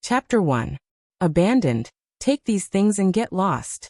Chapter 1. Abandoned. Take these things and get lost.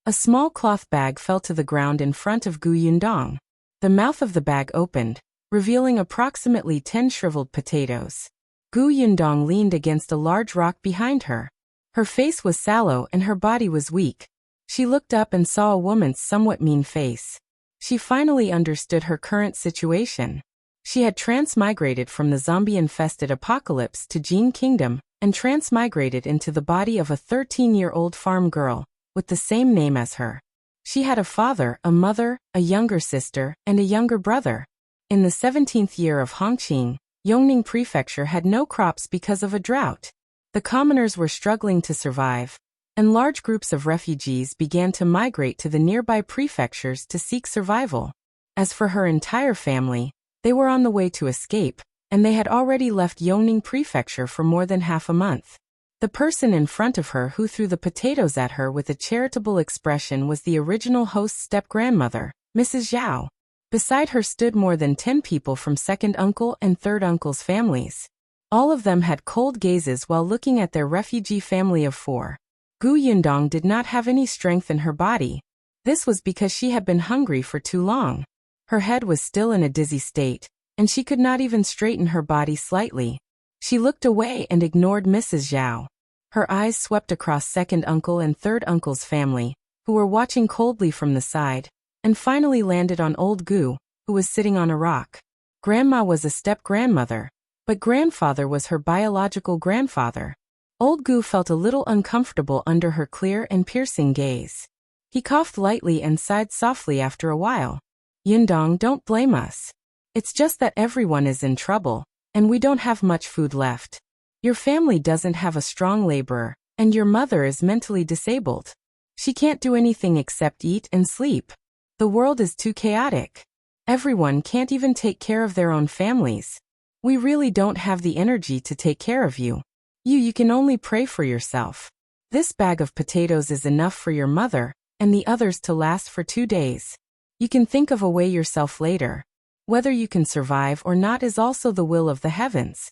A small cloth bag fell to the ground in front of Gu Yundong. The mouth of the bag opened, revealing approximately 10 shriveled potatoes. Gu Yundong leaned against a large rock behind her. Her face was sallow and her body was weak. She looked up and saw a woman's somewhat mean face. She finally understood her current situation. She had transmigrated from the zombie-infested apocalypse to Jin Kingdom and transmigrated into the body of a 13-year-old farm girl with the same name as her. She had a father, a mother, a younger sister, and a younger brother. In the 17th year of Hongqing, Yongning Prefecture had no crops because of a drought. The commoners were struggling to survive, and large groups of refugees began to migrate to the nearby prefectures to seek survival. As for her entire family, they were on the way to escape, and they had already left Yongning Prefecture for more than half a month. The person in front of her who threw the potatoes at her with a charitable expression was the original host's step-grandmother, Mrs. Zhao. Beside her stood more than 10 people from second uncle and third uncle's families. All of them had cold gazes while looking at their refugee family of 4. Gu Yundong did not have any strength in her body. This was because she had been hungry for too long. Her head was still in a dizzy state, and she could not even straighten her body slightly. She looked away and ignored Mrs. Zhao. Her eyes swept across second uncle and third uncle's family, who were watching coldly from the side, and finally landed on old Gu, who was sitting on a rock. Grandma was a step-grandmother, but grandfather was her biological grandfather. Old Gu felt a little uncomfortable under her clear and piercing gaze. He coughed lightly and sighed softly after a while. Yundong, don't blame us. It's just that everyone is in trouble, and we don't have much food left. Your family doesn't have a strong laborer, and your mother is mentally disabled. She can't do anything except eat and sleep. The world is too chaotic. Everyone can't even take care of their own families. We really don't have the energy to take care of you. You can only pray for yourself. This bag of potatoes is enough for your mother, and the others to last for 2 days. You can think of a way yourself later. Whether you can survive or not is also the will of the heavens.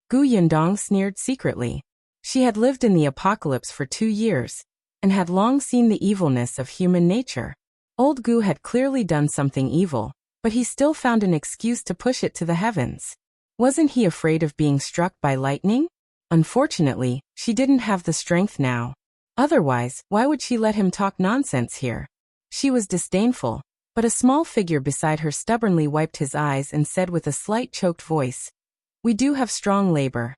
Gu Yundong sneered secretly. She had lived in the apocalypse for 2 years, and had long seen the evilness of human nature. Old Gu had clearly done something evil, but he still found an excuse to push it to the heavens. Wasn't he afraid of being struck by lightning? Unfortunately, she didn't have the strength now. Otherwise, why would she let him talk nonsense here? She was disdainful, but a small figure beside her stubbornly wiped his eyes and said with a slight choked voice, "We do have strong labor.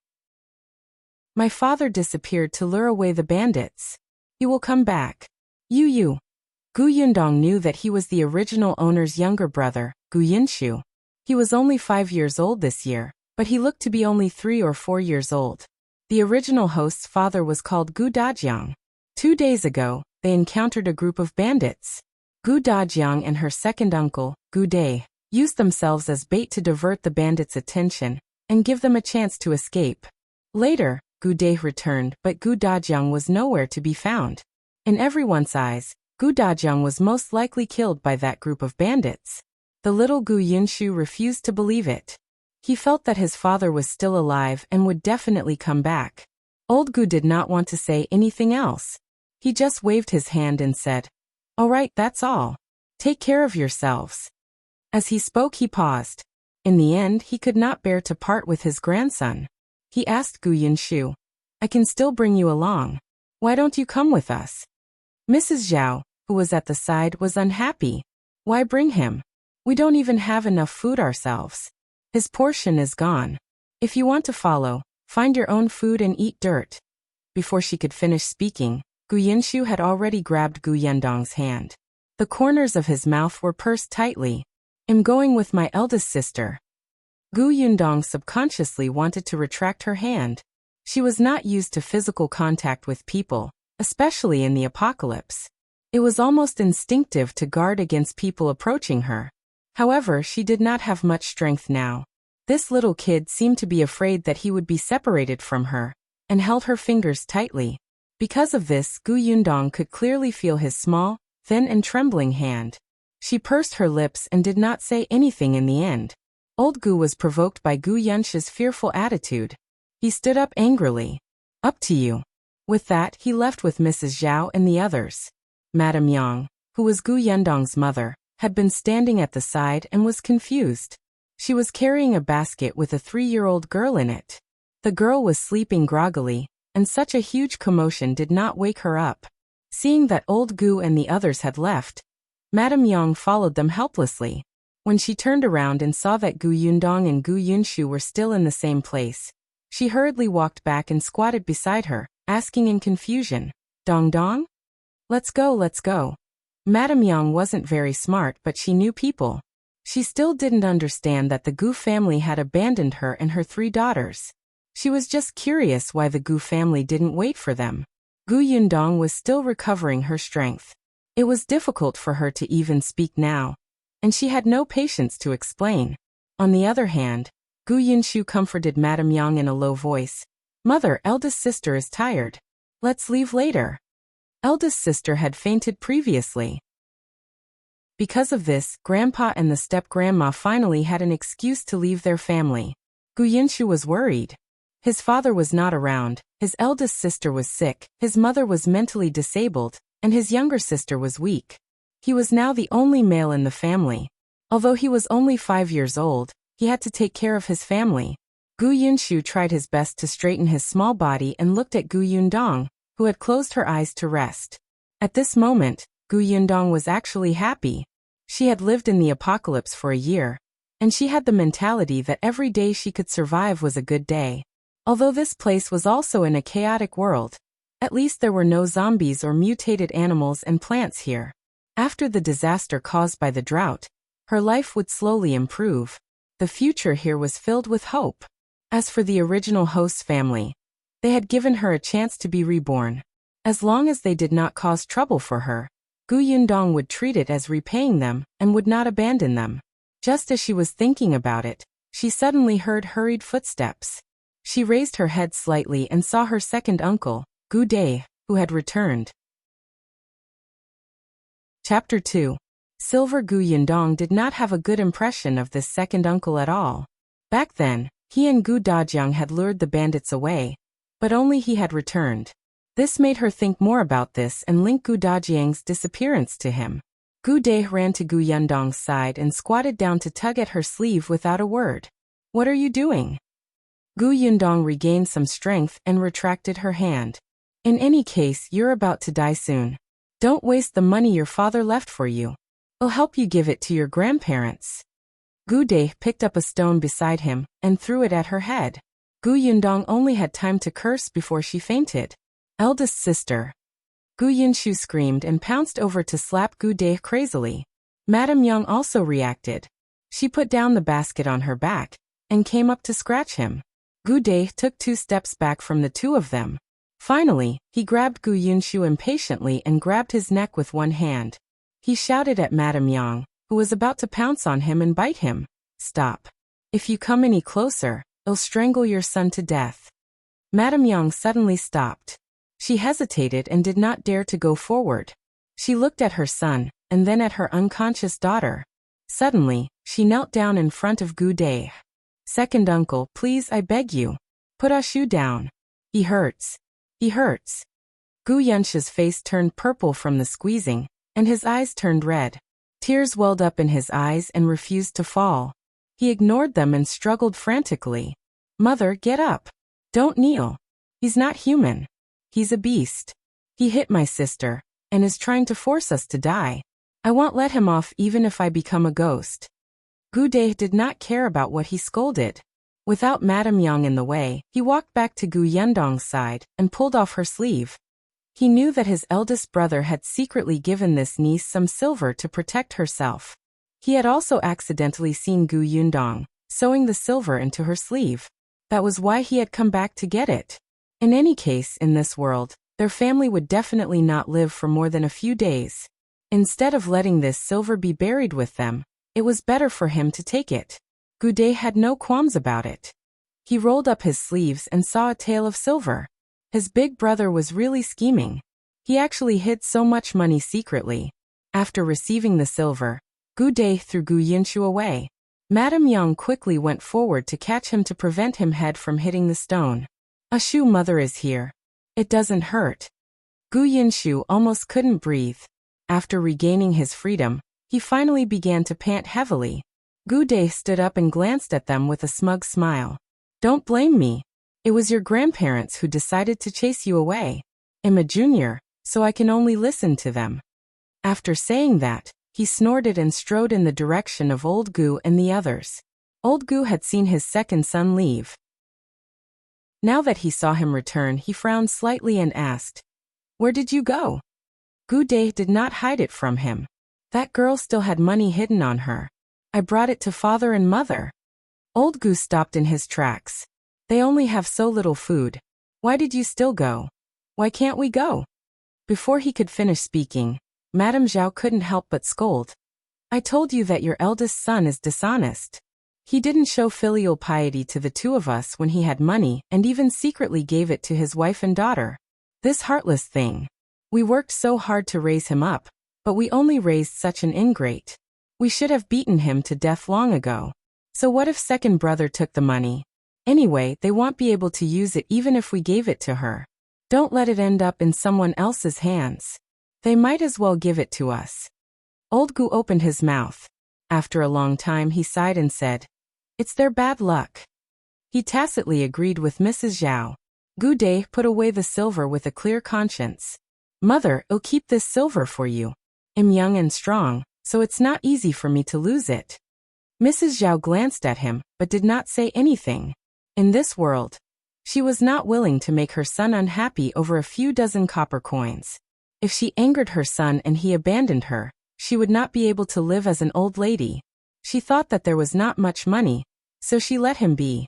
My father disappeared to lure away the bandits. He will come back." Gu Yundong knew that he was the original owner's younger brother, Gu Yinshu. He was only 5 years old this year, but he looked to be only 3 or 4 years old. The original host's father was called Gu Dajiang. 2 days ago, they encountered a group of bandits. Gu Dajiang and her second uncle, Gu Dai, used themselves as bait to divert the bandits' attention and give them a chance to escape. Later, Gu Dai returned, but Gu Dajiang was nowhere to be found. In everyone's eyes, Gu Dajiang was most likely killed by that group of bandits. The little Gu Yinshu refused to believe it. He felt that his father was still alive and would definitely come back. Old Gu did not want to say anything else. He just waved his hand and said, "All right, that's all. Take care of yourselves." As he spoke, he paused. In the end, he could not bear to part with his grandson. He asked Gu Yinshu, "I can still bring you along. Why don't you come with us?" Mrs. Zhao, who was at the side, was unhappy. "Why bring him? We don't even have enough food ourselves. His portion is gone. If you want to follow, find your own food and eat dirt." Before she could finish speaking, Gu Yinshu had already grabbed Gu Yundong's hand. The corners of his mouth were pursed tightly. "I'm going with my eldest sister." Gu Yundong subconsciously wanted to retract her hand. She was not used to physical contact with people, especially in the apocalypse. It was almost instinctive to guard against people approaching her. However, she did not have much strength now. This little kid seemed to be afraid that he would be separated from her, and held her fingers tightly. Because of this, Gu Yundong could clearly feel his small, thin and trembling hand. She pursed her lips and did not say anything in the end. Old Gu was provoked by Gu Yunshu's fearful attitude. He stood up angrily. Up to you. With that, he left with Mrs. Zhao and the others. Madame Yang, who was Gu Yundong's mother, had been standing at the side and was confused. She was carrying a basket with a 3-year-old girl in it. The girl was sleeping groggily, and such a huge commotion did not wake her up. Seeing that old Gu and the others had left, Madame Yang followed them helplessly. When she turned around and saw that Gu Yundong and Gu Yunshu were still in the same place, she hurriedly walked back and squatted beside her, asking in confusion, "Dong Dong? Let's go, let's go." Madame Yang wasn't very smart, but she knew people. She still didn't understand that the Gu family had abandoned her and her 3 daughters. She was just curious why the Gu family didn't wait for them. Gu Yundong was still recovering her strength. It was difficult for her to even speak now, and she had no patience to explain. On the other hand, Gu Yunshu comforted Madame Yang in a low voice. "Mother, eldest sister is tired. Let's leave later." Eldest sister had fainted previously. Because of this, Grandpa and the step-grandma finally had an excuse to leave their family. Gu Yunshu was worried. His father was not around, his eldest sister was sick, his mother was mentally disabled, and his younger sister was weak. He was now the only male in the family. Although he was only 5 years old, he had to take care of his family. Gu Yunshu tried his best to straighten his small body and looked at Gu Yundong, who had closed her eyes to rest. At this moment, Gu Yundong was actually happy. She had lived in the apocalypse for a year, and she had the mentality that every day she could survive was a good day. Although this place was also in a chaotic world, at least there were no zombies or mutated animals and plants here. After the disaster caused by the drought, her life would slowly improve. The future here was filled with hope. As for the original host's family, they had given her a chance to be reborn. As long as they did not cause trouble for her, Gu Yundong would treat it as repaying them and would not abandon them. Just as she was thinking about it, she suddenly heard hurried footsteps. She raised her head slightly and saw her second uncle, Gu Dai, who had returned. Chapter 2. Silver. Gu Yundong did not have a good impression of this second uncle at all. Back then, he and Gu Dajiang had lured the bandits away, but only he had returned. This made her think more about this and link Gu Dajiang's disappearance to him. Gu Dai ran to Gu Yundong's side and squatted down to tug at her sleeve without a word. "What are you doing?" Gu Yundong regained some strength and retracted her hand. "In any case, you're about to die soon. Don't waste the money your father left for you. I'll help you give it to your grandparents." Gu Dai picked up a stone beside him and threw it at her head. Gu Yundong only had time to curse before she fainted. "Eldest sister." Gu Yunshu screamed and pounced over to slap Gu Dai crazily. Madame Yang also reacted. She put down the basket on her back and came up to scratch him. Gu Dai took 2 steps back from the 2 of them. Finally, he grabbed Gu Yunshu impatiently and grabbed his neck with one hand. He shouted at Madame Yang, who was about to pounce on him and bite him, "Stop. If you come any closer, I'll strangle your son to death." Madame Yang suddenly stopped. She hesitated and did not dare to go forward. She looked at her son, and then at her unconscious daughter. Suddenly, she knelt down in front of Gu Dai. "Second uncle, please, I beg you. Put Ashu down. He hurts. He hurts." Gu Yunshu's face turned purple from the squeezing, and his eyes turned red. Tears welled up in his eyes and refused to fall. He ignored them and struggled frantically. "Mother, get up. Don't kneel. He's not human. He's a beast. He hit my sister, and is trying to force us to die. I won't let him off even if I become a ghost." Gu Dai did not care about what he scolded. Without Madame Yang in the way, he walked back to Gu Yundong's side and pulled off her sleeve. He knew that his eldest brother had secretly given this niece some silver to protect herself. He had also accidentally seen Gu Yundong sewing the silver into her sleeve. That was why he had come back to get it. In any case, in this world, their family would definitely not live for more than a few days. Instead of letting this silver be buried with them, it was better for him to take it. Gu Dai had no qualms about it. He rolled up his sleeves and saw a tail of silver. His big brother was really scheming. He actually hid so much money secretly. After receiving the silver, Gu Dai threw Gu Yunshu away. Madame Yang quickly went forward to catch him to prevent him head from hitting the stone. Ashu, mother is here. It doesn't hurt. Gu Yinshu almost couldn't breathe. After regaining his freedom, he finally began to pant heavily. Gu Dai stood up and glanced at them with a smug smile. Don't blame me. It was your grandparents who decided to chase you away. I'm a junior, so I can only listen to them. After saying that, he snorted and strode in the direction of old Gu and the others. Old Gu had seen his second son leave. Now that he saw him return, he frowned slightly and asked, "Where did you go?" Gu Dai did not hide it from him. That girl still had money hidden on her. I brought it to father and mother. Old Gu stopped in his tracks. They only have so little food. Why did you still go? Why can't we go? Before he could finish speaking, Madame Zhao couldn't help but scold. I told you that your eldest son is dishonest. He didn't show filial piety to the two of us when he had money and even secretly gave it to his wife and daughter. This heartless thing. We worked so hard to raise him up, but we only raised such an ingrate. We should have beaten him to death long ago. So what if second brother took the money? Anyway, they won't be able to use it even if we gave it to her. Don't let it end up in someone else's hands. They might as well give it to us. Old Gu opened his mouth. After a long time he sighed and said, "It's their bad luck." He tacitly agreed with Mrs. Zhao. Gu Dai put away the silver with a clear conscience. Mother, I'll keep this silver for you. I'm young and strong, so it's not easy for me to lose it. Mrs. Zhao glanced at him, but did not say anything. In this world, she was not willing to make her son unhappy over a few dozen copper coins. If she angered her son and he abandoned her, she would not be able to live as an old lady. She thought that there was not much money, so she let him be.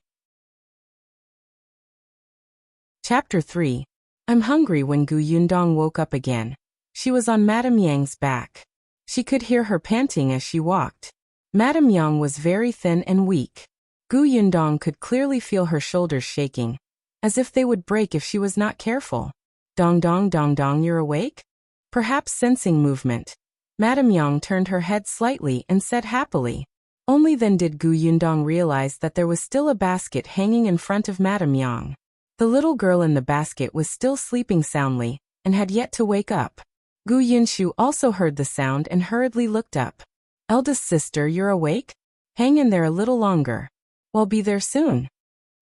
Chapter 3. I'm hungry. When Gu Yundong woke up again, she was on Madame Yang's back. She could hear her panting as she walked. Madame Yang was very thin and weak. Gu Yundong could clearly feel her shoulders shaking, as if they would break if she was not careful. Dong dong dong dong, you're awake? Perhaps sensing movement, Madame Yang turned her head slightly and said happily. Only then did Gu Yundong realize that there was still a basket hanging in front of Madame Yang. The little girl in the basket was still sleeping soundly, and had yet to wake up. Gu Yinshu also heard the sound and hurriedly looked up. Eldest sister, you're awake? Hang in there a little longer. We'll be there soon.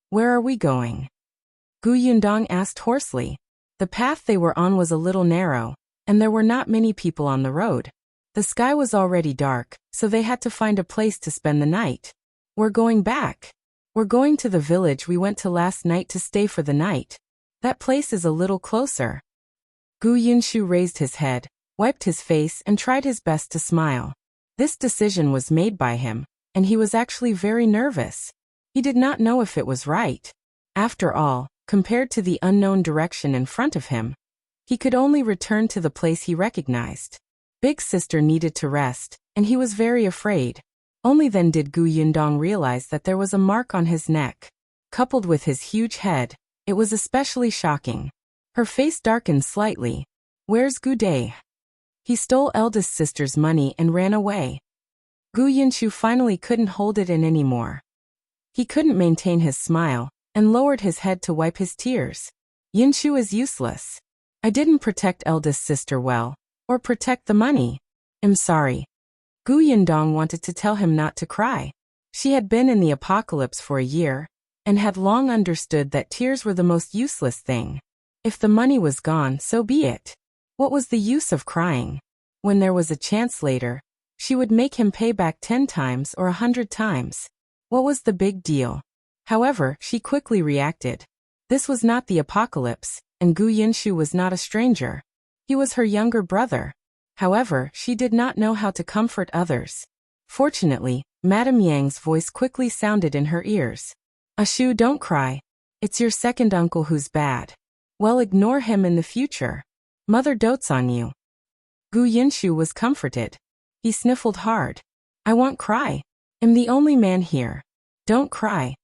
Where are we going? Gu Yundong asked hoarsely. The path they were on was a little narrow, and there were not many people on the road. The sky was already dark, so they had to find a place to spend the night. We're going back. We're going to the village we went to last night to stay for the night. That place is a little closer. Gu Yinshu raised his head, wiped his face and tried his best to smile. This decision was made by him, and he was actually very nervous. He did not know if it was right. After all, compared to the unknown direction in front of him, he could only return to the place he recognized. Big sister needed to rest, and he was very afraid. Only then did Gu Yundong realize that there was a mark on his neck. Coupled with his huge head, it was especially shocking. Her face darkened slightly. Where's Gu Dai? He stole eldest sister's money and ran away. Gu Yinshu finally couldn't hold it in anymore. He couldn't maintain his smile, and lowered his head to wipe his tears. Yinshu is useless. I didn't protect eldest sister well, or protect the money. I'm sorry. Gu Yundong wanted to tell him not to cry. She had been in the apocalypse for a year, and had long understood that tears were the most useless thing. If the money was gone, so be it. What was the use of crying? When there was a chance later, she would make him pay back 10 times or 100 times. What was the big deal? However, she quickly reacted. This was not the apocalypse, and Gu Yinshu was not a stranger. He was her younger brother. However, she did not know how to comfort others. Fortunately, Madame Yang's voice quickly sounded in her ears. Ashu, don't cry. It's your second uncle who's bad. Well, ignore him in the future. Mother dotes on you. Gu Yinshu was comforted. He sniffled hard. I won't cry. I'm the only man here. Don't cry.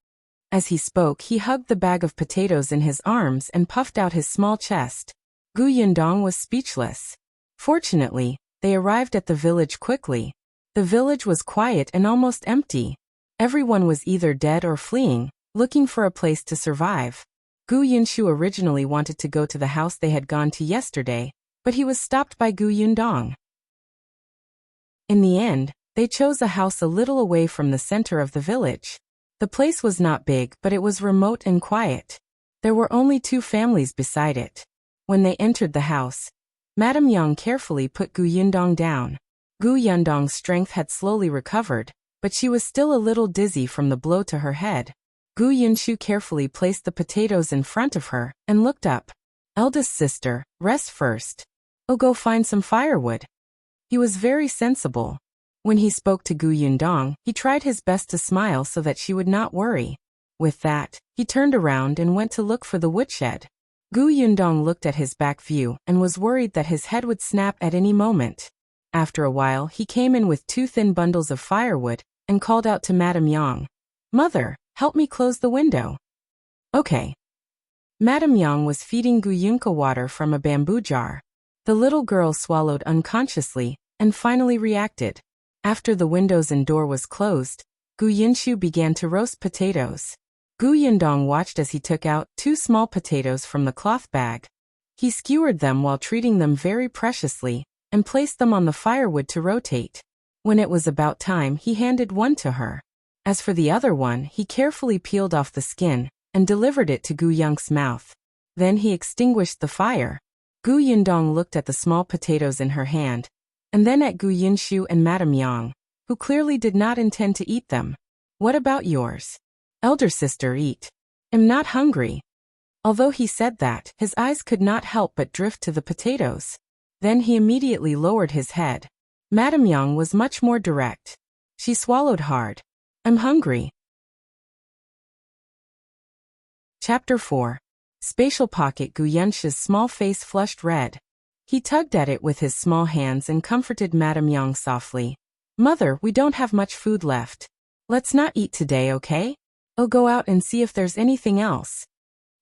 As he spoke, he hugged the bag of potatoes in his arms and puffed out his small chest. Gu Yundong was speechless. Fortunately, they arrived at the village quickly. The village was quiet and almost empty. Everyone was either dead or fleeing, looking for a place to survive. Gu Yunshu originally wanted to go to the house they had gone to yesterday, but he was stopped by Gu Yundong. In the end, they chose a house a little away from the center of the village. The place was not big, but it was remote and quiet. There were only 2 families beside it. When they entered the house, Madame Yang carefully put Gu Yundong down. Gu Yundong's strength had slowly recovered, but she was still a little dizzy from the blow to her head. Gu Yunshu carefully placed the potatoes in front of her and looked up. Eldest sister, rest first. Oh, go find some firewood. He was very sensible. When he spoke to Gu Yundong, he tried his best to smile so that she would not worry. With that, he turned around and went to look for the woodshed. Gu Yundong looked at his back view and was worried that his head would snap at any moment. After a while, he came in with 2 thin bundles of firewood and called out to Madame Yang. Mother, help me close the window. Okay. Madame Yang was feeding Gu Yunka water from a bamboo jar. The little girl swallowed unconsciously and finally reacted. After the windows and door was closed, Gu Yunshu began to roast potatoes. Gu Yundong watched as he took out 2 small potatoes from the cloth bag. He skewered them while treating them very preciously and placed them on the firewood to rotate. When it was about time, he handed one to her. As for the other one, he carefully peeled off the skin and delivered it to Gu Yunk's mouth. Then he extinguished the fire. Gu Yundong looked at the small potatoes in her hand, and then at Gu Yunshu and Madame Yang, who clearly did not intend to eat them. What about yours? Elder sister, eat. I'm not hungry. Although he said that, his eyes could not help but drift to the potatoes. Then he immediately lowered his head. Madame Yang was much more direct. She swallowed hard. I'm hungry. Chapter 4. Spatial pocket. Gu Yunshu's small face flushed red. He tugged at it with his small hands and comforted Madame Yang softly. Mother, we don't have much food left. Let's not eat today, okay? I'll go out and see if there's anything else.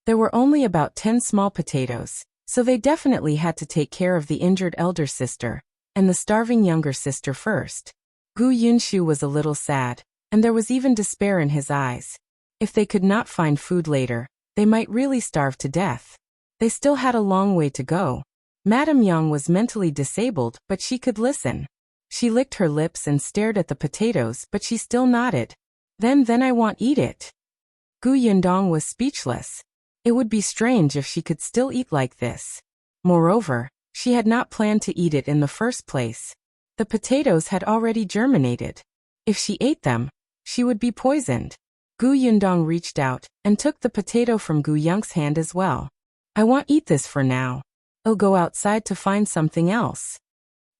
There were only about 10 small potatoes, so they definitely had to take care of the injured elder sister and the starving younger sister first. Gu Yunshu was a little sad, and there was even despair in his eyes. If they could not find food later, they might really starve to death. They still had a long way to go. Madame Yang was mentally disabled, but she could listen. She licked her lips and stared at the potatoes, but she still nodded. Then I won't eat it. Gu Yundong was speechless. It would be strange if she could still eat like this. Moreover, she had not planned to eat it in the first place. The potatoes had already germinated. If she ate them, she would be poisoned. Gu Yundong reached out and took the potato from Gu Yunk's hand as well. I won't eat this for now. I'll go outside to find something else.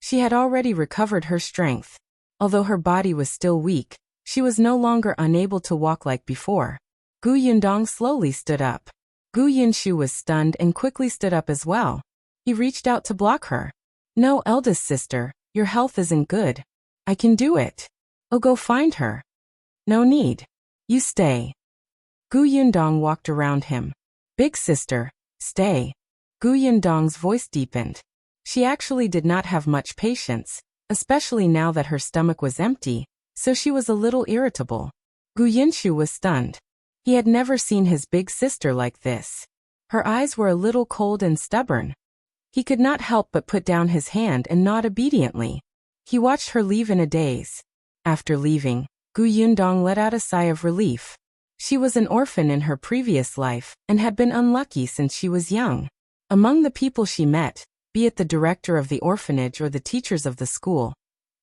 She had already recovered her strength. Although her body was still weak, she was no longer unable to walk like before. Gu Yundong slowly stood up. Gu Yunshu was stunned and quickly stood up as well. He reached out to block her. No, eldest sister, your health isn't good. I can do it. I'll go find her. No need. You stay. Gu Yundong walked around him. Big sister, stay. Gu Yundong's voice deepened. She actually did not have much patience, especially now that her stomach was empty, so she was a little irritable. Gu Yunshu was stunned. He had never seen his big sister like this. Her eyes were a little cold and stubborn. He could not help but put down his hand and nod obediently. He watched her leave in a daze. After leaving, Gu Yundong let out a sigh of relief. She was an orphan in her previous life and had been unlucky since she was young. Among the people she met, be it the director of the orphanage or the teachers of the school,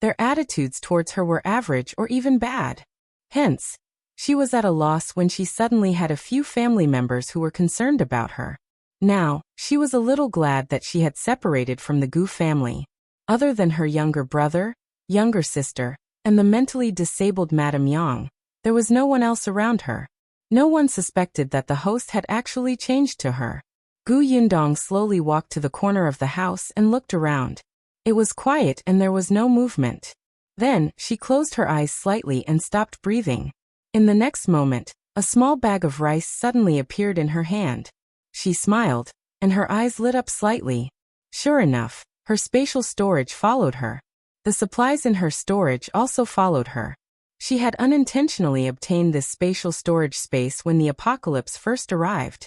their attitudes towards her were average or even bad. Hence, she was at a loss when she suddenly had a few family members who were concerned about her. Now, she was a little glad that she had separated from the Gu family. Other than her younger brother, younger sister, and the mentally disabled Madame Yang, there was no one else around her. No one suspected that the host had actually changed to her. Gu Yundong slowly walked to the corner of the house and looked around. It was quiet and there was no movement. Then, she closed her eyes slightly and stopped breathing. In the next moment, a small bag of rice suddenly appeared in her hand. She smiled, and her eyes lit up slightly. Sure enough, her spatial storage followed her. The supplies in her storage also followed her. She had unintentionally obtained this spatial storage space when the apocalypse first arrived.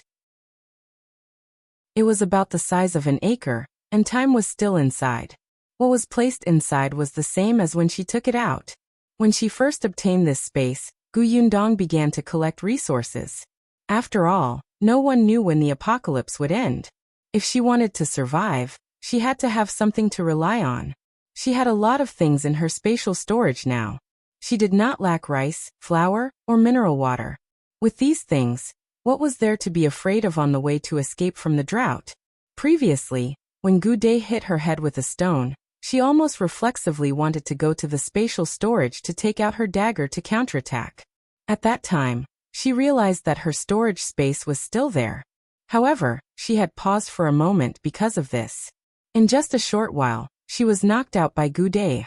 It was about the size of an acre, and time was still inside. What was placed inside was the same as when she took it out. When she first obtained this space, Gu Yundong began to collect resources. After all, no one knew when the apocalypse would end. If she wanted to survive, she had to have something to rely on. She had a lot of things in her spatial storage now. She did not lack rice, flour, or mineral water. With these things, what was there to be afraid of on the way to escape from the drought? Previously, when Gu Dai hit her head with a stone, she almost reflexively wanted to go to the spatial storage to take out her dagger to counterattack. At that time, she realized that her storage space was still there. However, she had paused for a moment because of this. In just a short while, she was knocked out by Gu Dai.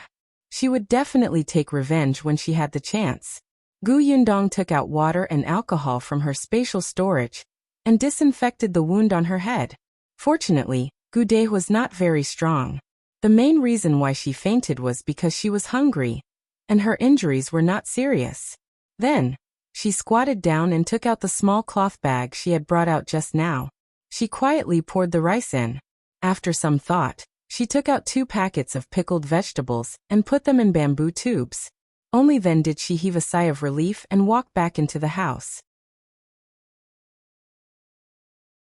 She would definitely take revenge when she had the chance. Gu Yundong took out water and alcohol from her spatial storage and disinfected the wound on her head. Fortunately, Gu Dai was not very strong. The main reason why she fainted was because she was hungry, and her injuries were not serious. Then, she squatted down and took out the small cloth bag she had brought out just now. She quietly poured the rice in. After some thought, she took out 2 packets of pickled vegetables and put them in bamboo tubes. Only then did she heave a sigh of relief and walk back into the house.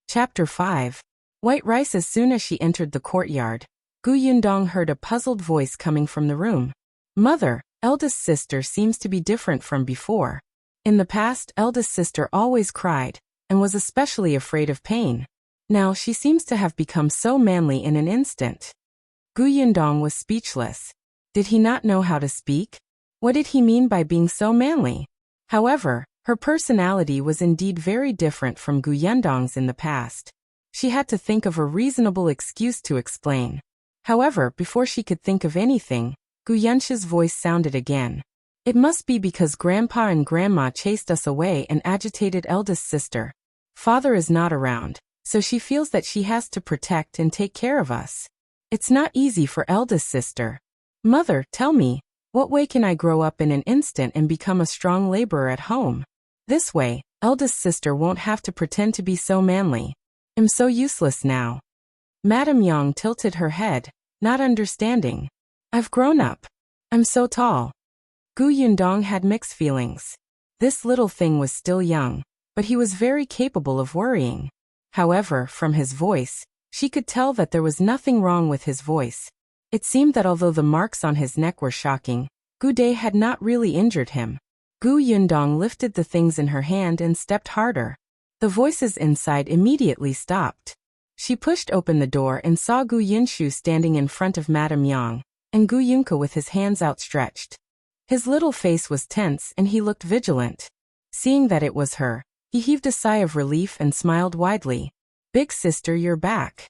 Chapter 5. White rice. As soon as she entered the courtyard, Gu Yundong heard a puzzled voice coming from the room. Mother, eldest sister seems to be different from before. In the past, eldest sister always cried, and was especially afraid of pain. Now she seems to have become so manly in an instant. Gu Yundong was speechless. Did he not know how to speak? What did he mean by being so manly? However, her personality was indeed very different from Gu Yundong's in the past. She had to think of a reasonable excuse to explain. However, before she could think of anything, Gu Yunshi's voice sounded again. It must be because Grandpa and Grandma chased us away and agitated eldest sister. Father is not around, so she feels that she has to protect and take care of us. It's not easy for eldest sister. Mother, tell me, what way can I grow up in an instant and become a strong laborer at home? This way, eldest sister won't have to pretend to be so manly. I'm so useless now. Madame Yang tilted her head, not understanding. I've grown up. I'm so tall. Gu Yundong had mixed feelings. This little thing was still young, but he was very capable of worrying. However, from his voice, she could tell that there was nothing wrong with his voice. It seemed that although the marks on his neck were shocking, Gu Dai had not really injured him. Gu Yundong lifted the things in her hand and stepped harder. The voices inside immediately stopped. She pushed open the door and saw Gu Yunshu standing in front of Madame Yang, and Gu Yunka with his hands outstretched. His little face was tense and he looked vigilant. Seeing that it was her, he heaved a sigh of relief and smiled widely. Big sister, you're back.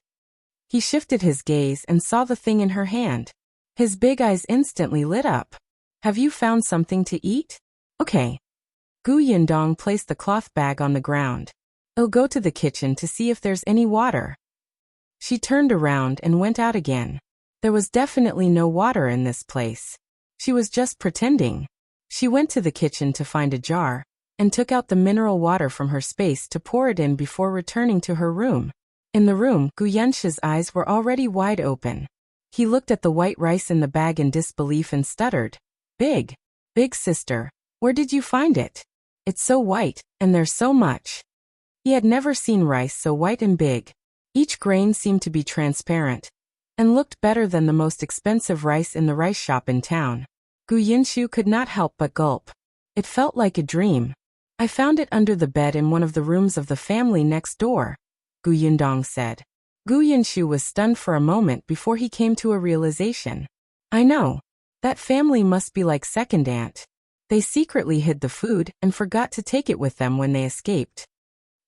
He shifted his gaze and saw the thing in her hand. His big eyes instantly lit up. Have you found something to eat? Okay. Gu Yundong placed the cloth bag on the ground. I'll go to the kitchen to see if there's any water. She turned around and went out again. There was definitely no water in this place. She was just pretending. She went to the kitchen to find a jar, and took out the mineral water from her space to pour it in before returning to her room. In the room, Gu Yunshi's eyes were already wide open. He looked at the white rice in the bag in disbelief and stuttered. Big sister, where did you find it? It's so white, and there's so much. He had never seen rice so white and big. Each grain seemed to be transparent, and looked better than the most expensive rice in the rice shop in town. Gu Yunshu could not help but gulp. It felt like a dream. I found it under the bed in one of the rooms of the family next door, Gu Yundong said. Gu Yunshu was stunned for a moment before he came to a realization. I know. That family must be like second aunt. They secretly hid the food and forgot to take it with them when they escaped.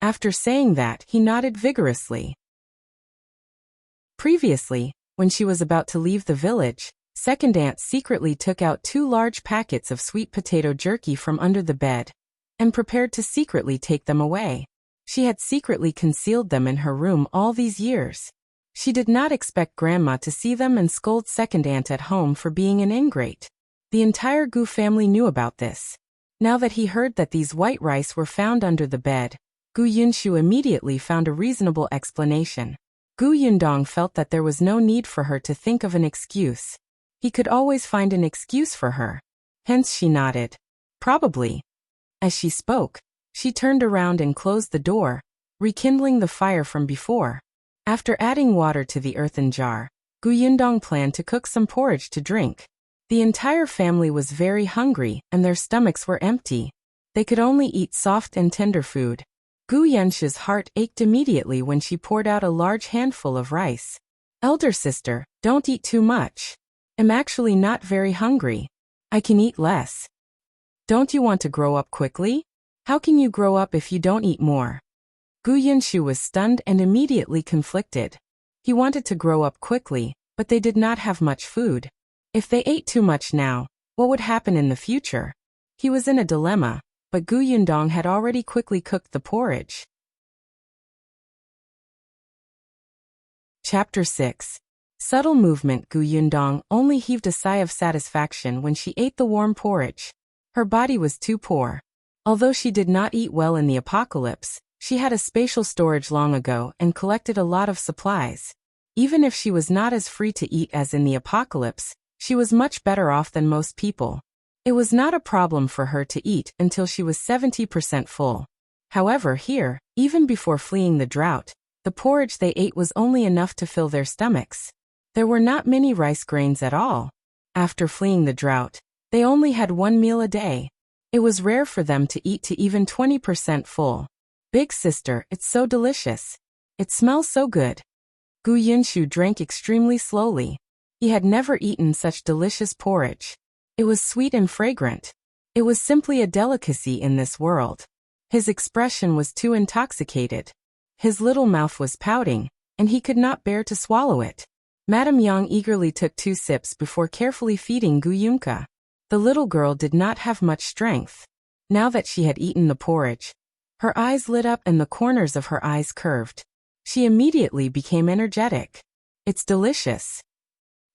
After saying that, he nodded vigorously. Previously, when she was about to leave the village, second aunt secretly took out 2 large packets of sweet potato jerky from under the bed, and prepared to secretly take them away. She had secretly concealed them in her room all these years. She did not expect Grandma to see them and scold second aunt at home for being an ingrate. The entire Gu family knew about this. Now that he heard that these white rice were found under the bed, Gu Yunshu immediately found a reasonable explanation. Gu Yundong felt that there was no need for her to think of an excuse. He could always find an excuse for her. Hence she nodded. Probably. As she spoke, she turned around and closed the door, rekindling the fire from before. After adding water to the earthen jar, Gu Yundong planned to cook some porridge to drink. The entire family was very hungry and their stomachs were empty. They could only eat soft and tender food. Gu Yunshu's heart ached immediately when she poured out a large handful of rice. Elder sister, don't eat too much. I'm actually not very hungry. I can eat less. Don't you want to grow up quickly? How can you grow up if you don't eat more? Gu Yunshu was stunned and immediately conflicted. He wanted to grow up quickly, but they did not have much food. If they ate too much now, what would happen in the future? He was in a dilemma, but Gu Yundong had already quickly cooked the porridge. Chapter 6. Subtle movement. Gu Yundong only heaved a sigh of satisfaction when she ate the warm porridge. Her body was too poor. Although she did not eat well in the apocalypse, she had a spatial storage long ago and collected a lot of supplies. Even if she was not as free to eat as in the apocalypse, she was much better off than most people. It was not a problem for her to eat until she was 70% full. However, here, even before fleeing the drought, the porridge they ate was only enough to fill their stomachs. There were not many rice grains at all. After fleeing the drought, they only had one meal a day. It was rare for them to eat to even 20% full. Big sister, it's so delicious. It smells so good. Gu Yunshu drank extremely slowly. He had never eaten such delicious porridge. It was sweet and fragrant. It was simply a delicacy in this world. His expression was too intoxicated. His little mouth was pouting, and he could not bear to swallow it. Madame Yang eagerly took 2 sips before carefully feeding Gu Yunka. The little girl did not have much strength. Now that she had eaten the porridge, her eyes lit up and the corners of her eyes curved. She immediately became energetic. It's delicious.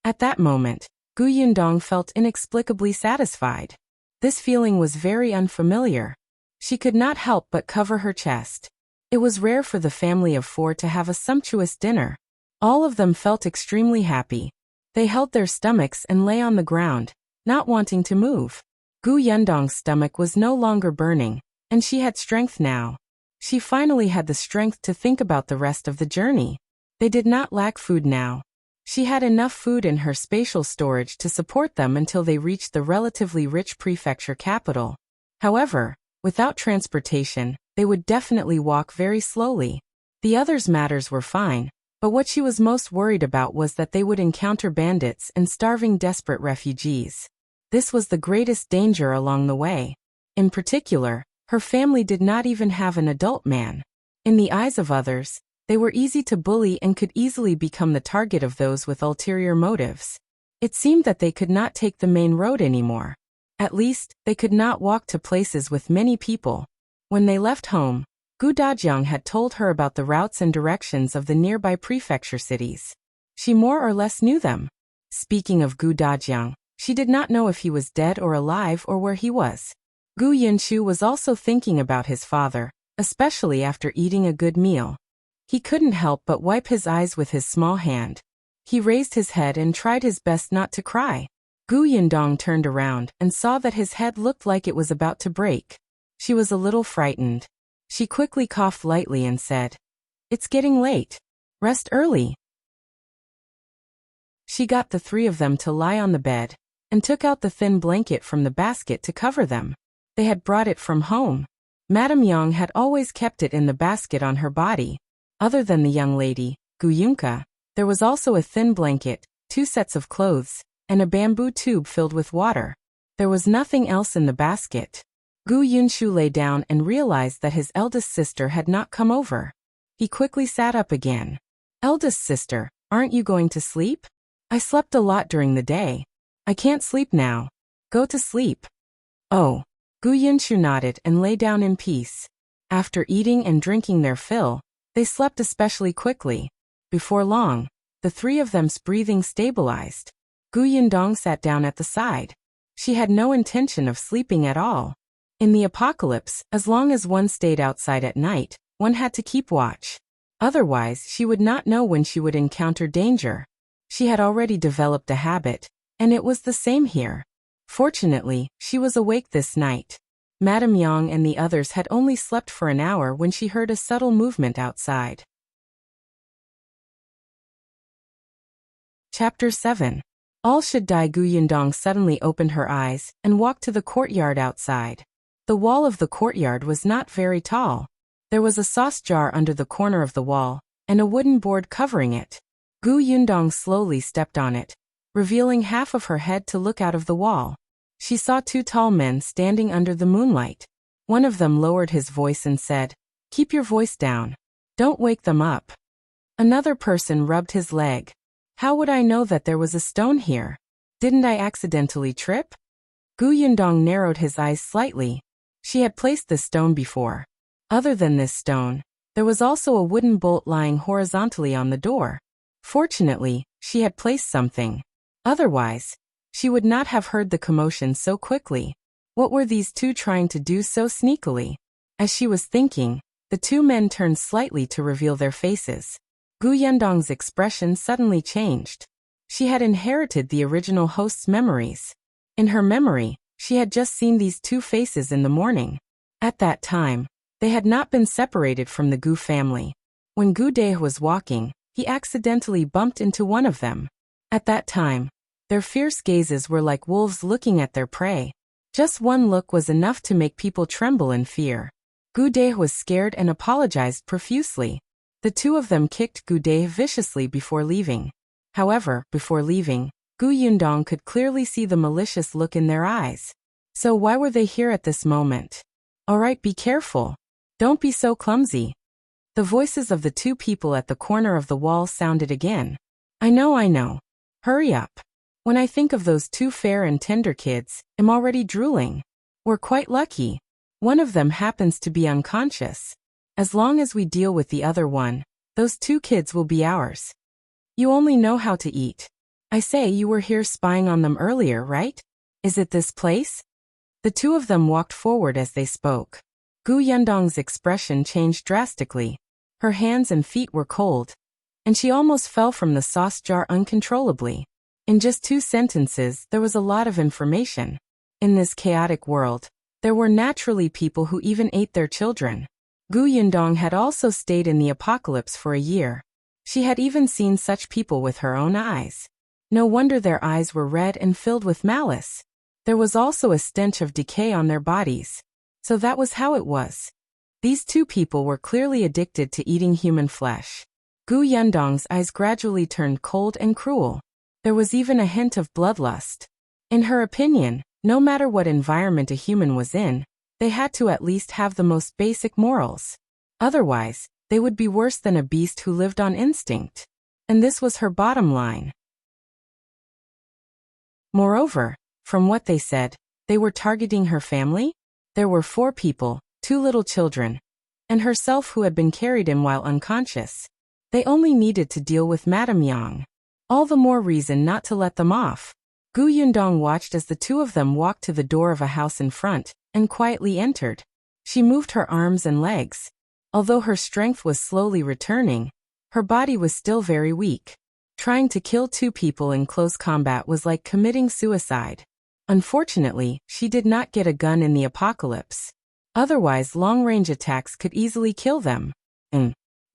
At that moment, Gu Yundong felt inexplicably satisfied. This feeling was very unfamiliar. She could not help but cover her chest. It was rare for the family of 4 to have a sumptuous dinner. All of them felt extremely happy. They held their stomachs and lay on the ground, not wanting to move. Gu Yundong's stomach was no longer burning, and she had strength now. She finally had the strength to think about the rest of the journey. They did not lack food now. She had enough food in her spatial storage to support them until they reached the relatively rich prefecture capital. However, without transportation, they would definitely walk very slowly. The others' matters were fine, but what she was most worried about was that they would encounter bandits and starving desperate refugees. This was the greatest danger along the way. In particular, her family did not even have an adult man. In the eyes of others, they were easy to bully and could easily become the target of those with ulterior motives. It seemed that they could not take the main road anymore. At least, they could not walk to places with many people. When they left home, Gu Dajiang had told her about the routes and directions of the nearby prefecture cities. She more or less knew them. Speaking of Gu Dajiang, she did not know if he was dead or alive or where he was. Gu Yunshu was also thinking about his father, especially after eating a good meal. He couldn't help but wipe his eyes with his small hand. He raised his head and tried his best not to cry. Gu Yundong turned around and saw that his head looked like it was about to break. She was a little frightened. She quickly coughed lightly and said, "It's getting late. Rest early." She got the 3 of them to lie on the bed, and took out the thin blanket from the basket to cover them. They had brought it from home. Madame Yang had always kept it in the basket on her body. Other than the young lady, Gu Yunka, there was also a thin blanket, 2 sets of clothes, and a bamboo tube filled with water. There was nothing else in the basket. Gu Yunshu lay down and realized that his eldest sister had not come over. He quickly sat up again. "Eldest sister, aren't you going to sleep? I slept a lot during the day. I can't sleep now. Go to sleep." "Oh." Gu Yunshu nodded and lay down in peace. After eating and drinking their fill, they slept especially quickly. Before long, the 3 of them's breathing stabilized. Gu Yundong sat down at the side. She had no intention of sleeping at all. In the apocalypse, as long as one stayed outside at night, one had to keep watch. Otherwise, she would not know when she would encounter danger. She had already developed a habit, and it was the same here. Fortunately, she was awake this night. Madame Yang and the others had only slept for an hour when she heard a subtle movement outside. Chapter 7. All should die. Gu Yundong suddenly opened her eyes and walked to the courtyard outside. The wall of the courtyard was not very tall. There was a sauce jar under the corner of the wall, and a wooden board covering it. Gu Yundong slowly stepped on it, revealing half of her head to look out of the wall. She saw two tall men standing under the moonlight. One of them lowered his voice and said, "Keep your voice down. Don't wake them up." Another person rubbed his leg. "How would I know that there was a stone here? Didn't I accidentally trip?" Gu Yundong narrowed his eyes slightly. She had placed this stone before. Other than this stone, there was also a wooden bolt lying horizontally on the door. Fortunately, she had placed something. Otherwise, she would not have heard the commotion so quickly. What were these two trying to do so sneakily? As she was thinking, the two men turned slightly to reveal their faces. Gu Yundong's expression suddenly changed. She had inherited the original host's memories. In her memory, she had just seen these two faces in the morning. At that time, they had not been separated from the Gu family. When Gu Deh was walking, he accidentally bumped into one of them. At that time, their fierce gazes were like wolves looking at their prey. Just one look was enough to make people tremble in fear. Gu Deh was scared and apologized profusely. The two of them kicked Gu Deh viciously before leaving. However, before leaving, Gu Yundong could clearly see the malicious look in their eyes. So why were they here at this moment? "Alright, be careful. Don't be so clumsy." The voices of the two people at the corner of the wall sounded again. I know. Hurry up. When I think of those two fair and tender kids, I'm already drooling. We're quite lucky. One of them happens to be unconscious. As long as we deal with the other one, those two kids will be ours. You only know how to eat. I say, you were here spying on them earlier, right? Is it this place? The two of them walked forward as they spoke. Gu Yundong's expression changed drastically. Her hands and feet were cold, and she almost fell from the sauce jar uncontrollably. In just 2 sentences, there was a lot of information. In this chaotic world, there were naturally people who even ate their children. Gu Yundong had also stayed in the apocalypse for a year. She had even seen such people with her own eyes. No wonder their eyes were red and filled with malice. There was also a stench of decay on their bodies. So that was how it was. These two people were clearly addicted to eating human flesh. Gu Yundong's eyes gradually turned cold and cruel. There was even a hint of bloodlust. In her opinion, no matter what environment a human was in, they had to at least have the most basic morals. Otherwise, they would be worse than a beast who lived on instinct. And this was her bottom line. Moreover, from what they said, they were targeting her family. There were 4 people, 2 little children, and herself who had been carried in while unconscious. They only needed to deal with Madame Yang. All the more reason not to let them off. Gu Yundong watched as the two of them walked to the door of a house in front, and quietly entered. She moved her arms and legs. Although her strength was slowly returning, her body was still very weak. Trying to kill 2 people in close combat was like committing suicide. Unfortunately, she did not get a gun in the apocalypse. Otherwise, long-range attacks could easily kill them.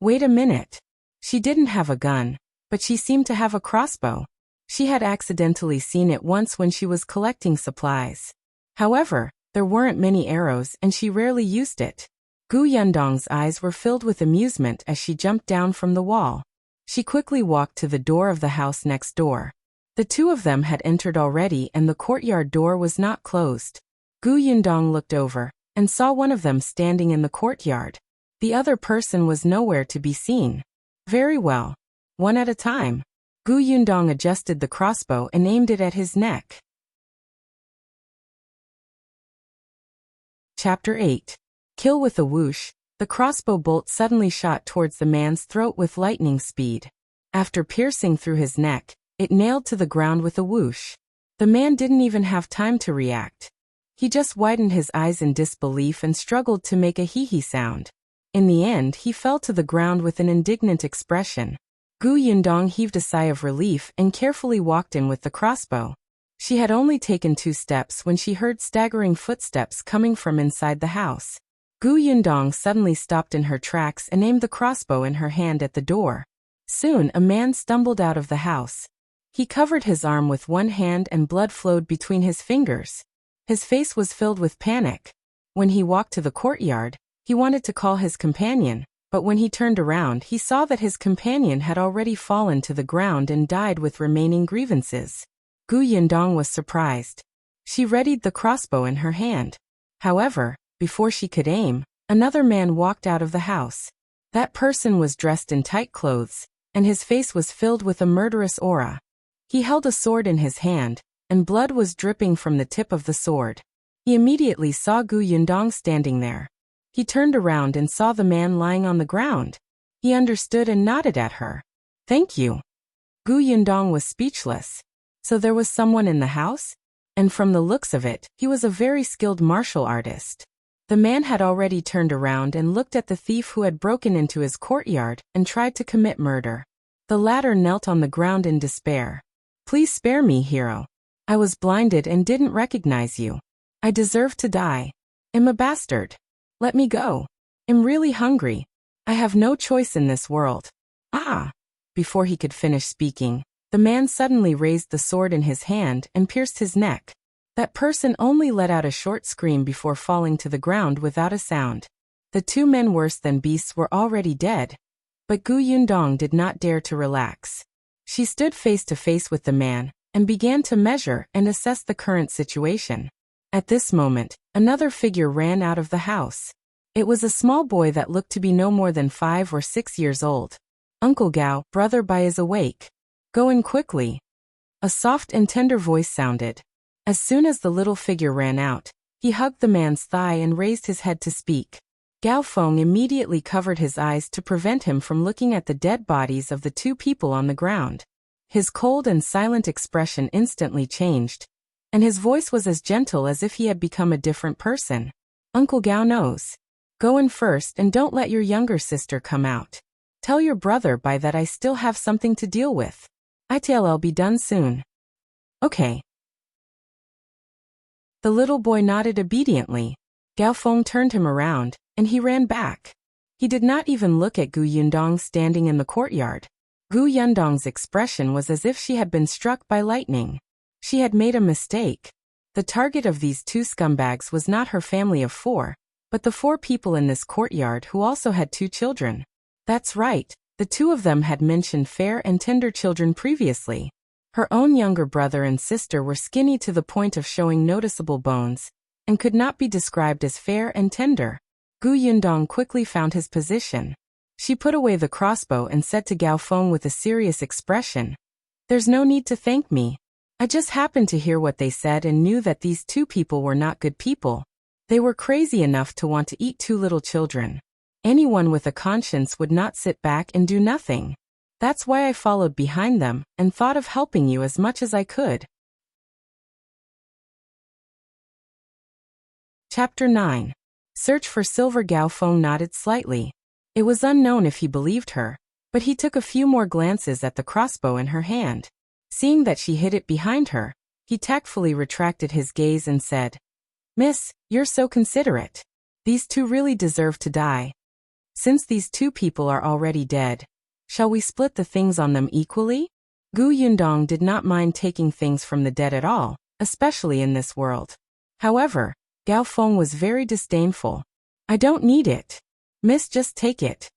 Wait a minute. She didn't have a gun, but she seemed to have a crossbow. She had accidentally seen it once when she was collecting supplies. However, there weren't many arrows and she rarely used it. Gu Yundong's eyes were filled with amusement as she jumped down from the wall. She quickly walked to the door of the house next door. The two of them had entered already and the courtyard door was not closed. Gu Yundong looked over and saw one of them standing in the courtyard. The other person was nowhere to be seen. Very well. One at a time. Gu Yundong adjusted the crossbow and aimed it at his neck. Chapter 8. Kill with a whoosh. The crossbow bolt suddenly shot towards the man's throat with lightning speed. After piercing through his neck, it nailed to the ground with a whoosh. The man didn't even have time to react. He just widened his eyes in disbelief and struggled to make a hee-hee sound. In the end, he fell to the ground with an indignant expression. Gu Yundong heaved a sigh of relief and carefully walked in with the crossbow. She had only taken 2 steps when she heard staggering footsteps coming from inside the house. Gu Yundong suddenly stopped in her tracks and aimed the crossbow in her hand at the door. Soon, a man stumbled out of the house. He covered his arm with one hand and blood flowed between his fingers. His face was filled with panic. When he walked to the courtyard, he wanted to call his companion, but when he turned around, he saw that his companion had already fallen to the ground and died with remaining grievances. Gu Yundong was surprised. She readied the crossbow in her hand. However, before she could aim, another man walked out of the house. That person was dressed in tight clothes, and his face was filled with a murderous aura. He held a sword in his hand, and blood was dripping from the tip of the sword. He immediately saw Gu Yundong standing there. He turned around and saw the man lying on the ground. He understood and nodded at her. "Thank you." Gu Yundong was speechless. So there was someone in the house? And from the looks of it, he was a very skilled martial artist. The man had already turned around and looked at the thief who had broken into his courtyard and tried to commit murder. The latter knelt on the ground in despair. "Please spare me, hero. I was blinded and didn't recognize you. I deserve to die. I'm a bastard. Let me go. I'm really hungry. I have no choice in this world." "Ah!" Before he could finish speaking, the man suddenly raised the sword in his hand and pierced his neck. That person only let out a short scream before falling to the ground without a sound. The 2 men worse than beasts were already dead. But Gu Yundong did not dare to relax. She stood face to face with the man and began to measure and assess the current situation. At this moment, another figure ran out of the house. It was a small boy that looked to be no more than 5 or 6 years old. "Uncle Gao, brother Bai is awake. Go in quickly." A soft and tender voice sounded. As soon as the little figure ran out, he hugged the man's thigh and raised his head to speak. Gao Feng immediately covered his eyes to prevent him from looking at the dead bodies of the 2 people on the ground. His cold and silent expression instantly changed, and his voice was as gentle as if he had become a different person. "Uncle Gao knows. Go in first and don't let your younger sister come out. Tell your brother Bai that I still have something to deal with. I'll be done soon." "Okay." The little boy nodded obediently. Gao Feng turned him around, and he ran back. He did not even look at Gu Yundong standing in the courtyard. Gu Yundong's expression was as if she had been struck by lightning. She had made a mistake. The target of these 2 scumbags was not her family of 4, but the 4 people in this courtyard who also had 2 children. That's right, the 2 of them had mentioned fair and tender children previously. Her own younger brother and sister were skinny to the point of showing noticeable bones, and could not be described as fair and tender. Gu Yundong quickly found his position. She put away the crossbow and said to Gao Feng with a serious expression, "There's no need to thank me. I just happened to hear what they said and knew that these 2 people were not good people. They were crazy enough to want to eat 2 little children. Anyone with a conscience would not sit back and do nothing. That's why I followed behind them and thought of helping you as much as I could." Chapter 9. Search for Silver. Gao Feng nodded slightly. It was unknown if he believed her, but he took a few more glances at the crossbow in her hand. Seeing that she hid it behind her, he tactfully retracted his gaze and said, "Miss, you're so considerate. These 2 really deserve to die. Since these 2 people are already dead, shall we split the things on them equally?" Gu Yundong did not mind taking things from the dead at all, especially in this world. However, Gao Feng was very disdainful. "I don't need it. Miss, just take it."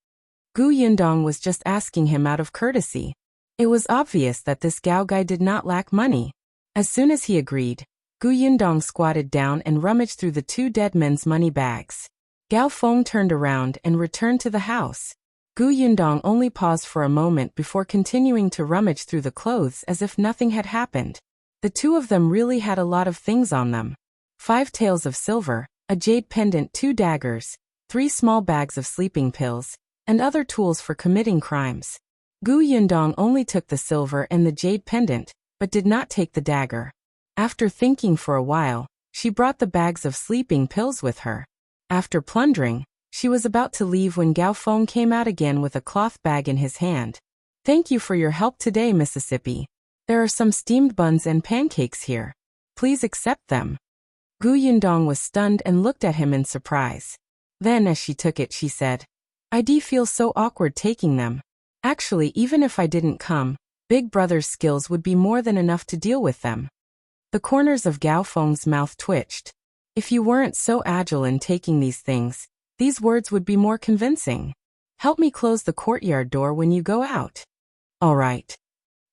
Gu Yundong was just asking him out of courtesy. It was obvious that this Gao guy did not lack money. As soon as he agreed, Gu Yundong squatted down and rummaged through the 2 dead men's money bags. Gao Feng turned around and returned to the house. Gu Yundong only paused for a moment before continuing to rummage through the clothes as if nothing had happened. The 2 of them really had a lot of things on them. 5 taels of silver, a jade pendant, 2 daggers, 3 small bags of sleeping pills, and other tools for committing crimes. Gu Yundong only took the silver and the jade pendant, but did not take the dagger. After thinking for a while, she brought the bags of sleeping pills with her. After plundering, She was about to leave when Gao Feng came out again with a cloth bag in his hand. "Thank you for your help today, Mississippi. There are some steamed buns and pancakes here. Please accept them." Gu Yundong was stunned and looked at him in surprise. Then as she took it she said, "I do feel so awkward taking them. Actually, even if I didn't come, Big Brother's skills would be more than enough to deal with them." The corners of Gao Feng's mouth twitched. "If you weren't so agile in taking these things, these words would be more convincing. Help me close the courtyard door when you go out." "All right."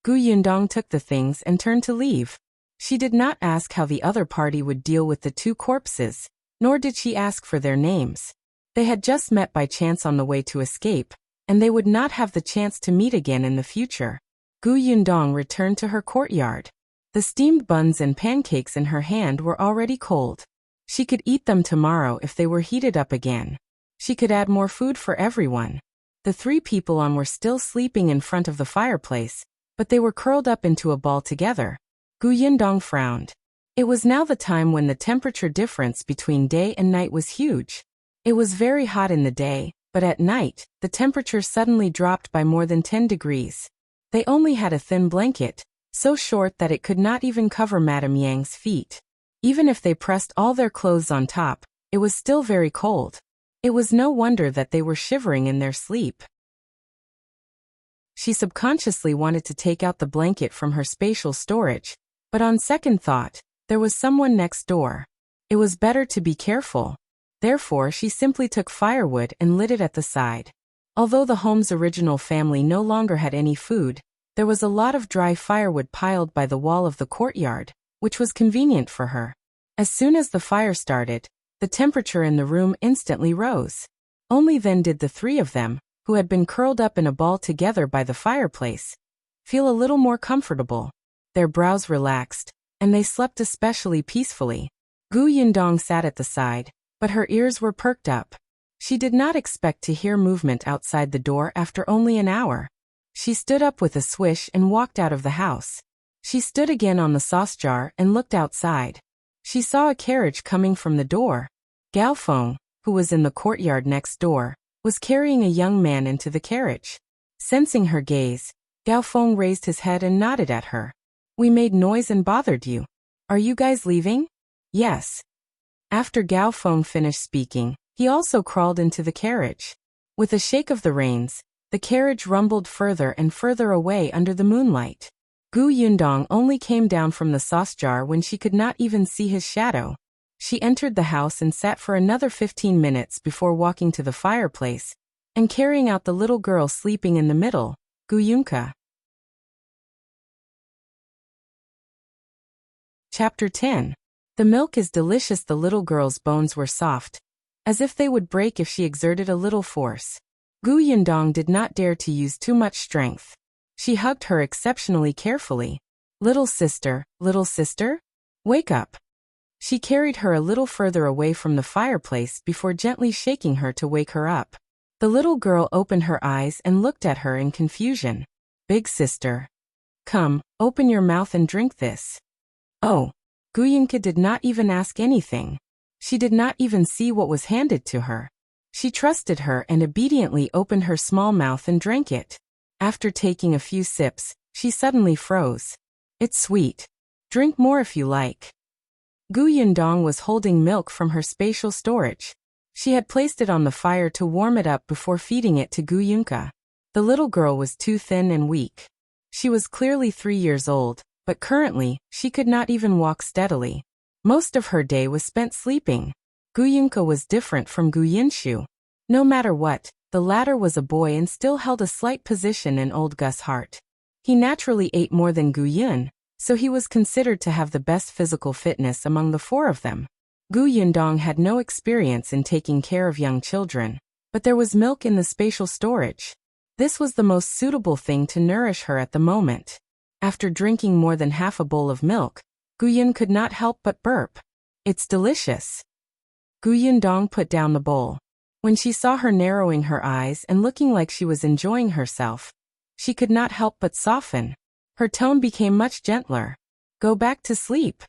Gu Yundong took the things and turned to leave. She did not ask how the other party would deal with the two corpses, nor did she ask for their names. They had just met by chance on the way to escape, and they would not have the chance to meet again in the future. Gu Yundong returned to her courtyard. The steamed buns and pancakes in her hand were already cold. She could eat them tomorrow if they were heated up again. She could add more food for everyone. The three people on were still sleeping in front of the fireplace, but they were curled up into a ball together. Gu Yundong frowned. It was now the time when the temperature difference between day and night was huge. It was very hot in the day, but at night, the temperature suddenly dropped by more than 10 degrees. They only had a thin blanket, so short that it could not even cover Madame Yang's feet. Even if they pressed all their clothes on top, it was still very cold. It was no wonder that they were shivering in their sleep. She subconsciously wanted to take out the blanket from her spatial storage, but on second thought, there was someone next door. It was better to be careful. Therefore, she simply took firewood and lit it at the side. Although the home's original family no longer had any food, there was a lot of dry firewood piled by the wall of the courtyard, which was convenient for her. As soon as the fire started, the temperature in the room instantly rose. Only then did the three of them, who had been curled up in a ball together by the fireplace, feel a little more comfortable. Their brows relaxed, and they slept especially peacefully. Gu Yundong sat at the side, but her ears were perked up. She did not expect to hear movement outside the door after only an hour. She stood up with a swish and walked out of the house. She stood again on the sauce jar and looked outside. She saw a carriage coming from the door. Gao Feng, who was in the courtyard next door, was carrying a young man into the carriage. Sensing her gaze, Gao Feng raised his head and nodded at her. "We made noise and bothered you. Are you guys leaving?" "Yes." After Gao Feng finished speaking, he also crawled into the carriage. With a shake of the reins, the carriage rumbled further and further away under the moonlight. Gu Yundong only came down from the sauce jar when she could not even see his shadow. She entered the house and sat for another 15 minutes before walking to the fireplace and carrying out the little girl sleeping in the middle, Gu Yunka. Chapter 10. The milk is delicious. The little girl's bones were soft, as if they would break if she exerted a little force. Gu Yundong did not dare to use too much strength. She hugged her exceptionally carefully. Little sister, wake up." She carried her a little further away from the fireplace before gently shaking her to wake her up. The little girl opened her eyes and looked at her in confusion. "Big sister. Come, open your mouth and drink this." Oh. Guyunka did not even ask anything. She did not even see what was handed to her. She trusted her and obediently opened her small mouth and drank it. After taking a few sips, she suddenly froze. "It's sweet. Drink more if you like." Gu Yundong was holding milk from her spatial storage. She had placed it on the fire to warm it up before feeding it to Gu Yunka. The little girl was too thin and weak. She was clearly 3 years old, but currently, she could not even walk steadily. Most of her day was spent sleeping. Gu Yunka was different from Gu Yinshu. No matter what, the latter was a boy and still held a slight position in old Gus' heart. He naturally ate more than Gu Yun, so he was considered to have the best physical fitness among the four of them. Gu Yundong had no experience in taking care of young children, but there was milk in the spatial storage. This was the most suitable thing to nourish her at the moment. After drinking more than half a bowl of milk, Gu Yun could not help but burp. "It's delicious." Gu Yundong put down the bowl. When she saw her narrowing her eyes and looking like she was enjoying herself, she could not help but soften. Her tone became much gentler. "Go back to sleep."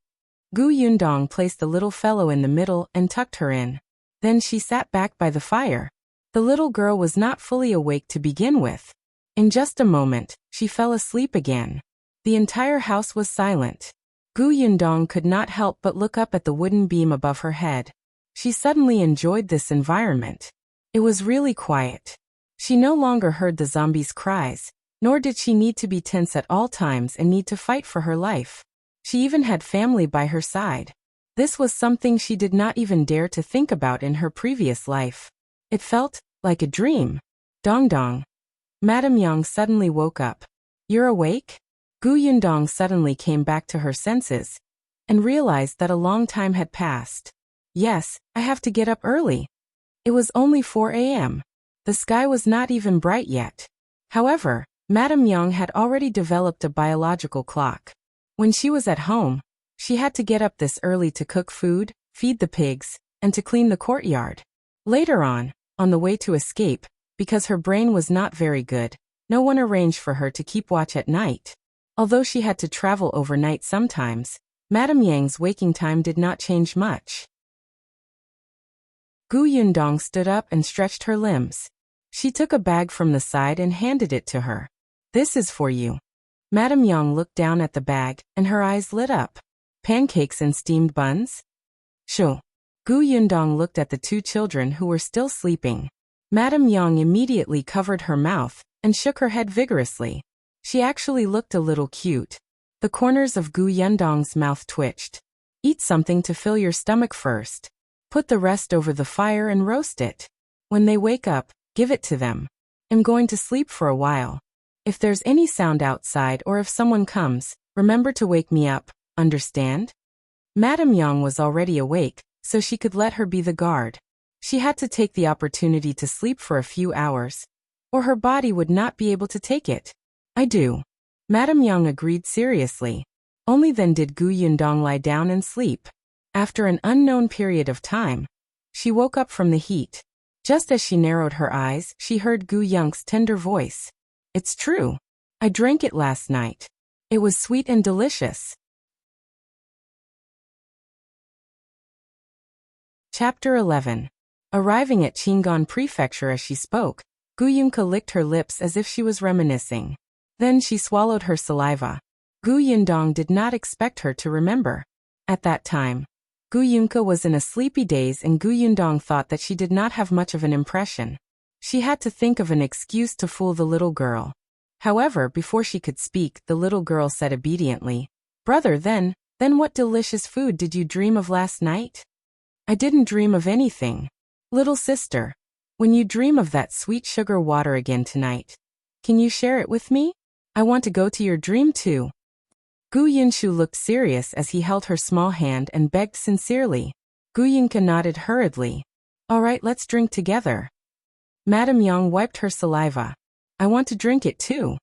Gu Yundong placed the little fellow in the middle and tucked her in. Then she sat back by the fire. The little girl was not fully awake to begin with. In just a moment, she fell asleep again. The entire house was silent. Gu Yundong could not help but look up at the wooden beam above her head. She suddenly enjoyed this environment. It was really quiet. She no longer heard the zombies' cries, nor did she need to be tense at all times and need to fight for her life. She even had family by her side. This was something she did not even dare to think about in her previous life. It felt like a dream. Dong dong. Madame Yang suddenly woke up. You're awake? Gu Yundong suddenly came back to her senses and realized that a long time had passed. Yes, I have to get up early. It was only 4 a.m. The sky was not even bright yet. However, Madame Yang had already developed a biological clock. When she was at home, she had to get up this early to cook food, feed the pigs, and to clean the courtyard. Later on the way to escape, because her brain was not very good, no one arranged for her to keep watch at night. Although she had to travel overnight sometimes, Madame Yang's waking time did not change much. Gu Yundong stood up and stretched her limbs. She took a bag from the side and handed it to her. This is for you. Madame Yang looked down at the bag, and her eyes lit up. Pancakes and steamed buns? Sure. Gu Yundong looked at the two children who were still sleeping. Madame Yang immediately covered her mouth and shook her head vigorously. She actually looked a little cute. The corners of Gu Yundong's mouth twitched. Eat something to fill your stomach first. Put the rest over the fire and roast it. When they wake up, give it to them. I'm going to sleep for a while. If there's any sound outside or if someone comes, remember to wake me up, understand? Madame Yang was already awake, so she could let her be the guard. She had to take the opportunity to sleep for a few hours, or her body would not be able to take it. I do. Madame Yang agreed seriously. Only then did Gu Yundong lie down and sleep. After an unknown period of time, she woke up from the heat. Just as she narrowed her eyes, she heard Gu Yung's tender voice. It's true. I drank it last night. It was sweet and delicious. Chapter 11. Arriving at Qingan Prefecture as she spoke, Gu Yunka licked her lips as if she was reminiscing. Then she swallowed her saliva. Gu Yundong did not expect her to remember. At that time, Gu Yunka was in a sleepy daze and Gu Yundong thought that she did not have much of an impression. She had to think of an excuse to fool the little girl. However, before she could speak, the little girl said obediently, Brother, then what delicious food did you dream of last night? I didn't dream of anything. Little sister, when you dream of that sweet sugar water again tonight, can you share it with me? I want to go to your dream too. Gu Yunshu looked serious as he held her small hand and begged sincerely. Gu Yunka nodded hurriedly. All right, let's drink together. Madame Yang wiped her saliva. I want to drink it too.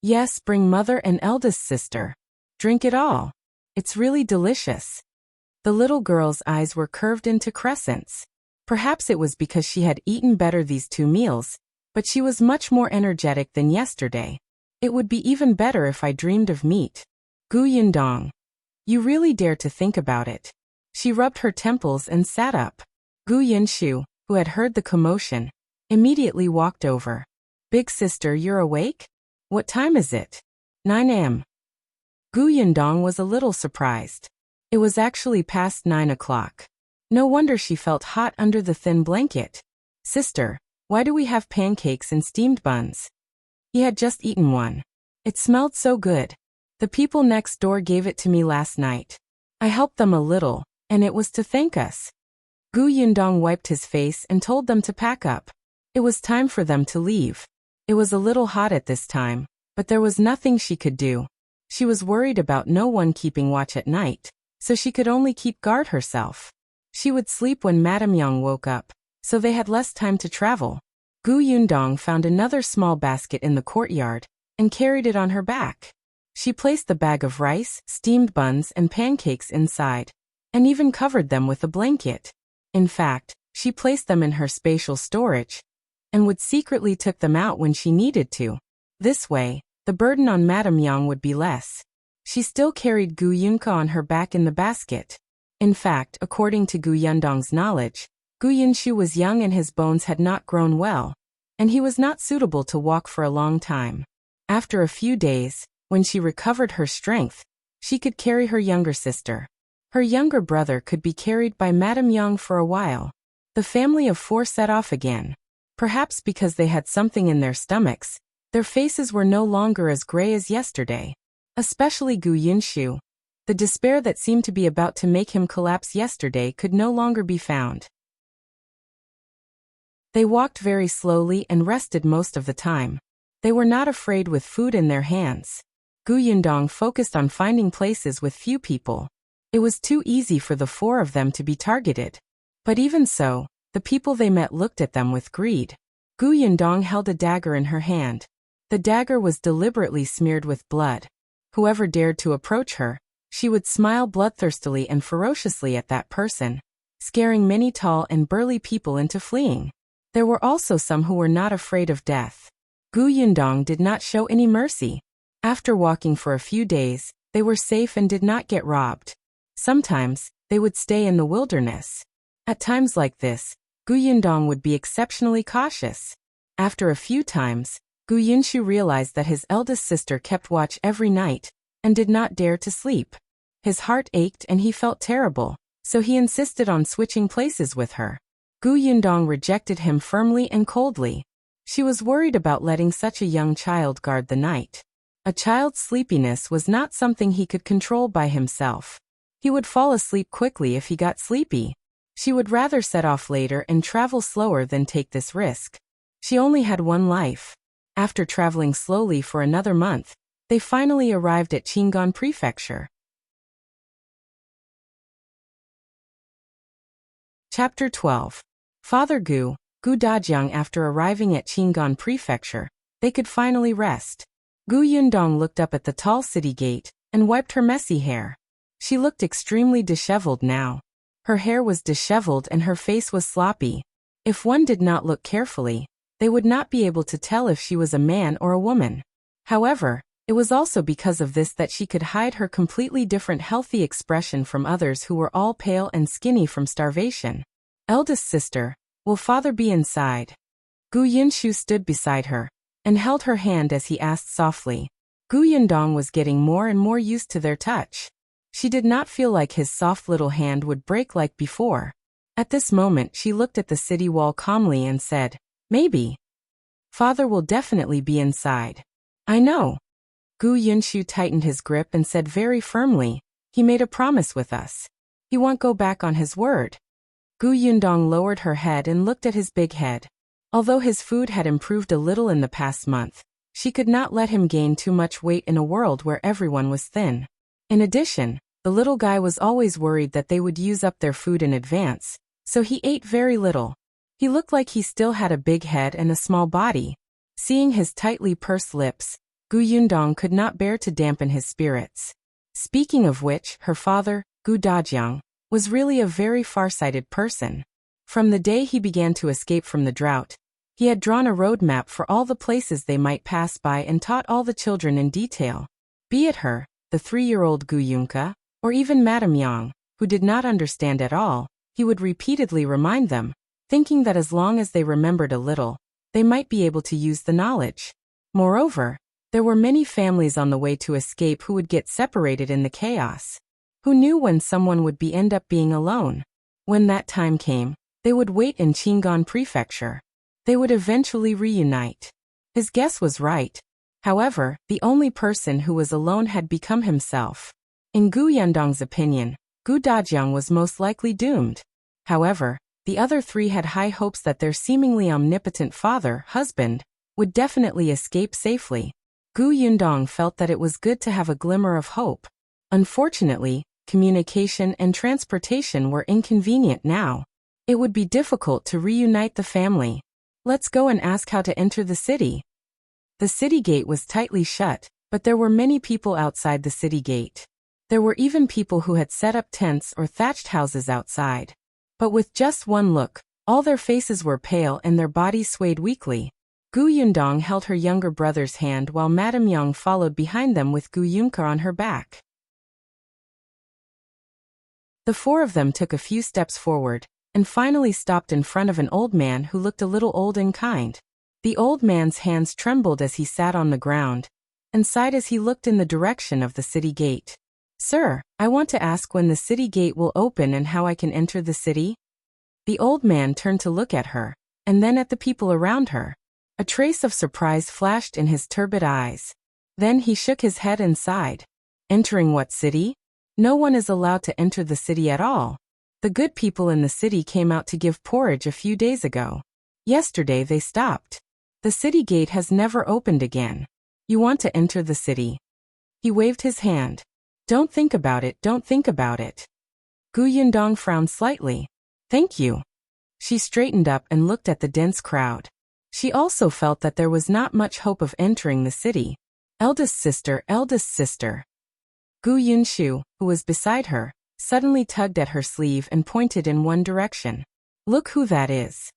Yes, bring mother and eldest sister. Drink it all. It's really delicious. The little girl's eyes were curved into crescents. Perhaps it was because she had eaten better these 2 meals, but she was much more energetic than yesterday. It would be even better if I dreamed of meat. Gu Yundong. You really dare to think about it. She rubbed her temples and sat up. Gu Yunshu, who had heard the commotion, immediately walked over. Big sister, you're awake? What time is it? 9 a.m. Gu Yundong was a little surprised. It was actually past 9 o'clock. No wonder she felt hot under the thin blanket. Sister, why do we have pancakes and steamed buns? He had just eaten one. It smelled so good. The people next door gave it to me last night. I helped them a little, and it was to thank us. Gu Yundong wiped his face and told them to pack up. It was time for them to leave. It was a little hot at this time, but there was nothing she could do. She was worried about no one keeping watch at night, so she could only keep guard herself. She would sleep when Madame Yang woke up, so they had less time to travel. Gu Yundong found another small basket in the courtyard and carried it on her back. She placed the bag of rice, steamed buns, and pancakes inside, and even covered them with a blanket. In fact, she placed them in her spatial storage and would secretly took them out when she needed to. This way, the burden on Madame Yang would be less. She still carried Gu Yunka on her back in the basket. In fact, according to Gu Yundong's knowledge, Gu Yunshu was young and his bones had not grown well, and he was not suitable to walk for a long time. After a few days, when she recovered her strength, she could carry her younger sister. Her younger brother could be carried by Madame Yang for a while. The family of four set off again. Perhaps because they had something in their stomachs, their faces were no longer as gray as yesterday. Especially Gu Yunshu. The despair that seemed to be about to make him collapse yesterday could no longer be found. They walked very slowly and rested most of the time. They were not afraid with food in their hands. Gu Yundong focused on finding places with few people. It was too easy for the four of them to be targeted. But even so, the people they met looked at them with greed. Gu Yundong held a dagger in her hand. The dagger was deliberately smeared with blood. Whoever dared to approach her, she would smile bloodthirstily and ferociously at that person, scaring many tall and burly people into fleeing. There were also some who were not afraid of death. Gu Yundong did not show any mercy. After walking for a few days, they were safe and did not get robbed. Sometimes, they would stay in the wilderness. At times like this, Gu Yundong would be exceptionally cautious. After a few times, Gu Yunshu realized that his eldest sister kept watch every night, and did not dare to sleep. His heart ached and he felt terrible, so he insisted on switching places with her. Gu Yundong rejected him firmly and coldly. She was worried about letting such a young child guard the night. A child's sleepiness was not something he could control by himself. He would fall asleep quickly if he got sleepy. She would rather set off later and travel slower than take this risk. She only had one life. After traveling slowly for another month, they finally arrived at Qingan Prefecture. Chapter 12. Father Gu Dajiang. After arriving at Qingan Prefecture, they could finally rest. Gu Yundong looked up at the tall city gate and wiped her messy hair. She looked extremely disheveled now. Her hair was disheveled and her face was sloppy. If one did not look carefully, they would not be able to tell if she was a man or a woman. However, it was also because of this that she could hide her completely different healthy expression from others who were all pale and skinny from starvation. Eldest sister, will father be inside? Gu Yunshu stood beside her and held her hand as he asked softly. Gu Yundong was getting more and more used to their touch. She did not feel like his soft little hand would break like before. At this moment she looked at the city wall calmly and said, "Maybe. Father will definitely be inside." "I know." Gu Yunshu tightened his grip and said very firmly, "He made a promise with us. He won't go back on his word." Gu Yundong lowered her head and looked at his big head. Although his food had improved a little in the past month, she could not let him gain too much weight in a world where everyone was thin. In addition, the little guy was always worried that they would use up their food in advance, so he ate very little. He looked like he still had a big head and a small body. Seeing his tightly pursed lips, Gu Yundong could not bear to dampen his spirits. Speaking of which, her father, Gu Dajiang, was really a very far-sighted person. From the day he began to escape from the drought, he had drawn a roadmap for all the places they might pass by and taught all the children in detail. Be it her, the 3-year-old Gu Yunka, or even Madame Yang, who did not understand at all, he would repeatedly remind them, thinking that as long as they remembered a little, they might be able to use the knowledge. Moreover, there were many families on the way to escape who would get separated in the chaos. Who knew when someone would end up being alone? When that time came, they would wait in Qingan Prefecture. They would eventually reunite. His guess was right. However, the only person who was alone had become himself. In Gu Yundong's opinion, Gu Dajiang was most likely doomed. However, the other three had high hopes that their seemingly omnipotent husband, would definitely escape safely. Gu Yundong felt that it was good to have a glimmer of hope. Unfortunately, communication and transportation were inconvenient now. It would be difficult to reunite the family. "Let's go and ask how to enter the city." The city gate was tightly shut, but there were many people outside the city gate. There were even people who had set up tents or thatched houses outside. But with just one look, all their faces were pale and their bodies swayed weakly. Gu Yundong held her younger brother's hand while Madame Yang followed behind them with Gu Yunka on her back. The four of them took a few steps forward, and finally stopped in front of an old man who looked a little old and kind. The old man's hands trembled as he sat on the ground, and sighed as he looked in the direction of the city gate. "Sir, I want to ask when the city gate will open and how I can enter the city?" The old man turned to look at her, and then at the people around her. A trace of surprise flashed in his turbid eyes. Then he shook his head and sighed. "Entering what city? No one is allowed to enter the city at all. The good people in the city came out to give porridge a few days ago. Yesterday they stopped. The city gate has never opened again. You want to enter the city?" He waved his hand. "Don't think about it, don't think about it." Gu Yundong frowned slightly. "Thank you." She straightened up and looked at the dense crowd. She also felt that there was not much hope of entering the city. Eldest sister, eldest sister. Gu Yunshu, who was beside her, suddenly tugged at her sleeve and pointed in one direction. "Look who that is."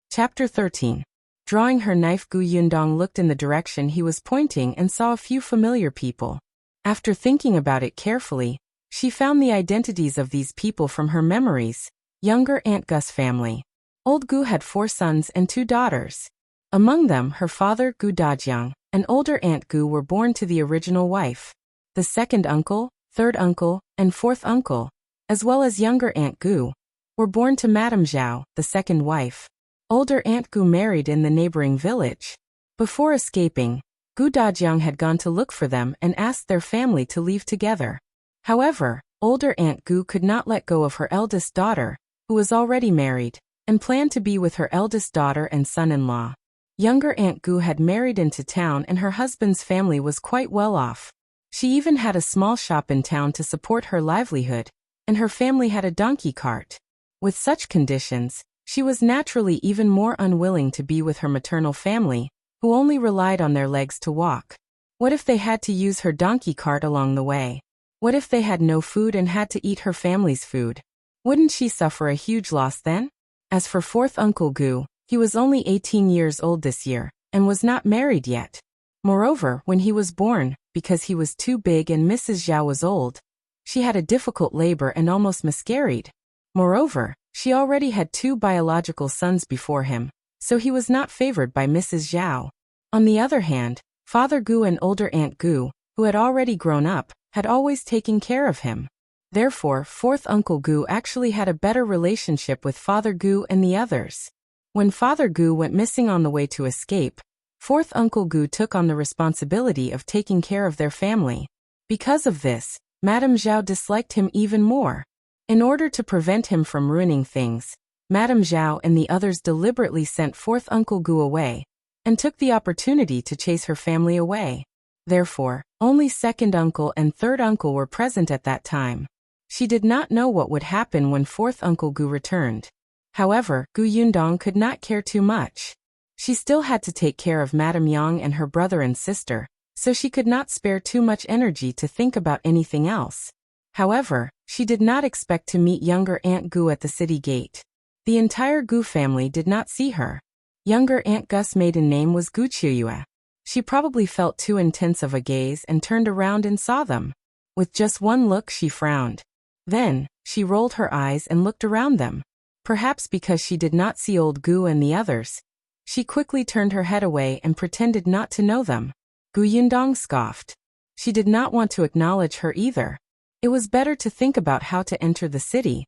Chapter 13. Drawing her knife, Gu Yundong looked in the direction he was pointing and saw a few familiar people. After thinking about it carefully, she found the identities of these people from her memories. Younger Aunt Gu's family. Old Gu had 4 sons and 2 daughters. Among them, her father, Gu Dajiang, and older Aunt Gu were born to the original wife. The second uncle, third uncle, and fourth uncle, as well as younger Aunt Gu, were born to Madame Zhao, the second wife. Older Aunt Gu married in the neighboring village. Before escaping, Gu Dajiang had gone to look for them and asked their family to leave together. However, older Aunt Gu could not let go of her eldest daughter, who was already married, and planned to be with her eldest daughter and son-in-law. Younger Aunt Gu had married into town and her husband's family was quite well off. She even had a small shop in town to support her livelihood, and her family had a donkey cart. With such conditions, she was naturally even more unwilling to be with her maternal family, who only relied on their legs to walk. What if they had to use her donkey cart along the way? What if they had no food and had to eat her family's food? Wouldn't she suffer a huge loss then? As for fourth Uncle Gu, he was only 18 years old this year, and was not married yet. Moreover, when he was born, because he was too big and Mrs. Zhao was old, she had a difficult labor and almost miscarried. Moreover, she already had 2 biological sons before him, so he was not favored by Mrs. Zhao. On the other hand, Father Gu and older Aunt Gu, who had already grown up, had always taken care of him. Therefore, fourth Uncle Gu actually had a better relationship with Father Gu and the others. When Father Gu went missing on the way to escape, fourth Uncle Gu took on the responsibility of taking care of their family. Because of this, Madame Zhao disliked him even more. In order to prevent him from ruining things, Madame Zhao and the others deliberately sent fourth Uncle Gu away, and took the opportunity to chase her family away. Therefore, only second uncle and third uncle were present at that time. She did not know what would happen when fourth Uncle Gu returned. However, Gu Yundong could not care too much. She still had to take care of Madame Yang and her brother and sister, so she could not spare too much energy to think about anything else. However, she did not expect to meet younger Aunt Gu at the city gate. The entire Gu family did not see her. Younger Aunt Gu's maiden name was Gu Chuyue. She probably felt too intense of a gaze and turned around and saw them. With just one look, she frowned. Then, she rolled her eyes and looked around them. Perhaps because she did not see old Gu and the others, she quickly turned her head away and pretended not to know them. Gu Yundong scoffed. She did not want to acknowledge her either. It was better to think about how to enter the city.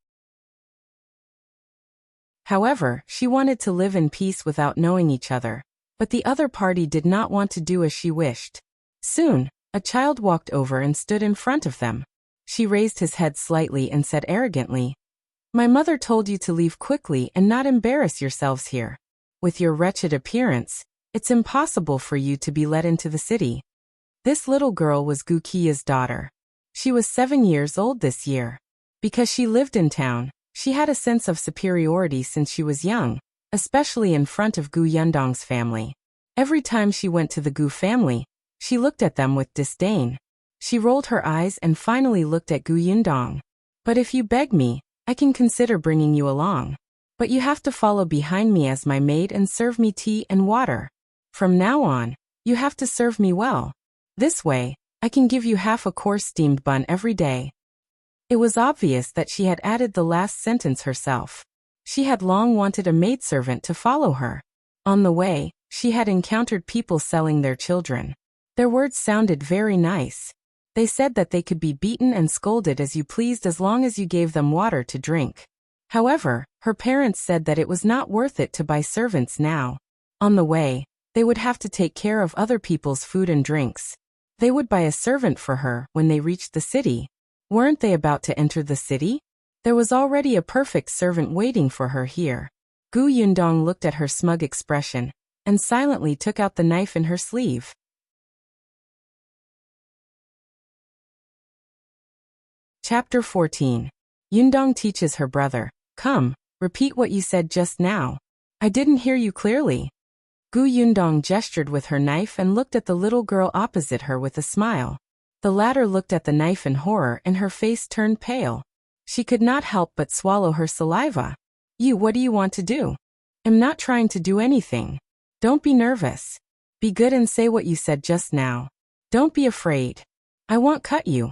However, she wanted to live in peace without knowing each other, but the other party did not want to do as she wished. Soon, a child walked over and stood in front of them. She raised his head slightly and said arrogantly, "My mother told you to leave quickly and not embarrass yourselves here. With your wretched appearance, it's impossible for you to be let into the city." This little girl was Gu Qia's daughter. She was 7 years old this year. Because she lived in town, she had a sense of superiority since she was young, especially in front of Gu Yundong's family. Every time she went to the Gu family, she looked at them with disdain. She rolled her eyes and finally looked at Gu Yundong. "But if you beg me, I can consider bringing you along. But you have to follow behind me as my maid and serve me tea and water. From now on, you have to serve me well. This way, I can give you half a course steamed bun every day." It was obvious that she had added the last sentence herself. She had long wanted a maidservant to follow her. On the way, she had encountered people selling their children. Their words sounded very nice. They said that they could be beaten and scolded as you pleased as long as you gave them water to drink. However, her parents said that it was not worth it to buy servants now. On the way, they would have to take care of other people's food and drinks. They would buy a servant for her when they reached the city. Weren't they about to enter the city? There was already a perfect servant waiting for her here. Gu Yundong looked at her smug expression and silently took out the knife in her sleeve. Chapter 14. Yundong teaches her brother. Come, repeat what you said just now. I didn't hear you clearly. Gu Yundong gestured with her knife and looked at the little girl opposite her with a smile. The latter looked at the knife in horror and her face turned pale. She could not help but swallow her saliva. What do you want to do? I'm not trying to do anything. Don't be nervous. Be good and say what you said just now. Don't be afraid. I won't cut you.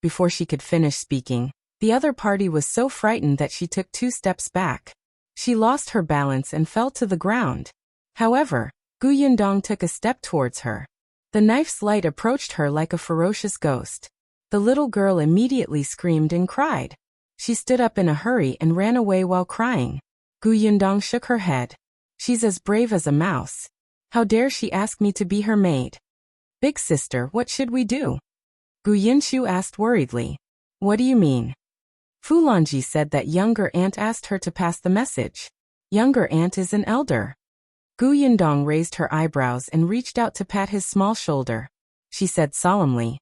Before she could finish speaking, the other party was so frightened that she took 2 steps back. She lost her balance and fell to the ground. However, Gu Yundong took a step towards her. The knife's light approached her like a ferocious ghost. The little girl immediately screamed and cried. She stood up in a hurry and ran away while crying. Gu Yundong shook her head. She's as brave as a mouse. How dare she ask me to be her maid? Big sister, what should we do? Gu Yinshu asked worriedly. What do you mean? Fu Longji said that younger aunt asked her to pass the message. Younger aunt is an elder. Gu Yundong raised her eyebrows and reached out to pat his small shoulder. She said solemnly.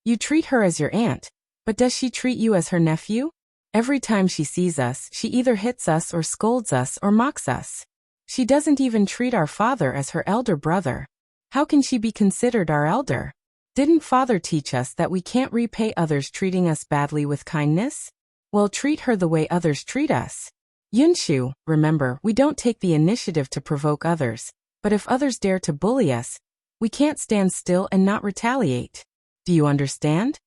You treat her as your aunt, but does she treat you as her nephew? Every time she sees us, she either hits us or scolds us or mocks us. She doesn't even treat our father as her elder brother. How can she be considered our elder? Didn't father teach us that we can't repay others treating us badly with kindness? Well, treat her the way others treat us. Yunshu, remember, we don't take the initiative to provoke others, but if others dare to bully us, we can't stand still and not retaliate. Do you understand?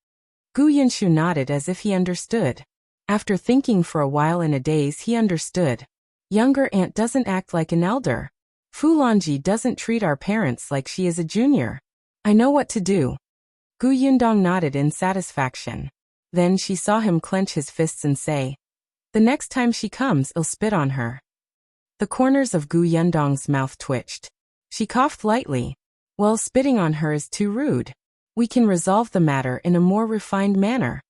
Gu Yunshu nodded as if he understood. After thinking for a while in a daze, he understood. Younger aunt doesn't act like an elder. Fu Longji doesn't treat our parents like she is a junior. I know what to do. Gu Yundong nodded in satisfaction. Then she saw him clench his fists and say, the next time she comes, I'll spit on her. The corners of Gu Yundong's mouth twitched. She coughed lightly. Well, spitting on her is too rude. We can resolve the matter in a more refined manner.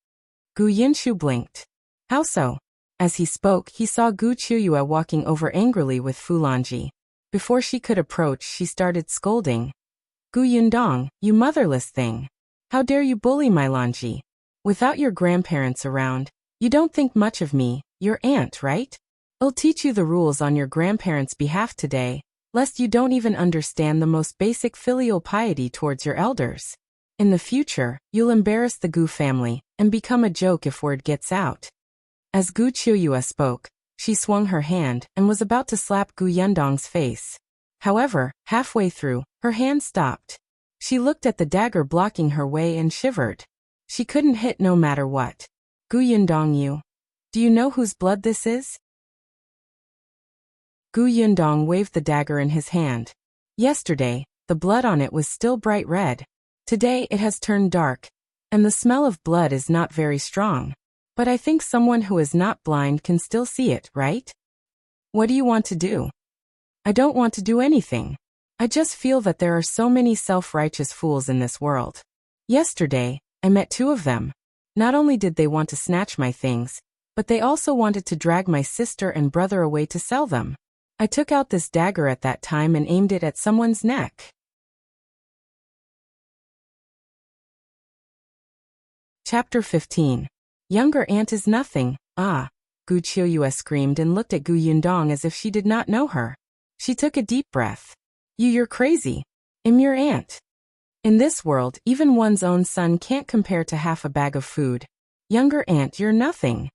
Gu Yinshu blinked. How so? As he spoke, he saw Gu Chuyue walking over angrily with Fu Longji. Before she could approach, she started scolding. Gu Yundong, you motherless thing. How dare you bully my Longji? Without your grandparents around, you don't think much of me, your aunt, right? I'll teach you the rules on your grandparents' behalf today, lest you don't even understand the most basic filial piety towards your elders. In the future, you'll embarrass the Gu family and become a joke if word gets out. As Gu Chuyue spoke, she swung her hand and was about to slap Gu Yundong's face. However, halfway through, her hand stopped. She looked at the dagger blocking her way and shivered. She couldn't hit no matter what. Gu Yundong, do you know whose blood this is? Gu Yundong waved the dagger in his hand. Yesterday, the blood on it was still bright red. Today it has turned dark, and the smell of blood is not very strong. But I think someone who is not blind can still see it, right? What do you want to do? I don't want to do anything. I just feel that there are so many self-righteous fools in this world. Yesterday, I met 2 of them. Not only did they want to snatch my things, but they also wanted to drag my sister and brother away to sell them. I took out this dagger at that time and aimed it at someone's neck. Chapter 15. Younger aunt is nothing. Ah! Gu Chuyue screamed and looked at Gu Yundong as if she did not know her. She took a deep breath. You're crazy. I'm your aunt. In this world, even one's own son can't compare to half a bag of food. Younger aunt, you're nothing.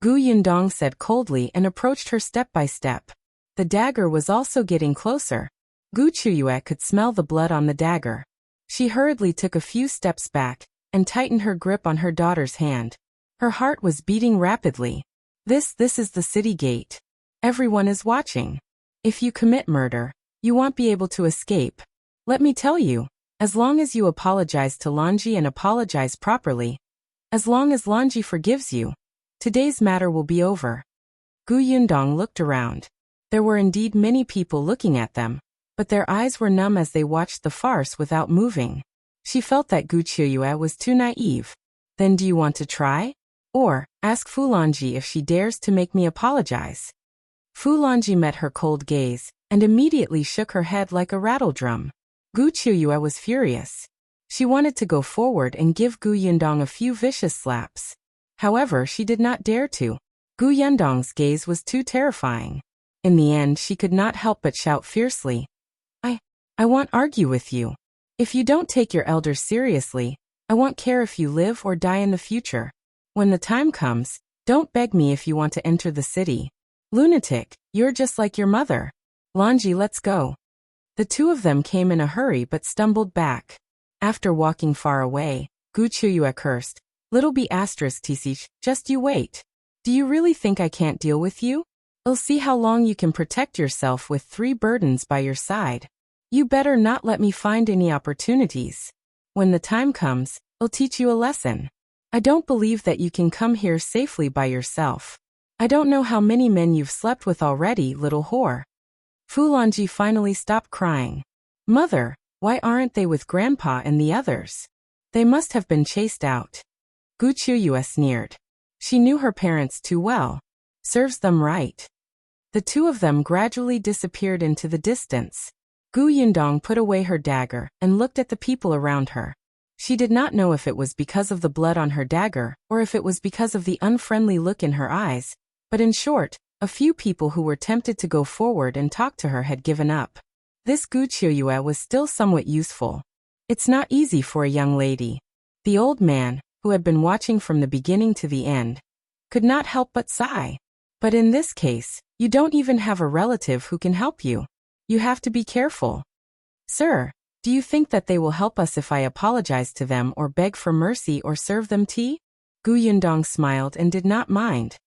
Gu Yundong said coldly and approached her step by step. The dagger was also getting closer. Gu Chuyue could smell the blood on the dagger. She hurriedly took a few steps back and tightened her grip on her daughter's hand. Her heart was beating rapidly. This is the city gate. Everyone is watching. If you commit murder, you won't be able to escape. Let me tell you, as long as you apologize to Lanji and apologize properly, as long as Lanji forgives you, today's matter will be over. Gu Yundong looked around. There were indeed many people looking at them, but their eyes were numb as they watched the farce without moving. She felt that Gu Qiuyue was too naive. Then do you want to try? Or, ask Fu Lanji if she dares to make me apologize. Fu Lanji met her cold gaze, and immediately shook her head like a rattledrum. Gu Qiuyue was furious. She wanted to go forward and give Gu Yundong a few vicious slaps. However, she did not dare to. Gu Yundong's gaze was too terrifying. In the end, she could not help but shout fiercely, I won't argue with you. If you don't take your elders seriously, I won't care if you live or die in the future. When the time comes, don't beg me if you want to enter the city. Lunatic, you're just like your mother. Lanji, let's go. The two of them came in a hurry but stumbled back. After walking far away, Gu Qiuyue cursed, Little b****, just you wait. Do you really think I can't deal with you? I'll see how long you can protect yourself with 3 burdens by your side. You better not let me find any opportunities. When the time comes, I'll teach you a lesson. I don't believe that you can come here safely by yourself. I don't know how many men you've slept with already, little whore. Fu Lanji finally stopped crying. Mother, why aren't they with Grandpa and the others? They must have been chased out. Gu Qiuyue sneered. She knew her parents too well. Serves them right. The two of them gradually disappeared into the distance. Gu Yundong put away her dagger and looked at the people around her. She did not know if it was because of the blood on her dagger or if it was because of the unfriendly look in her eyes, but in short, a few people who were tempted to go forward and talk to her had given up. This Gu Qiuyue was still somewhat useful. It's not easy for a young lady. The old man, who had been watching from the beginning to the end, could not help but sigh. But in this case, you don't even have a relative who can help you. You have to be careful. Sir, do you think that they will help us if I apologize to them or beg for mercy or serve them tea? Gu Yundong smiled and did not mind.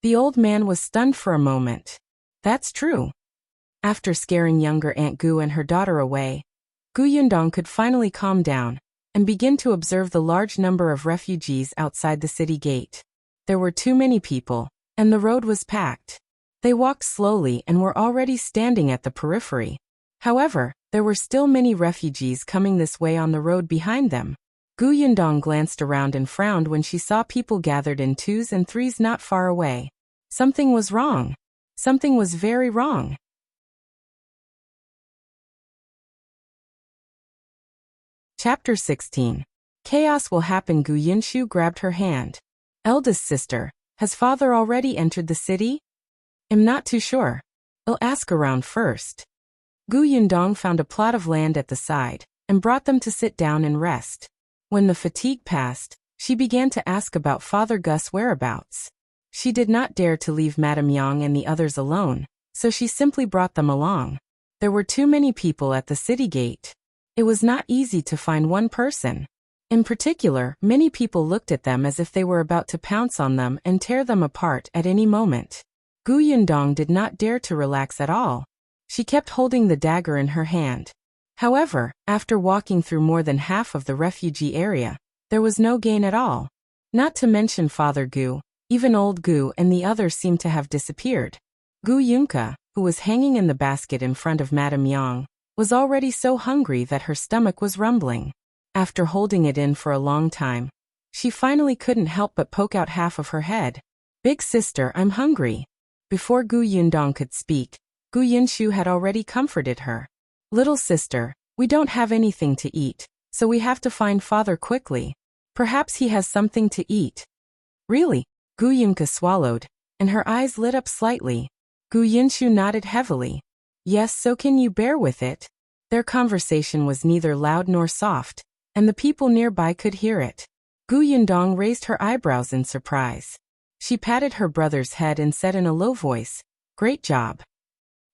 The old man was stunned for a moment. That's true. After scaring younger Aunt Gu and her daughter away, Gu Yundong could finally calm down and begin to observe the large number of refugees outside the city gate. There were too many people, and the road was packed. They walked slowly and were already standing at the periphery. However, there were still many refugees coming this way on the road behind them. Gu Yundong glanced around and frowned when she saw people gathered in 2s and 3s not far away. Something was wrong. Something was very wrong. Chapter 16. Chaos will happen. Gu Yinshu grabbed her hand. Eldest sister, has father already entered the city? I'm not too sure. I'll ask around first. Gu Yundong found a plot of land at the side and brought them to sit down and rest. When the fatigue passed, she began to ask about Father Gus' whereabouts. She did not dare to leave Madame Yang and the others alone, so she simply brought them along. There were too many people at the city gate. It was not easy to find one person. In particular, many people looked at them as if they were about to pounce on them and tear them apart at any moment. Gu Yundong did not dare to relax at all. She kept holding the dagger in her hand. However, after walking through more than half of the refugee area, there was no gain at all. Not to mention Father Gu, even old Gu and the others seemed to have disappeared. Gu Yunka, who was hanging in the basket in front of Madame Yang, was already so hungry that her stomach was rumbling. After holding it in for a long time, she finally couldn't help but poke out half of her head. Big sister, I'm hungry. Before Gu Yundong could speak, Gu Yinshu had already comforted her. Little sister, we don't have anything to eat, so we have to find father quickly. Perhaps he has something to eat. Really? Gu Yunka swallowed, and her eyes lit up slightly. Gu Yinshu nodded heavily. Yes, so can you bear with it? Their conversation was neither loud nor soft, and the people nearby could hear it. Gu Yundong raised her eyebrows in surprise. She patted her brother's head and said in a low voice, Great job.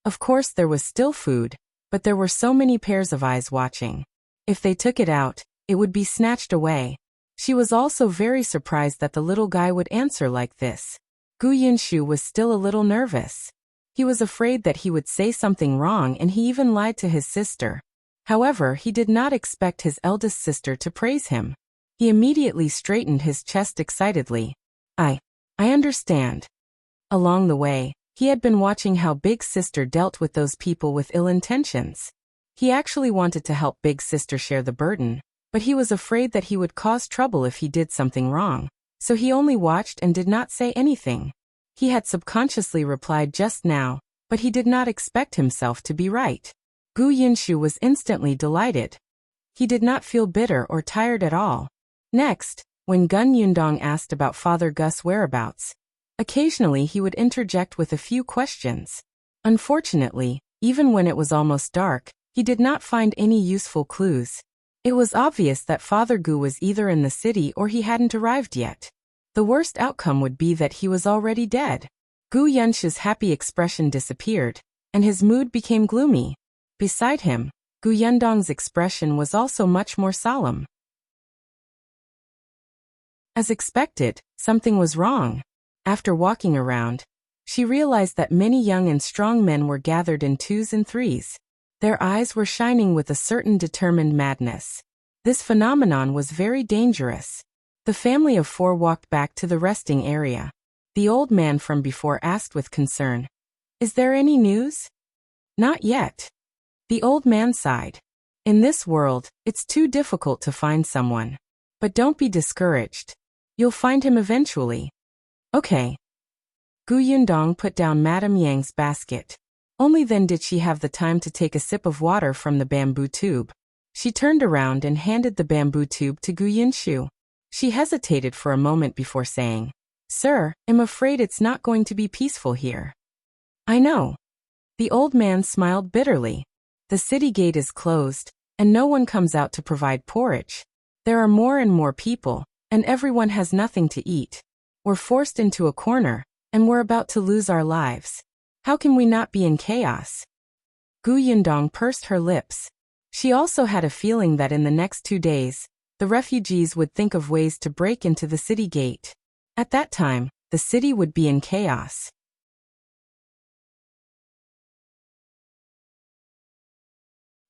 Of course there was still food, but there were so many pairs of eyes watching. If they took it out, it would be snatched away. She was also very surprised that the little guy would answer like this. Gu Yunshu was still a little nervous. He was afraid that he would say something wrong, and he even lied to his sister. However, he did not expect his eldest sister to praise him. He immediately straightened his chest excitedly. I understand. Along the way, he had been watching how Big Sister dealt with those people with ill intentions. He actually wanted to help Big Sister share the burden, but he was afraid that he would cause trouble if he did something wrong, so he only watched and did not say anything. He had subconsciously replied just now, but he did not expect himself to be right. Gu Yunshu was instantly delighted. He did not feel bitter or tired at all. Next, when Gun Yundong asked about Father Gus' whereabouts, occasionally he would interject with a few questions. Unfortunately, even when it was almost dark, he did not find any useful clues. It was obvious that Father Gu was either in the city or he hadn't arrived yet. The worst outcome would be that he was already dead. Gu Yunshu's happy expression disappeared, and his mood became gloomy. Beside him, Gu Yundong's expression was also much more solemn. As expected, something was wrong. After walking around, she realized that many young and strong men were gathered in twos and threes. Their eyes were shining with a certain determined madness. This phenomenon was very dangerous. The family of four walked back to the resting area. The old man from before asked with concern, "Is there any news?" "Not yet." The old man sighed. "In this world, it's too difficult to find someone. But don't be discouraged. You'll find him eventually." "Okay." Gu Yundong put down Madame Yang's basket. Only then did she have the time to take a sip of water from the bamboo tube. She turned around and handed the bamboo tube to Gu Yunshu. She hesitated for a moment before saying, "Sir, I'm afraid it's not going to be peaceful here." "I know." The old man smiled bitterly. "The city gate is closed, and no one comes out to provide porridge. There are more and more people, and everyone has nothing to eat. We're forced into a corner, and we're about to lose our lives. How can we not be in chaos?" Gu Yundong pursed her lips. She also had a feeling that in the next 2 days, the refugees would think of ways to break into the city gate. At that time, the city would be in chaos.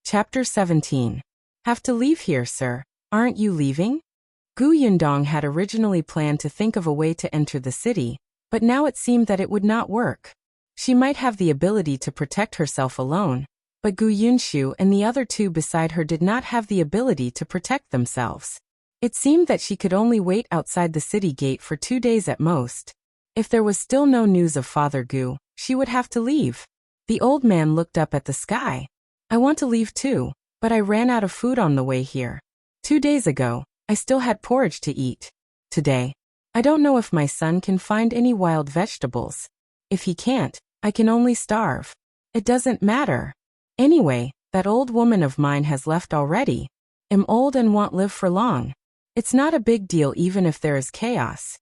Chapter 17. Have to leave here, sir. Aren't you leaving? Gu Yundong had originally planned to think of a way to enter the city, but now it seemed that it would not work. She might have the ability to protect herself alone, but Gu Yunshu and the other two beside her did not have the ability to protect themselves. It seemed that she could only wait outside the city gate for 2 days at most. If there was still no news of Father Gu, she would have to leave. The old man looked up at the sky. "I want to leave too, but I ran out of food on the way here. 2 days ago, I still had porridge to eat. Today, I don't know if my son can find any wild vegetables. If he can't, I can only starve. It doesn't matter. Anyway, that old woman of mine has left already. I'm old and won't live for long. It's not a big deal even if there is chaos."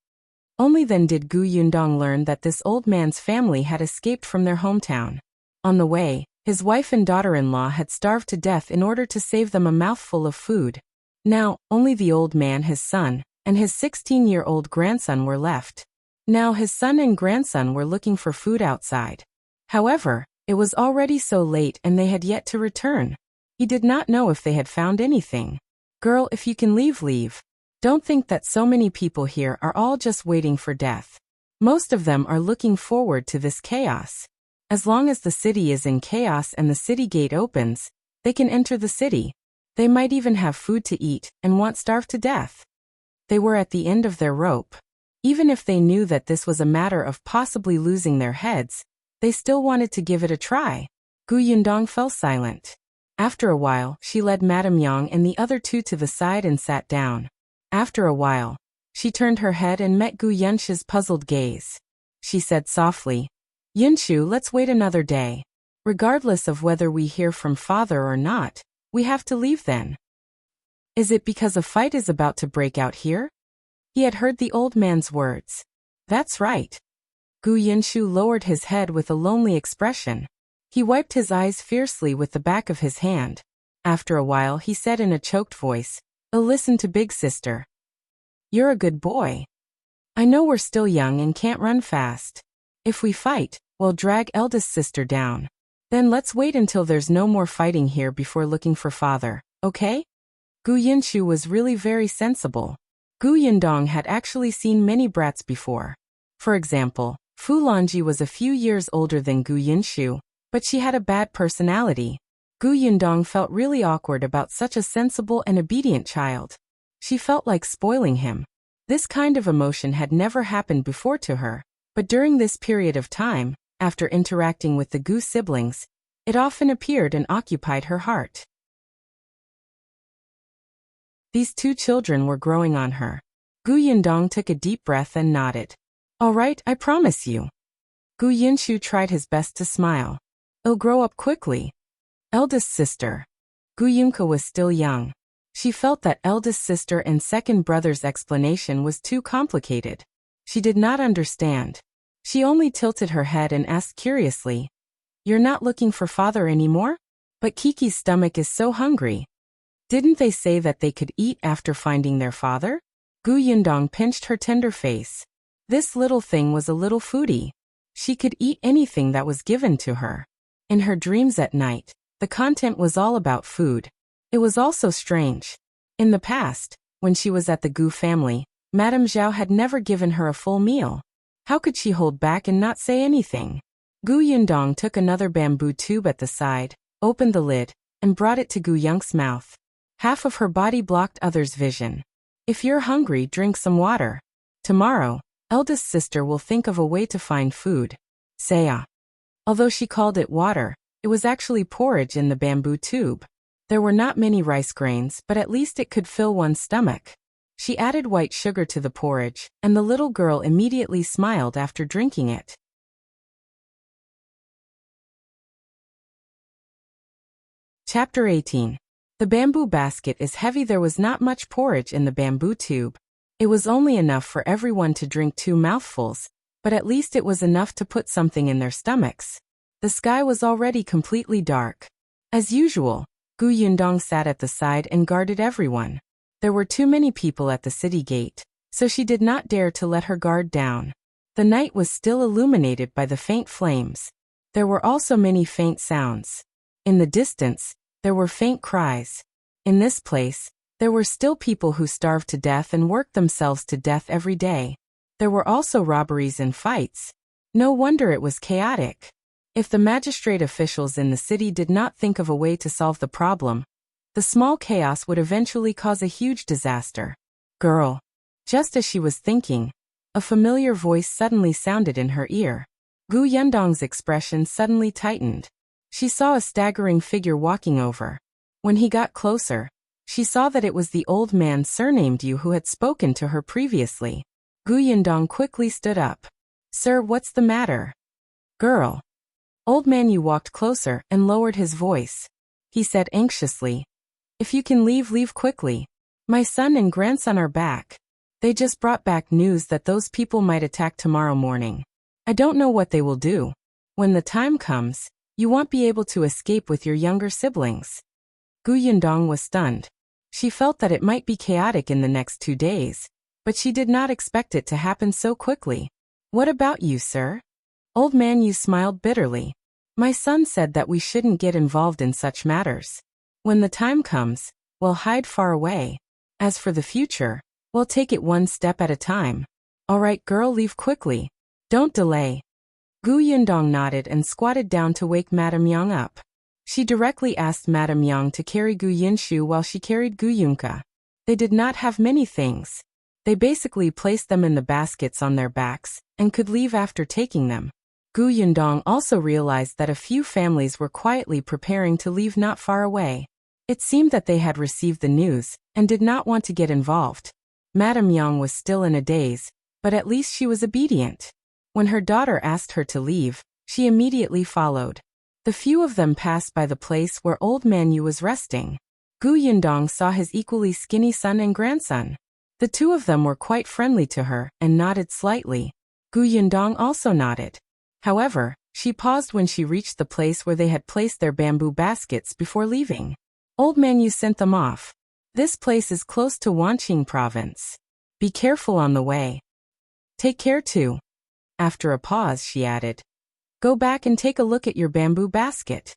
Only then did Gu Yundong learn that this old man's family had escaped from their hometown. On the way, his wife and daughter-in-law had starved to death in order to save them a mouthful of food. Now, only the old man, his son, and his 16-year-old grandson were left. Now his son and grandson were looking for food outside. However, it was already so late and they had yet to return. He did not know if they had found anything. "Girl, if you can leave, leave. Don't think that so many people here are all just waiting for death. Most of them are looking forward to this chaos. As long as the city is in chaos and the city gate opens, they can enter the city. They might even have food to eat and won't starve to death." They were at the end of their rope. Even if they knew that this was a matter of possibly losing their heads, they still wanted to give it a try. Gu Yundong fell silent. After a while, she led Madame Yang and the other two to the side and sat down. After a while, she turned her head and met Gu Yunshu's puzzled gaze. She said softly, "Yunshu, let's wait another day. Regardless of whether we hear from father or not, we have to leave then." "Is it because a fight is about to break out here?" He had heard the old man's words. "That's right." Gu Yunshu lowered his head with a lonely expression. He wiped his eyes fiercely with the back of his hand. After a while he said in a choked voice, "Oh, listen to Big Sister. You're a good boy. I know we're still young and can't run fast. If we fight, we'll drag eldest sister down. Then let's wait until there's no more fighting here before looking for father, okay? Gu Yinshu was really very sensible. Gu Yindong had actually seen many brats before. For example, Fu Longji was a few years older than Gu Yinshu, but she had a bad personality. Gu Yindong felt really awkward about such a sensible and obedient child. She felt like spoiling him. This kind of emotion had never happened before to her, but during this period of time, after interacting with the Gu siblings, it often appeared and occupied her heart. These two children were growing on her. Gu Yindong took a deep breath and nodded. All right, I promise you. Gu Yinshu tried his best to smile. It'll grow up quickly. Eldest sister. Gu Yunka was still young. She felt that eldest sister and second brother's explanation was too complicated. She did not understand. She only tilted her head and asked curiously, "You're not looking for father anymore? But Kiki's stomach is so hungry. Didn't they say that they could eat after finding their father?" Gu Yindong pinched her tender face. This little thing was a little foodie. She could eat anything that was given to her. In her dreams at night, the content was all about food. It was also strange. In the past, when she was at the Gu family, Madame Zhao had never given her a full meal. How could she hold back and not say anything? Gu Yindong took another bamboo tube at the side, opened the lid, and brought it to Gu Yunk's mouth. Half of her body blocked others' vision. If you're hungry, drink some water. Tomorrow, eldest sister will think of a way to find food. Saya. Although she called it water, it was actually porridge in the bamboo tube. There were not many rice grains, but at least it could fill one's stomach. She added white sugar to the porridge, and the little girl immediately smiled after drinking it. Chapter 18. The bamboo basket is heavy. There was not much porridge in the bamboo tube. It was only enough for everyone to drink 2 mouthfuls, but at least it was enough to put something in their stomachs. The sky was already completely dark. As usual, Gu Yindong sat at the side and guarded everyone. There were too many people at the city gate, so she did not dare to let her guard down. The night was still illuminated by the faint flames. There were also many faint sounds. In the distance, there were faint cries. In this place, there were still people who starved to death and worked themselves to death every day. There were also robberies and fights. No wonder it was chaotic. If the magistrate officials in the city did not think of a way to solve the problem, the small chaos would eventually cause a huge disaster. Girl. Just as she was thinking, a familiar voice suddenly sounded in her ear. Gu Yindong's expression suddenly tightened. She saw a staggering figure walking over. When he got closer, she saw that it was the old man surnamed Yu who had spoken to her previously. Gu Yindong quickly stood up. Sir, what's the matter? Girl. Old man Yu walked closer and lowered his voice. He said anxiously, If you can leave, leave quickly. My son and grandson are back. They just brought back news that those people might attack tomorrow morning. I don't know what they will do. When the time comes, you won't be able to escape with your younger siblings. Gu Yindong was stunned. She felt that it might be chaotic in the next 2 days, but she did not expect it to happen so quickly. What about you, sir? Old man Yu smiled bitterly. My son said that we shouldn't get involved in such matters. When the time comes, we'll hide far away. As for the future, we'll take it one step at a time. All right, girl, leave quickly. Don't delay. Gu Yindong nodded and squatted down to wake Madame Yang up. She directly asked Madame Yang to carry Gu Yinshu while she carried Gu Yunka. They did not have many things. They basically placed them in the baskets on their backs, and could leave after taking them. Gu Yindong also realized that a few families were quietly preparing to leave not far away. It seemed that they had received the news, and did not want to get involved. Madame Yang was still in a daze, but at least she was obedient. When her daughter asked her to leave, she immediately followed. The few of them passed by the place where old man Yu was resting. Gu Yindong saw his equally skinny son and grandson. The two of them were quite friendly to her, and nodded slightly. Gu Yindong also nodded. However, she paused when she reached the place where they had placed their bamboo baskets before leaving. Old man Yu sent them off. This place is close to Wanqing province. Be careful on the way. Take care too. After a pause, she added, go back and take a look at your bamboo basket.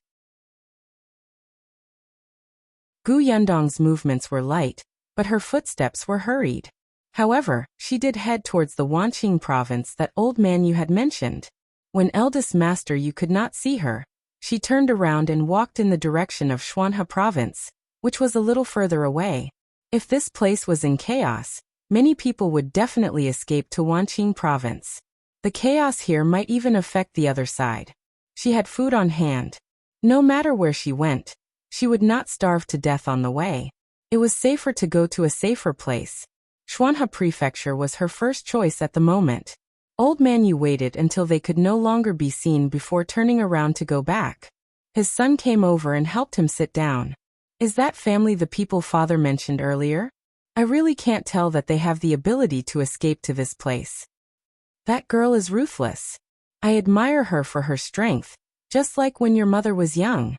Gu Yundong's movements were light, but her footsteps were hurried. However, she did head towards the Wanqing province that old man Yu had mentioned. When eldest master Yu could not see her, she turned around and walked in the direction of Xuanhe province, which was a little further away. If this place was in chaos, many people would definitely escape to Wanqing province. The chaos here might even affect the other side. She had food on hand. No matter where she went, she would not starve to death on the way. It was safer to go to a safer place. Xuanhe Prefecture was her first choice at the moment. Old man Yu waited until they could no longer be seen before turning around to go back. His son came over and helped him sit down. Is that family the people father mentioned earlier? I really can't tell that they have the ability to escape to this place. That girl is ruthless. I admire her for her strength, just like when your mother was young.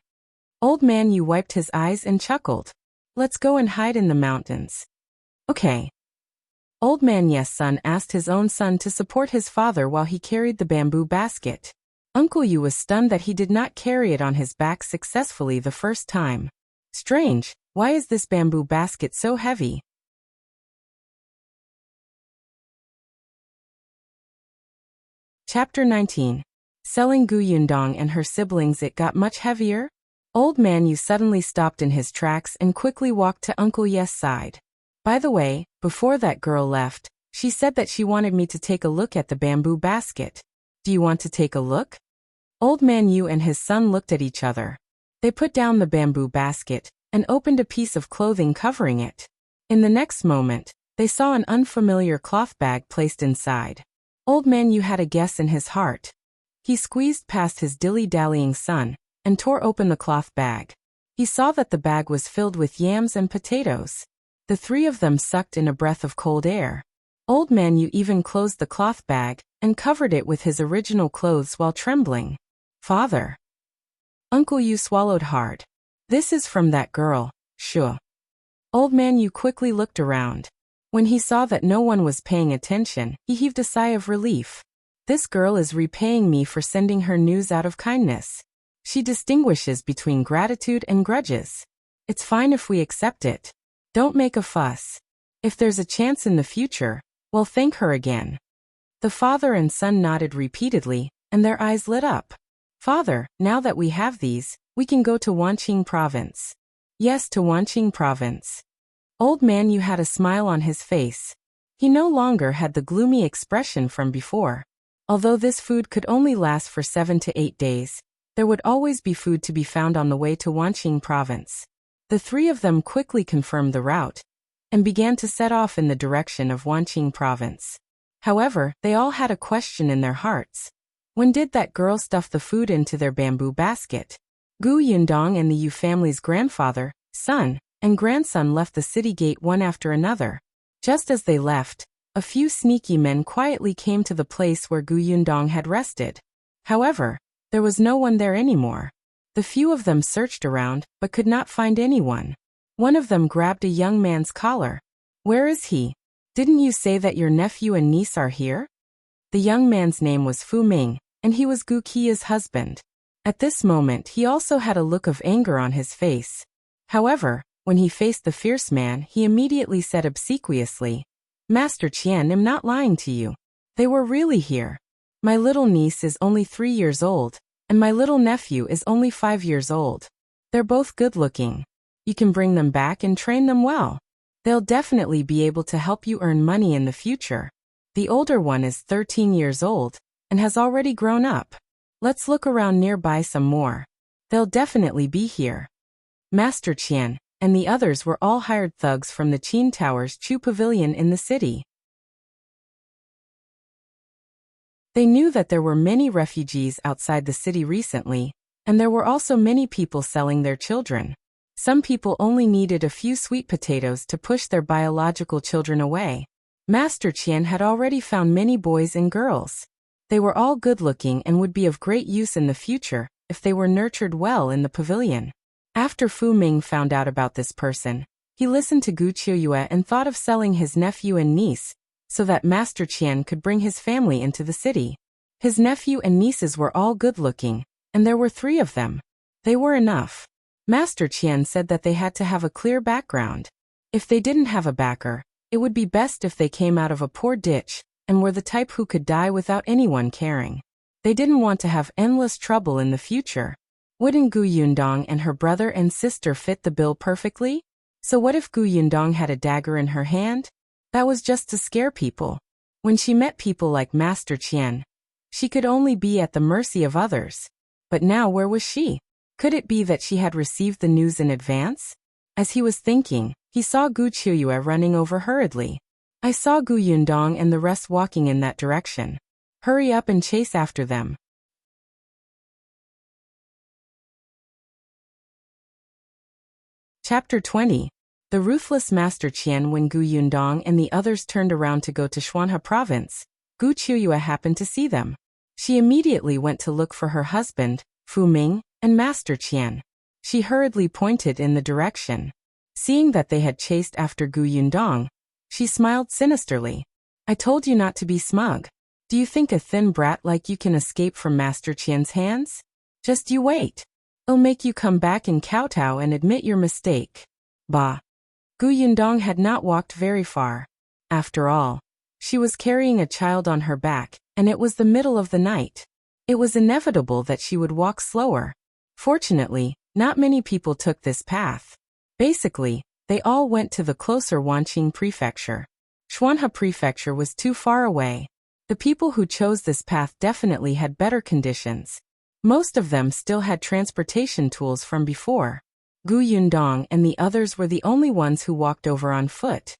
Old man Yu wiped his eyes and chuckled. Let's go and hide in the mountains. Okay. Old man Ye's son asked his own son to support his father while he carried the bamboo basket. Uncle Yu was stunned that he did not carry it on his back successfully the first time. Strange, why is this bamboo basket so heavy? Chapter 19. Selling Gu Yundong and her siblings. It got much heavier. Old man Yu suddenly stopped in his tracks and quickly walked to Uncle Ye's side. By the way, before that girl left, she said that she wanted me to take a look at the bamboo basket. Do you want to take a look? Old man Yu and his son looked at each other. They put down the bamboo basket and opened a piece of clothing covering it. In the next moment, they saw an unfamiliar cloth bag placed inside. Old man Yu had a guess in his heart. He squeezed past his dilly-dallying son and tore open the cloth bag. He saw that the bag was filled with yams and potatoes. The three of them sucked in a breath of cold air. Old man Yu even closed the cloth bag and covered it with his original clothes while trembling. Father. Uncle Yu swallowed hard. This is from that girl, Shu. Old man Yu quickly looked around. When he saw that no one was paying attention, he heaved a sigh of relief. This girl is repaying me for sending her news out of kindness. She distinguishes between gratitude and grudges. It's fine if we accept it. Don't make a fuss. If there's a chance in the future, we'll thank her again. The father and son nodded repeatedly, and their eyes lit up. Father, now that we have these, we can go to Wanqing province. Yes, to Wanqing province. Old man Yu had a smile on his face. He no longer had the gloomy expression from before. Although this food could only last for 7 to 8 days, there would always be food to be found on the way to Wanqing province. The three of them quickly confirmed the route and began to set off in the direction of Wanqing province. However, they all had a question in their hearts. When did that girl stuff the food into their bamboo basket? Gu Yundong and the Yu family's grandfather, son, and grandson left the city gate one after another. Just as they left, a few sneaky men quietly came to the place where Gu Yundong had rested. However, there was no one there anymore. The few of them searched around, but could not find anyone. One of them grabbed a young man's collar. Where is he? Didn't you say that your nephew and niece are here? The young man's name was Fu Ming, and he was Gu Qia's husband. At this moment he also had a look of anger on his face. However, when he faced the fierce man, he immediately said obsequiously, Master Qian, I'm not lying to you. They were really here. My little niece is only 3 years old, and my little nephew is only 5 years old. They're both good-looking. You can bring them back and train them well. They'll definitely be able to help you earn money in the future. The older one is 13 years old and has already grown up. Let's look around nearby some more. They'll definitely be here. Master Qian and the others were all hired thugs from the Qin Tower's Chu Pavilion in the city. They knew that there were many refugees outside the city recently, and there were also many people selling their children. Some people only needed a few sweet potatoes to push their biological children away. Master Qian had already found many boys and girls. They were all good-looking and would be of great use in the future if they were nurtured well in the pavilion. After Fu Ming found out about this person, He listened to Gu Qiuyue and thought of selling his nephew and niece, so that Master Qian could bring his family into the city. His nephew and nieces were all good-looking, and there were 3 of them. They were enough. Master Qian said that they had to have a clear background. If they didn't have a backer, it would be best if they came out of a poor ditch, and were the type who could die without anyone caring. They didn't want to have endless trouble in the future. Wouldn't Gu Yundong and her brother and sister fit the bill perfectly? So what if Gu Yundong had a dagger in her hand? That was just to scare people. When she met people like Master Qian, she could only be at the mercy of others. But now where was she? Could it be that she had received the news in advance? As he was thinking, he saw Gu Qiuyue running over hurriedly. I saw Gu Yundong and the rest walking in that direction. Hurry up and chase after them. Chapter 20. The ruthless Master Qian. When Gu Yundong and the others turned around to go to Xuanhe province, Gu Qiuyue happened to see them. She immediately went to look for her husband, Fu Ming, and Master Qian. She hurriedly pointed in the direction. Seeing that they had chased after Gu Yundong, she smiled sinisterly. I told you not to be smug. Do you think a thin brat like you can escape from Master Qian's hands? Just you wait. I'll make you come back and kowtow and admit your mistake. Bah. Gu Yundong had not walked very far. After all, she was carrying a child on her back, and it was the middle of the night. It was inevitable that she would walk slower. Fortunately, not many people took this path. Basically, they all went to the closer Wanqing prefecture. Xuanhe prefecture was too far away. The people who chose this path definitely had better conditions. Most of them still had transportation tools from before. Gu Yundong and the others were the only ones who walked over on foot.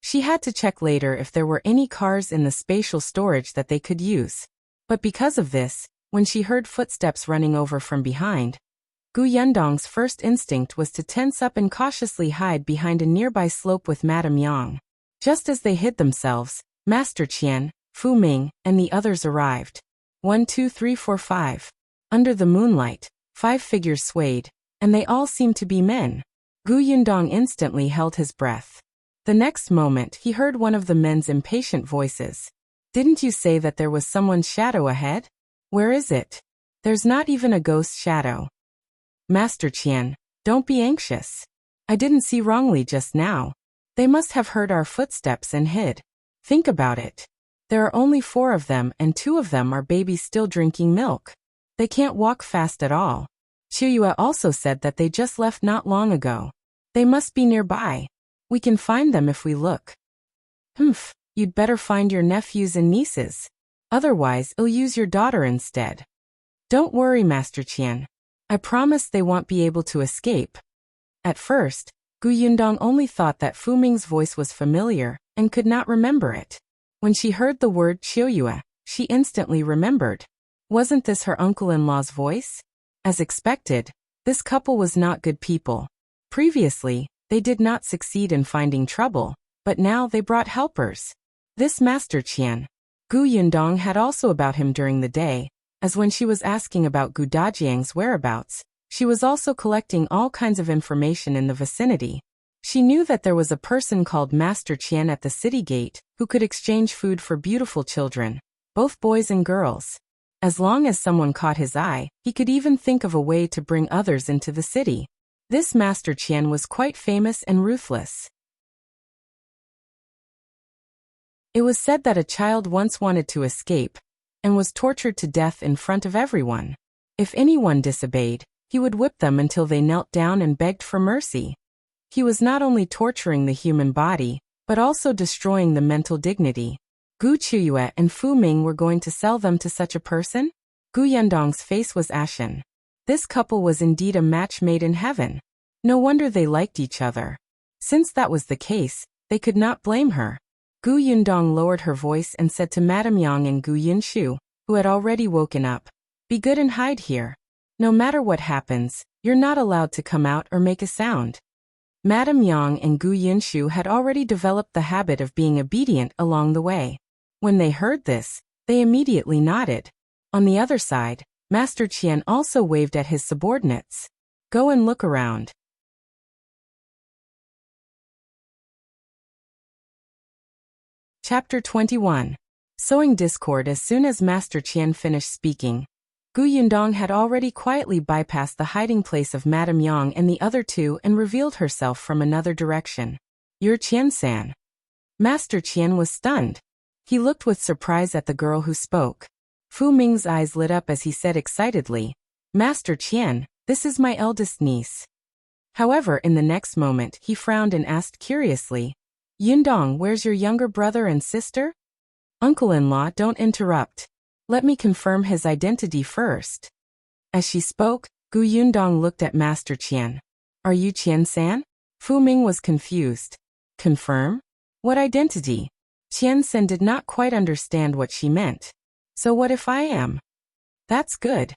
She had to check later if there were any cars in the spatial storage that they could use. But because of this, when she heard footsteps running over from behind, Gu Yundong's first instinct was to tense up and cautiously hide behind a nearby slope with Madame Yang. Just as they hid themselves, Master Qian, Fu Ming, and the others arrived. 1, 2, 3, 4, 5. Under the moonlight, 5 figures swayed, and they all seemed to be men. Gu Yundong instantly held his breath. The next moment he heard one of the men's impatient voices. Didn't you say that there was someone's shadow ahead? Where is it? There's not even a ghost shadow. Master Qian, don't be anxious. I didn't see wrongly just now. They must have heard our footsteps and hid. Think about it. There are only 4 of them and 2 of them are babies still drinking milk. They can't walk fast at all. Qiuyue also said that they just left not long ago. They must be nearby. We can find them if we look. You'd better find your nephews and nieces. Otherwise, I'll use your daughter instead. Don't worry, Master Qian. I promise they won't be able to escape. At first, Gu Yundong only thought that Fu Ming's voice was familiar and could not remember it. When she heard the word Qiuyue, she instantly remembered. Wasn't this her uncle-in-law's voice? As expected, this couple was not good people. Previously, they did not succeed in finding trouble, but now they brought helpers. This Master Qian, Gu Yundong had also about him during the day, as when she was asking about Gu Dajiang's whereabouts, she was also collecting all kinds of information in the vicinity. She knew that there was a person called Master Qian at the city gate who could exchange food for beautiful children, both boys and girls. As long as someone caught his eye, he could even think of a way to bring others into the city. This Master Qian was quite famous and ruthless. It was said that a child once wanted to escape and was tortured to death in front of everyone. If anyone disobeyed, he would whip them until they knelt down and begged for mercy. He was not only torturing the human body, but also destroying the mental dignity. Gu Qiuyue and Fu Ming were going to sell them to such a person? Gu Yundong's face was ashen. This couple was indeed a match made in heaven. No wonder they liked each other. Since that was the case, they could not blame her. Gu Yundong lowered her voice and said to Madame Yang and Gu Yunshu, who had already woken up, "Be good and hide here. No matter what happens, you're not allowed to come out or make a sound." Madame Yang and Gu Yunshu had already developed the habit of being obedient along the way. When they heard this, they immediately nodded. On the other side, Master Qian also waved at his subordinates. "Go and look around." Chapter 21. Sowing discord. As soon as Master Qian finished speaking, Gu Yundong had already quietly bypassed the hiding place of Madame Yang and the other two and revealed herself from another direction. "You're Qian-san." Master Qian was stunned. He looked with surprise at the girl who spoke. Fu Ming's eyes lit up as he said excitedly, "Master Qian, this is my eldest niece." However, in the next moment, he frowned and asked curiously, "Yundong, where's your younger brother and sister?" "Uncle-in-law, don't interrupt. Let me confirm his identity first." As she spoke, Gu Yundong looked at Master Qian. "Are you Qian-san?" Fu Ming was confused. "Confirm? What identity?" Qian-san did not quite understand what she meant. "So what if I am?" "That's good."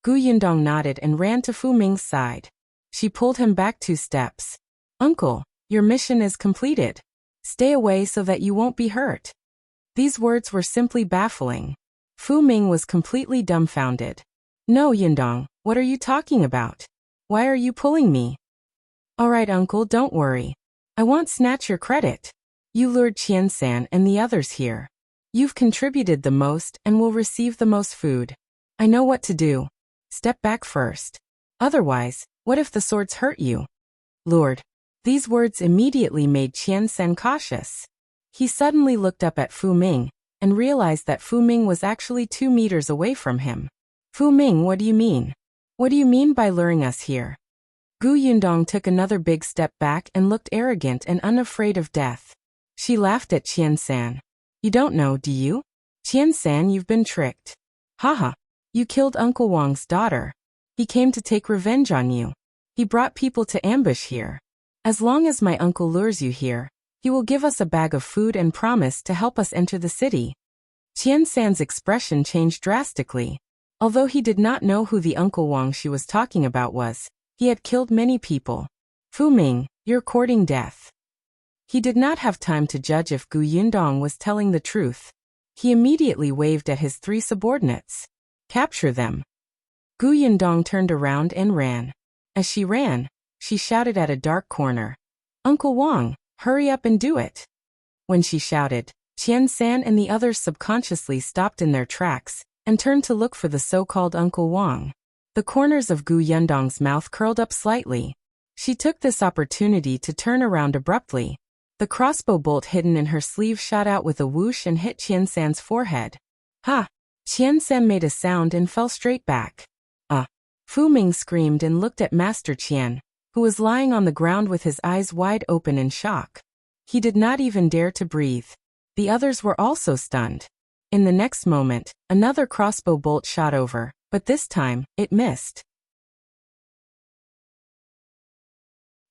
Gu Yundong nodded and ran to Fu Ming's side. She pulled him back 2 steps. "Uncle, your mission is completed. Stay away so that you won't be hurt." These words were simply baffling. Fu Ming was completely dumbfounded. "No, Yundong, what are you talking about? Why are you pulling me?" "All right, uncle, don't worry. I won't snatch your credit. You lured Qian-san and the others here. You've contributed the most and will receive the most food. I know what to do. Step back first. Otherwise, what if the swords hurt you?" "Lured." These words immediately made Qian-san cautious. He suddenly looked up at Fu Ming and realized that Fu Ming was actually 2 meters away from him. "Fu Ming, what do you mean? What do you mean by luring us here?" Gu Yundong took another big step back and looked arrogant and unafraid of death. She laughed at Qian-san. "You don't know, do you? Qian-san, you've been tricked. Haha. You killed Uncle Wang's daughter. He came to take revenge on you. He brought people to ambush here. As long as my uncle lures you here, he will give us a bag of food and promise to help us enter the city." Qian-san's expression changed drastically. Although he did not know who the Uncle Wang she was talking about was, he had killed many people. "Fu Ming, you're courting death." He did not have time to judge if Gu Yundong was telling the truth. He immediately waved at his 3 subordinates. "Capture them." Gu Yundong turned around and ran. As she ran, she shouted at a dark corner, "Uncle Wang, hurry up and do it." When she shouted, Qian-san and the others subconsciously stopped in their tracks and turned to look for the so-called Uncle Wang. The corners of Gu Yundong's mouth curled up slightly. She took this opportunity to turn around abruptly. The crossbow bolt hidden in her sleeve shot out with a whoosh and hit Qian-san's forehead. "Ha!" Qian-san made a sound and fell straight back. Fu Ming screamed and looked at Master Qian, who was lying on the ground with his eyes wide open in shock. He did not even dare to breathe. The others were also stunned. In the next moment, another crossbow bolt shot over, but this time, it missed.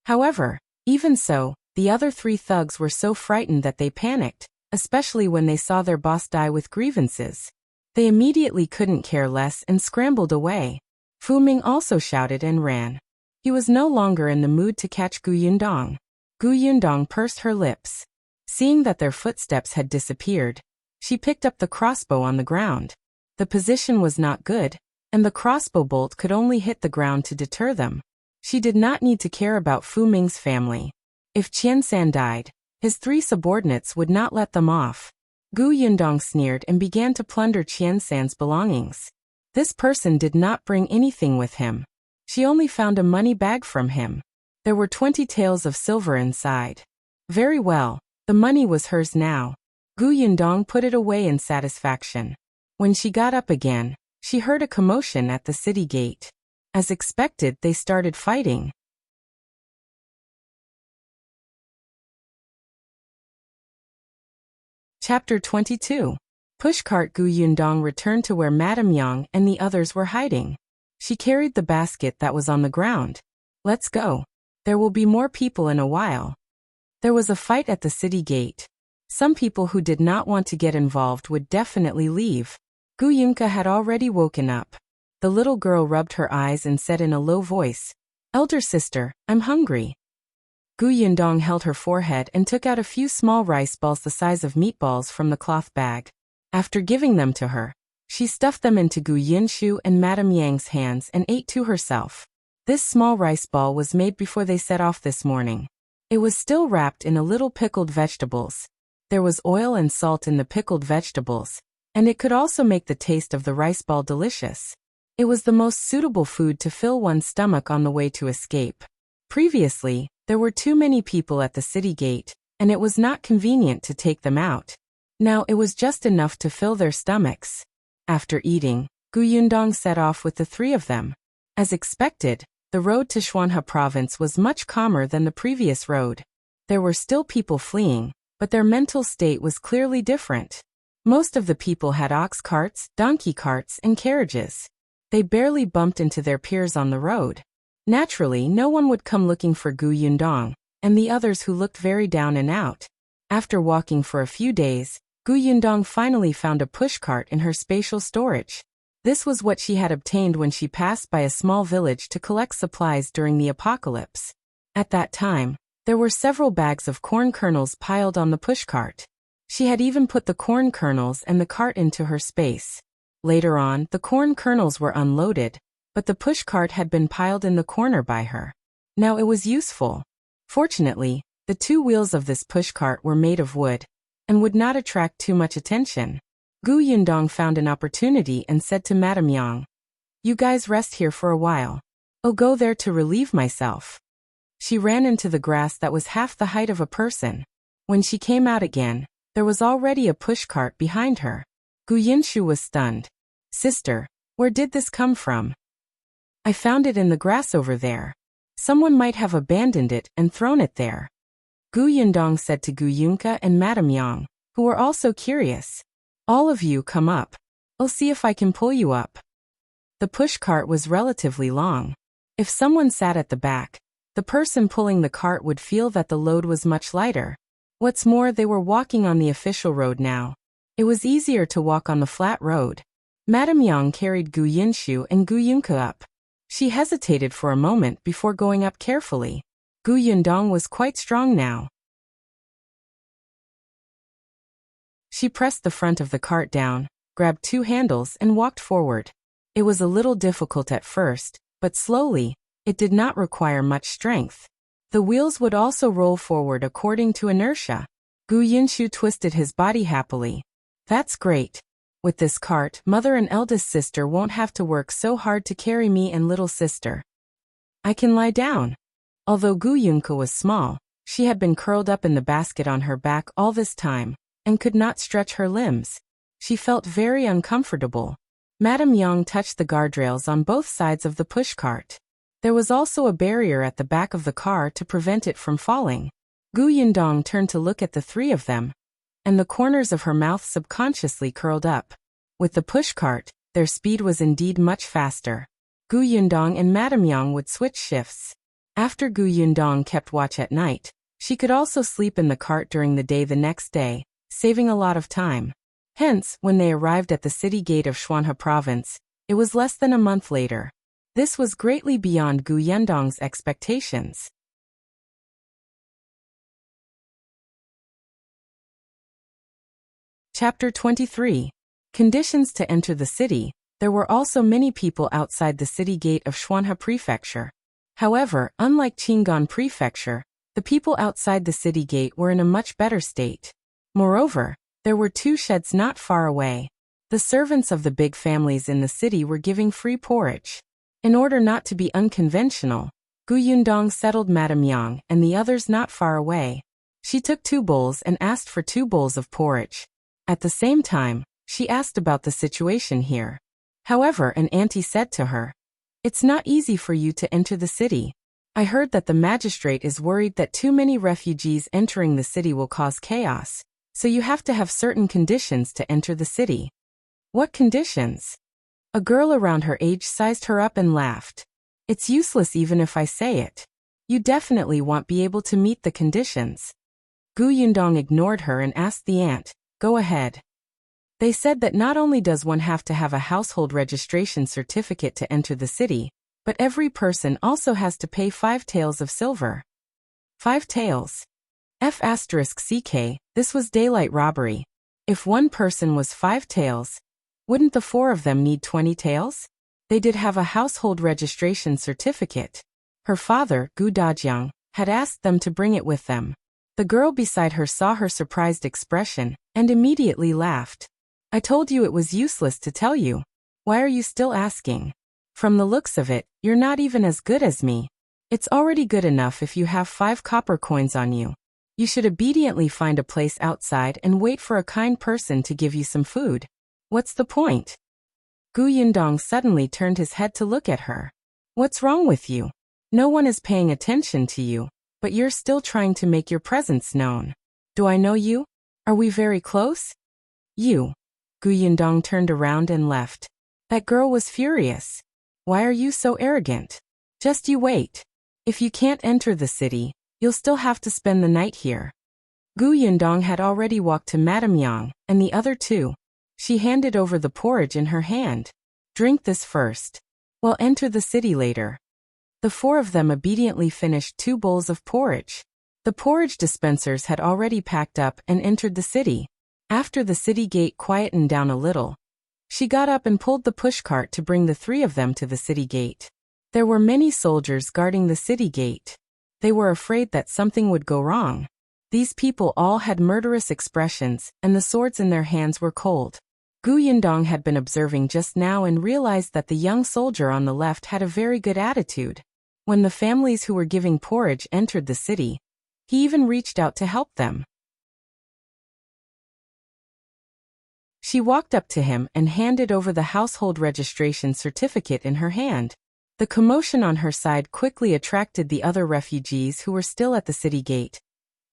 However, even so, the other 3 thugs were so frightened that they panicked, especially when they saw their boss die with grievances. They immediately couldn't care less and scrambled away. Fu Ming also shouted and ran. He was no longer in the mood to catch Gu Yundong. Gu Yundong pursed her lips. Seeing that their footsteps had disappeared, she picked up the crossbow on the ground. The position was not good, and the crossbow bolt could only hit the ground to deter them. She did not need to care about Fu Ming's family. If Qian-san died, his 3 subordinates would not let them off. Gu Yundong sneered and began to plunder Qian-san's belongings. This person did not bring anything with him. She only found a money bag from him. There were 20 taels of silver inside. Very well, the money was hers now. Gu Yundong put it away in satisfaction. When she got up again, she heard a commotion at the city gate. As expected, they started fighting. Chapter 22. Pushcart. Gu Yundong returned to where Madame Yang and the others were hiding. She carried the basket that was on the ground. "Let's go. There will be more people in a while." There was a fight at the city gate. Some people who did not want to get involved would definitely leave. Gu Yunka had already woken up. The little girl rubbed her eyes and said in a low voice, "Elder sister, I'm hungry." Gu Yundong held her forehead and took out a few small rice balls the size of meatballs from the cloth bag. After giving them to her, she stuffed them into Gu Yunshu and Madame Yang's hands and ate to herself. This small rice ball was made before they set off this morning. It was still wrapped in a little pickled vegetables. There was oil and salt in the pickled vegetables, and it could also make the taste of the rice ball delicious. It was the most suitable food to fill one's stomach on the way to escape. Previously, there were too many people at the city gate, and it was not convenient to take them out. Now it was just enough to fill their stomachs. After eating, Gu Yundong set off with the three of them. As expected, the road to Shuanhe province was much calmer than the previous road. There were still people fleeing, but their mental state was clearly different. Most of the people had ox carts, donkey carts, and carriages. They barely bumped into their peers on the road. Naturally, no one would come looking for Gu Yundong, and the others who looked very down and out. After walking for a few days, Gu Yundong finally found a pushcart in her spatial storage. This was what she had obtained when she passed by a small village to collect supplies during the apocalypse. At that time, there were several bags of corn kernels piled on the pushcart. She had even put the corn kernels and the cart into her space. Later on, the corn kernels were unloaded, but the pushcart had been piled in the corner by her. Now it was useful. Fortunately, the two wheels of this pushcart were made of wood, and would not attract too much attention. Gu Yundong found an opportunity and said to Madame Yang, "You guys rest here for a while. I'll go there to relieve myself." She ran into the grass that was half the height of a person. When she came out again, there was already a pushcart behind her. Gu Yinshu was stunned. "Sister, where did this come from?" "I found it in the grass over there. Someone might have abandoned it and thrown it there." Gu Yundong said to Gu Yunke and Madame Yang, who were also curious. "All of you come up. I'll see if I can pull you up." The pushcart was relatively long. If someone sat at the back, the person pulling the cart would feel that the load was much lighter. What's more, they were walking on the official road now. It was easier to walk on the flat road. Madame Yang carried Gu Yinshu and Gu Yunke up. She hesitated for a moment before going up carefully. Gu Yundong was quite strong now. She pressed the front of the cart down, grabbed two handles and walked forward. It was a little difficult at first, but slowly, it did not require much strength. The wheels would also roll forward according to inertia. Gu Yinshu twisted his body happily. "That's great. With this cart, mother and eldest sister won't have to work so hard to carry me and little sister. I can lie down." Although Gu Yunke was small, she had been curled up in the basket on her back all this time, and could not stretch her limbs. She felt very uncomfortable. Madame Yang touched the guardrails on both sides of the pushcart. There was also a barrier at the back of the car to prevent it from falling. Gu Yundong turned to look at the three of them, and the corners of her mouth subconsciously curled up. With the pushcart, their speed was indeed much faster. Gu Yundong and Madame Yang would switch shifts. After Gu Yundong kept watch at night, she could also sleep in the cart during the day the next day, saving a lot of time. Hence, when they arrived at the city gate of Shuanhe province, it was less than a month later. This was greatly beyond Gu Yundong's expectations. Chapter 23. Conditions to enter the city. There were also many people outside the city gate of Shuanhe Prefecture. However, unlike Qingan Prefecture, the people outside the city gate were in a much better state. Moreover, there were two sheds not far away. The servants of the big families in the city were giving free porridge. In order not to be unconventional, Gu Yundong settled Madame Yang and the others not far away. She took 2 bowls and asked for 2 bowls of porridge. At the same time, she asked about the situation here. However, an auntie said to her, "It's not easy for you to enter the city. I heard that the magistrate is worried that too many refugees entering the city will cause chaos, so you have to have certain conditions to enter the city." "What conditions?" A girl around her age sized her up and laughed. "It's useless even if I say it. You definitely won't be able to meet the conditions." Gu Yundong ignored her and asked the aunt, "Go ahead." They said that not only does one have to have a household registration certificate to enter the city, but every person also has to pay 5 taels of silver. 5 taels. F*CK, this was daylight robbery. If one person was 5 taels, wouldn't the 4 of them need 20 taels? They did have a household registration certificate. Her father, Gu Dajiang, had asked them to bring it with them. The girl beside her saw her surprised expression and immediately laughed. I told you it was useless to tell you. Why are you still asking? From the looks of it, you're not even as good as me. It's already good enough if you have 5 copper coins on you. You should obediently find a place outside and wait for a kind person to give you some food. What's the point? Gu Yundong suddenly turned his head to look at her. What's wrong with you? No one is paying attention to you, but you're still trying to make your presence known. Do I know you? Are we very close? You. Gu Yundong turned around and left. That girl was furious. Why are you so arrogant? Just you wait. If you can't enter the city, you'll still have to spend the night here. Gu Yundong had already walked to Madame Yang and the other 2. She handed over the porridge in her hand. Drink this first. We'll enter the city later. The 4 of them obediently finished 2 bowls of porridge. The porridge dispensers had already packed up and entered the city. After the city gate quietened down a little, she got up and pulled the pushcart to bring the 3 of them to the city gate. There were many soldiers guarding the city gate. They were afraid that something would go wrong. These people all had murderous expressions, and the swords in their hands were cold. Gu Yundong had been observing just now and realized that the young soldier on the left had a very good attitude. When the families who were giving porridge entered the city, he even reached out to help them. She walked up to him and handed over the household registration certificate in her hand. The commotion on her side quickly attracted the other refugees who were still at the city gate,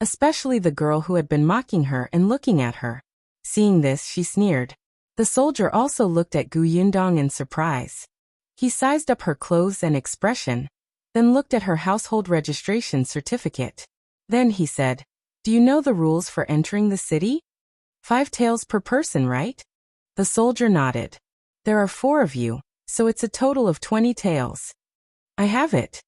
especially the girl who had been mocking her and looking at her. Seeing this, she sneered. The soldier also looked at Gu Yundong in surprise. He sized up her clothes and expression, then looked at her household registration certificate. Then he said, Do you know the rules for entering the city? 5 taels per person, right? The soldier nodded. There are 4 of you, so it's a total of 20 taels. I have it.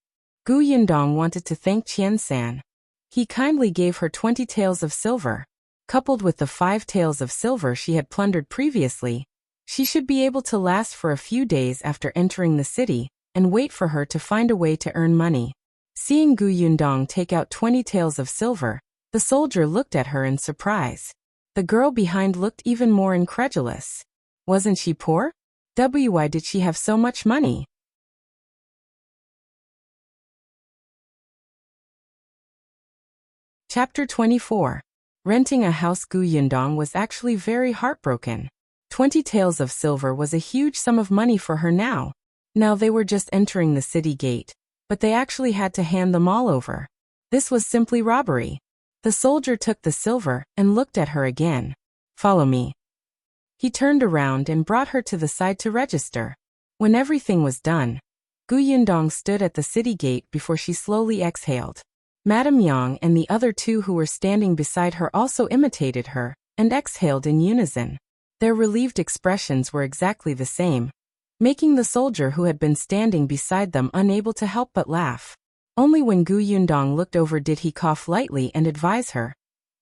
Gu Yundong wanted to thank Qian-san. He kindly gave her 20 taels of silver. Coupled with the 5 taels of silver she had plundered previously, she should be able to last for a few days after entering the city, and wait for her to find a way to earn money. Seeing Gu Yundong take out 20 taels of silver, the soldier looked at her in surprise. The girl behind looked even more incredulous. Wasn't she poor? Why did she have so much money? Chapter 24. Renting a house. Gu Yundong was actually very heartbroken. 20 taels of silver was a huge sum of money for her now. Now they were just entering the city gate, but they actually had to hand them all over. This was simply robbery. The soldier took the silver and looked at her again. Follow me. He turned around and brought her to the side to register. When everything was done, Gu Yundong stood at the city gate before she slowly exhaled. Madame Yang and the other 2 who were standing beside her also imitated her and exhaled in unison. Their relieved expressions were exactly the same, making the soldier who had been standing beside them unable to help but laugh. Only when Gu Yundong looked over did he cough lightly and advise her.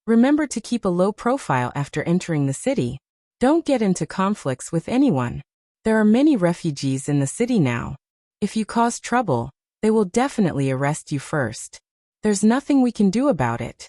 Remember to keep a low profile after entering the city. Don't get into conflicts with anyone. There are many refugees in the city now. If you cause trouble, they will definitely arrest you first. There's nothing we can do about it.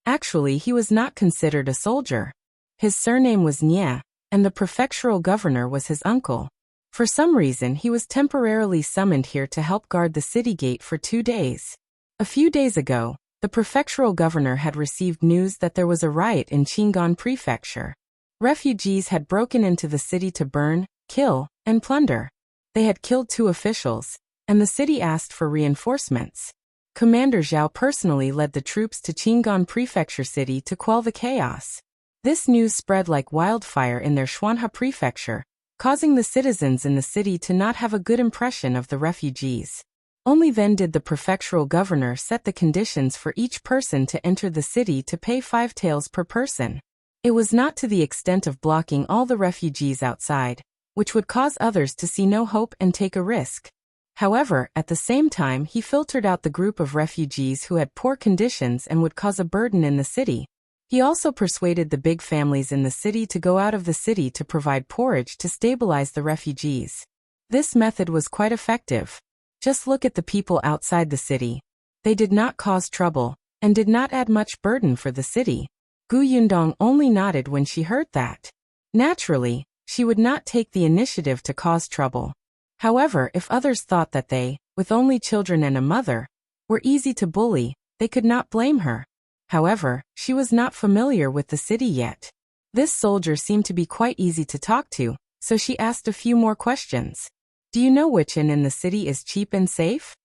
Actually, he was not considered a soldier. His surname was Nye, and the prefectural governor was his uncle. For some reason, he was temporarily summoned here to help guard the city gate for 2 days. A few days ago, the prefectural governor had received news that there was a riot in Qingan Prefecture. Refugees had broken into the city to burn, kill, and plunder. They had killed 2 officials, and the city asked for reinforcements. Commander Zhao personally led the troops to Qingan Prefecture City to quell the chaos. This news spread like wildfire in their Xuanhe Prefecture, causing the citizens in the city to not have a good impression of the refugees. Only then did the prefectural governor set the conditions for each person to enter the city to pay 5 taels per person. It was not to the extent of blocking all the refugees outside, which would cause others to see no hope and take a risk. However, at the same time he filtered out the group of refugees who had poor conditions and would cause a burden in the city. He also persuaded the big families in the city to go out of the city to provide porridge to stabilize the refugees. This method was quite effective. Just look at the people outside the city. They did not cause trouble, and did not add much burden for the city. Gu Yundong only nodded when she heard that. Naturally, she would not take the initiative to cause trouble. However, if others thought that they, with only children and a mother, were easy to bully, they could not blame her. However, she was not familiar with the city yet. This soldier seemed to be quite easy to talk to, so she asked a few more questions. Do you know which inn in the city is cheap and safe?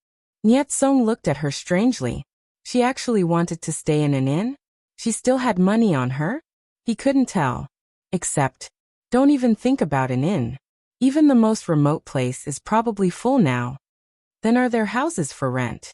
Niet Song looked at her strangely. She actually wanted to stay in an inn? She still had money on her? He couldn't tell. Except, don't even think about an inn. Even the most remote place is probably full now. Then are there houses for rent?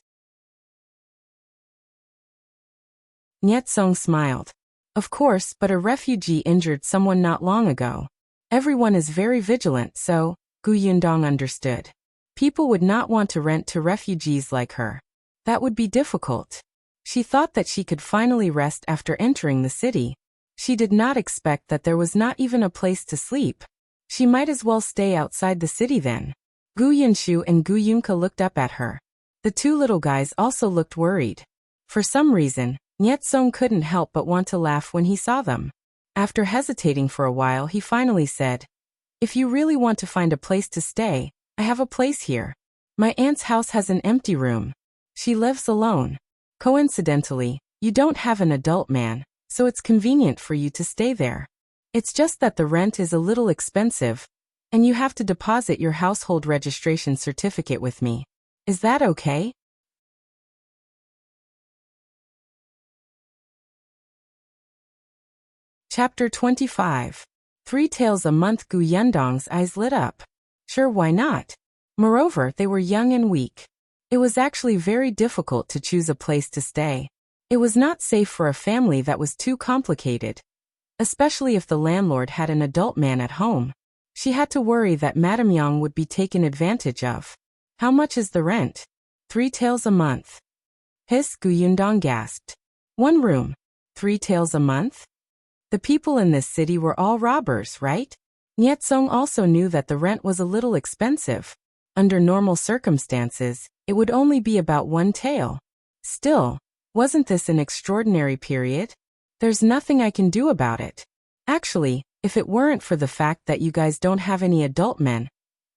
Niet Song smiled. Of course, but a refugee injured someone not long ago. Everyone is very vigilant, so, Gu Yundong understood. People would not want to rent to refugees like her. That would be difficult. She thought that she could finally rest after entering the city. She did not expect that there was not even a place to sleep. She might as well stay outside the city then. Gu Yunshu and Gu Yunka looked up at her. The two little guys also looked worried. For some reason, Niet Song couldn't help but want to laugh when he saw them. After hesitating for a while, he finally said, "If you really want to find a place to stay, I have a place here. My aunt's house has an empty room. She lives alone. Coincidentally, you don't have an adult man, so it's convenient for you to stay there. It's just that the rent is a little expensive, and you have to deposit your household registration certificate with me. Is that okay?" Chapter 25. 3 taels a month. Gu Yundong's eyes lit up. Sure, why not? Moreover, they were young and weak. It was actually very difficult to choose a place to stay. It was not safe for a family that was too complicated. Especially if the landlord had an adult man at home. She had to worry that Madame Yang would be taken advantage of. How much is the rent? 3 taels a month. Hiss, Gu Yundong gasped. 1 room. 3 taels a month? The people in this city were all robbers, right? Niet Song also knew that the rent was a little expensive. Under normal circumstances, it would only be about 1 tael. Still, wasn't this an extraordinary period? There's nothing I can do about it. Actually, if it weren't for the fact that you guys don't have any adult men,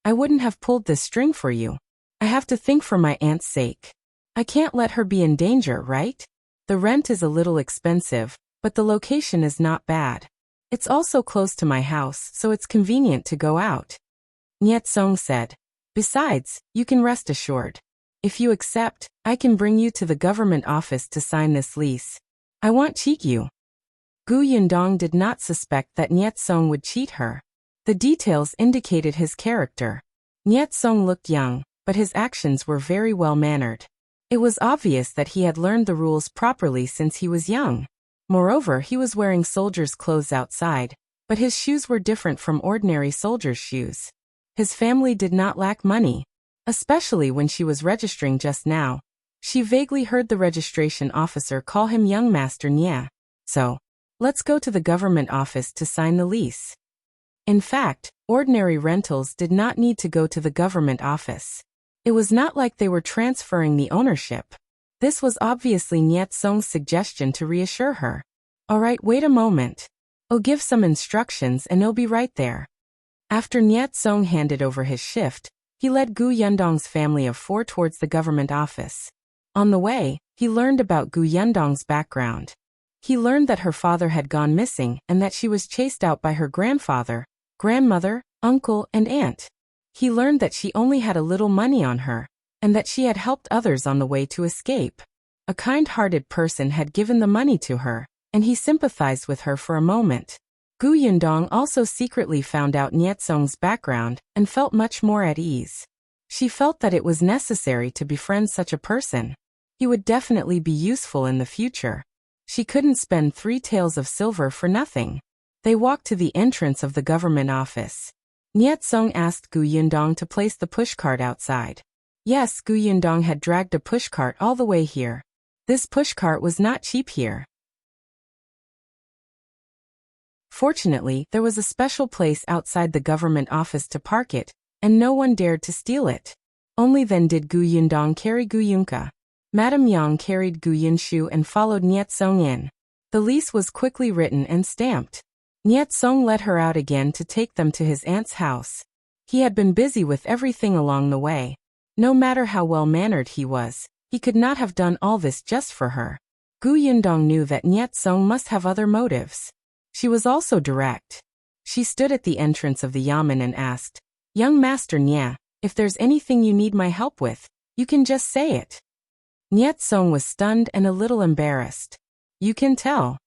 I wouldn't have pulled this string for you. I have to think for my aunt's sake. I can't let her be in danger, right? The rent is a little expensive, but the location is not bad. It's also close to my house, so it's convenient to go out. Niet Song said. Besides, you can rest assured. If you accept, I can bring you to the government office to sign this lease. I won't cheat you. Gu Yundong did not suspect that Niet Song would cheat her. The details indicated his character. Niet Song looked young, but his actions were very well-mannered. It was obvious that he had learned the rules properly since he was young. Moreover, he was wearing soldier's clothes outside, but his shoes were different from ordinary soldier's shoes. His family did not lack money, especially when she was registering just now. She vaguely heard the registration officer call him young Master Nya. So, let's go to the government office to sign the lease. In fact, ordinary rentals did not need to go to the government office. It was not like they were transferring the ownership. This was obviously Niet Song's suggestion to reassure her. Alright, wait a moment. I'll give some instructions and I'll be right there. After Niet Song handed over his shift, he led Gu Yundong's family of 4 towards the government office. On the way, he learned about Gu Yundong's background. He learned that her father had gone missing and that she was chased out by her grandfather, grandmother, uncle, and aunt. He learned that she only had a little money on her, and that she had helped others on the way to escape. A kind-hearted person had given the money to her, and he sympathized with her for a moment. Gu Yundong also secretly found out Niet Song's background and felt much more at ease. She felt that it was necessary to befriend such a person. He would definitely be useful in the future. She couldn't spend 3 taels of silver for nothing. They walked to the entrance of the government office. Niet Song asked Gu Yundong to place the pushcart outside. Yes, Gu Yundong had dragged a pushcart all the way here. This pushcart was not cheap here. Fortunately, there was a special place outside the government office to park it, and no one dared to steal it. Only then did Gu Yundong carry Gu Yunka. Madame Yang carried Gu Yunshu and followed Niet Song in. The lease was quickly written and stamped. Niet Song let her out again to take them to his aunt's house. He had been busy with everything along the way. No matter how well-mannered he was, he could not have done all this just for her. Gu Yundong knew that Niet Song must have other motives. She was also direct. She stood at the entrance of the yamen and asked, "Young Master Nya, if there's anything you need my help with, you can just say it." Niet Song was stunned and a little embarrassed. "You can tell.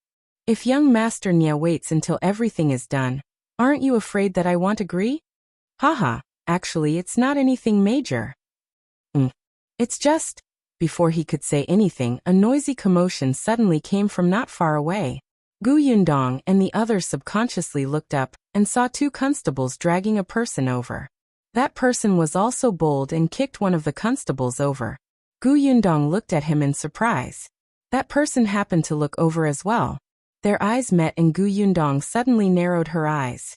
If young Master Nya waits until everything is done, aren't you afraid that I won't agree?" "Haha, actually it's not anything major. It's just..." Before he could say anything, a noisy commotion suddenly came from not far away. Gu Yundong and the others subconsciously looked up and saw two constables dragging a person over. That person was also bold and kicked one of the constables over. Gu Yundong looked at him in surprise. That person happened to look over as well. Their eyes met and Gu Yundong suddenly narrowed her eyes.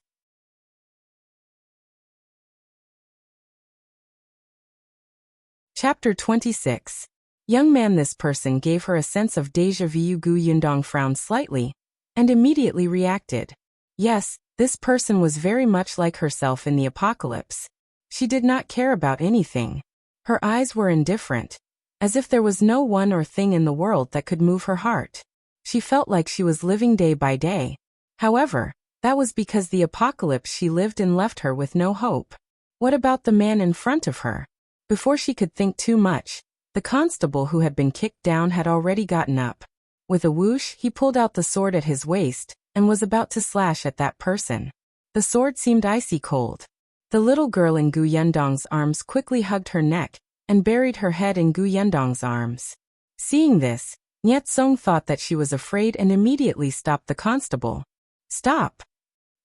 Chapter 26. Young man, this person gave her a sense of déjà vu. Gu Yundong frowned slightly and immediately reacted. Yes, this person was very much like herself in the apocalypse. She did not care about anything. Her eyes were indifferent, as if there was no one or thing in the world that could move her heart. She felt like she was living day by day. However, that was because the apocalypse she lived in left her with no hope. What about the man in front of her? Before she could think too much, the constable who had been kicked down had already gotten up. With a whoosh, he pulled out the sword at his waist and was about to slash at that person. The sword seemed icy cold. The little girl in Gu Yundong's arms quickly hugged her neck and buried her head in Gu Yundong's arms. Seeing this, Niet Song thought that she was afraid and immediately stopped the constable. "Stop!"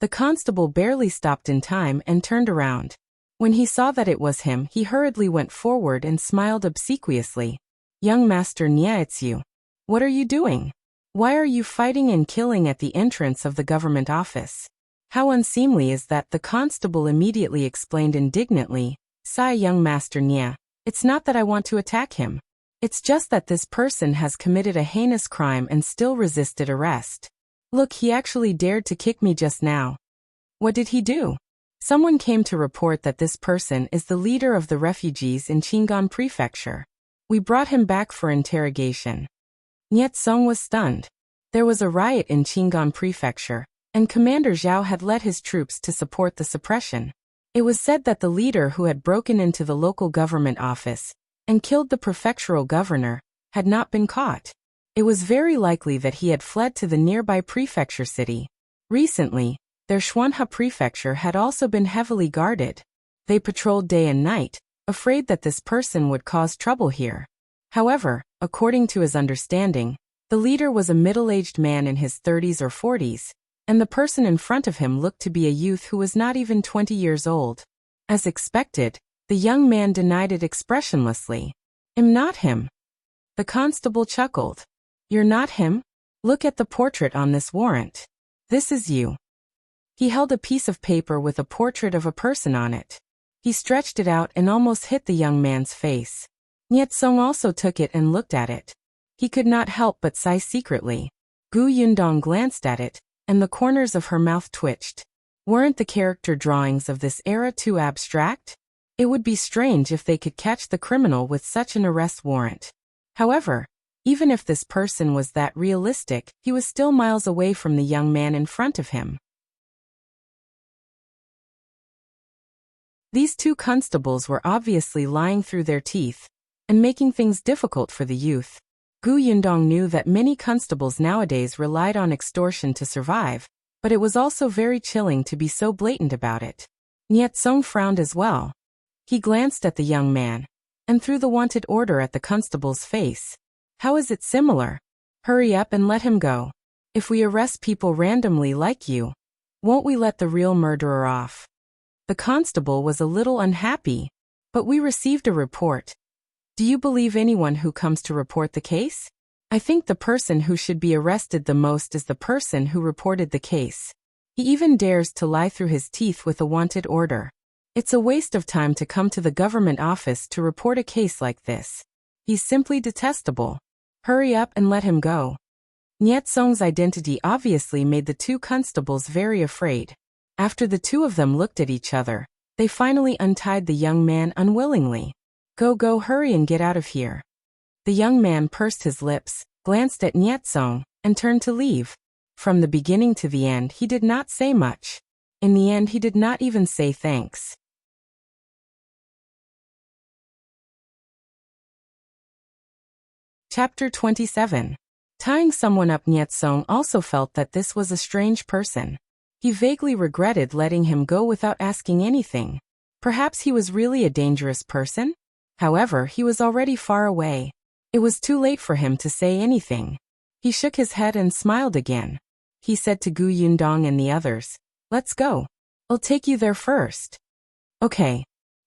The constable barely stopped in time and turned around. When he saw that it was him, he hurriedly went forward and smiled obsequiously. "Young Master Nya, it's you. What are you doing? Why are you fighting and killing at the entrance of the government office? How unseemly is that?" The constable immediately explained indignantly. "Sigh, young Master Nya. It's not that I want to attack him. It's just that this person has committed a heinous crime and still resisted arrest. Look, he actually dared to kick me just now." "What did he do?" "Someone came to report that this person is the leader of the refugees in Qingan Prefecture. We brought him back for interrogation." Niet Song was stunned. There was a riot in Qingan Prefecture, and Commander Zhao had led his troops to support the suppression. It was said that the leader who had broken into the local government office and killed the prefectural governor had not been caught. It was very likely that he had fled to the nearby prefecture city. Recently, their Xuanhe prefecture had also been heavily guarded. They patrolled day and night, afraid that this person would cause trouble here. However, according to his understanding, the leader was a middle-aged man in his 30s or 40s, and the person in front of him looked to be a youth who was not even 20 years old. As expected, the young man denied it expressionlessly. "I'm not him." The constable chuckled. "You're not him? Look at the portrait on this warrant. This is you." He held a piece of paper with a portrait of a person on it. He stretched it out and almost hit the young man's face. Niet Song also took it and looked at it. He could not help but sigh secretly. Gu Yundong glanced at it, and the corners of her mouth twitched. Weren't the character drawings of this era too abstract? It would be strange if they could catch the criminal with such an arrest warrant. However, even if this person was that realistic, he was still miles away from the young man in front of him. These two constables were obviously lying through their teeth and making things difficult for the youth. Gu Yundong knew that many constables nowadays relied on extortion to survive, but it was also very chilling to be so blatant about it. Niet Song frowned as well. He glanced at the young man and threw the wanted order at the constable's face. "How is it similar? Hurry up and let him go. If we arrest people randomly like you, won't we let the real murderer off?" The constable was a little unhappy. "But we received a report. Do you believe anyone who comes to report the case? I think the person who should be arrested the most is the person who reported the case. He even dares to lie through his teeth with a wanted order. It's a waste of time to come to the government office to report a case like this. He's simply detestable. Hurry up and let him go. Niet Song's identity obviously made the two constables very afraid. After the two of them looked at each other, they finally untied the young man unwillingly. Go, hurry and get out of here. The young man pursed his lips, glanced at Niet Song, and turned to leave. From the beginning to the end he did not say much. In the end he did not even say thanks. Chapter 27. Tying someone up. Niet Song also felt that this was a strange person. He vaguely regretted letting him go without asking anything. Perhaps he was really a dangerous person? However, he was already far away. It was too late for him to say anything. He shook his head and smiled again. He said to Gu Yundong and the others, "Let's go. I'll take you there first." Okay.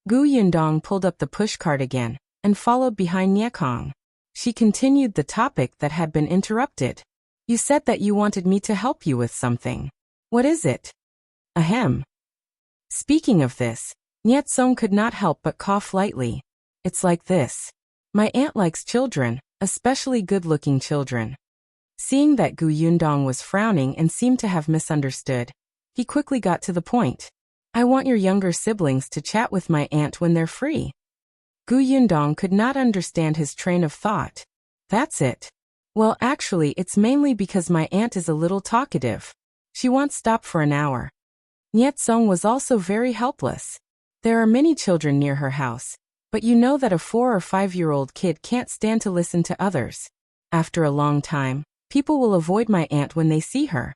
Gu Yundong pulled up the pushcart again, and followed behind Nie Kong. She continued the topic that had been interrupted. "You said that you wanted me to help you with something. What is it?" Ahem. Speaking of this, Niet Song could not help but cough lightly. "It's like this. My aunt likes children, especially good-looking children." Seeing that Gu Yundong was frowning and seemed to have misunderstood, he quickly got to the point. "I want your younger siblings to chat with my aunt when they're free." Gu Yundong could not understand his train of thought. "That's it. Well, actually it's mainly because my aunt is a little talkative. She won't stop for an hour." Niet Song was also very helpless. There are many children near her house, but you know that a 4 or 5-year-old kid can't stand to listen to others. After a long time, people will avoid my aunt when they see her.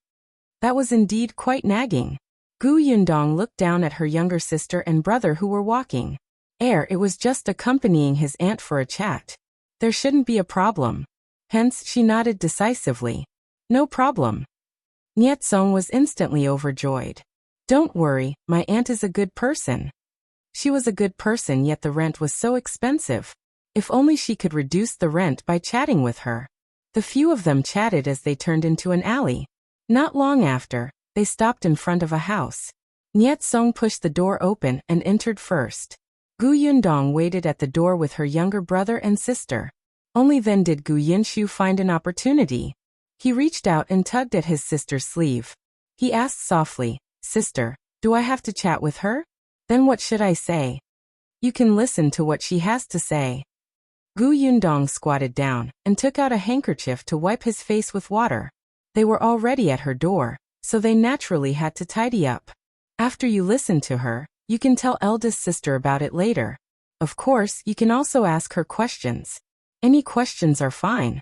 That was indeed quite nagging. Gu Yundong looked down at her younger sister and brother who were walking. It was just accompanying his aunt for a chat. There shouldn't be a problem. Hence she nodded decisively. "No problem." Niet Song was instantly overjoyed. "Don't worry, my aunt is a good person." She was a good person, yet the rent was so expensive. If only she could reduce the rent by chatting with her. The few of them chatted as they turned into an alley. Not long after, they stopped in front of a house. Niet Song pushed the door open and entered first. Gu Yundong waited at the door with her younger brother and sister. Only then did Gu Yinshu find an opportunity. He reached out and tugged at his sister's sleeve. He asked softly, "Sister, do I have to chat with her? Then what should I say?" "You can listen to what she has to say." Gu Yundong squatted down and took out a handkerchief to wipe his face with water. They were already at her door, so they naturally had to tidy up. "After you listen to her, you can tell eldest sister about it later. Of course, you can also ask her questions. Any questions are fine."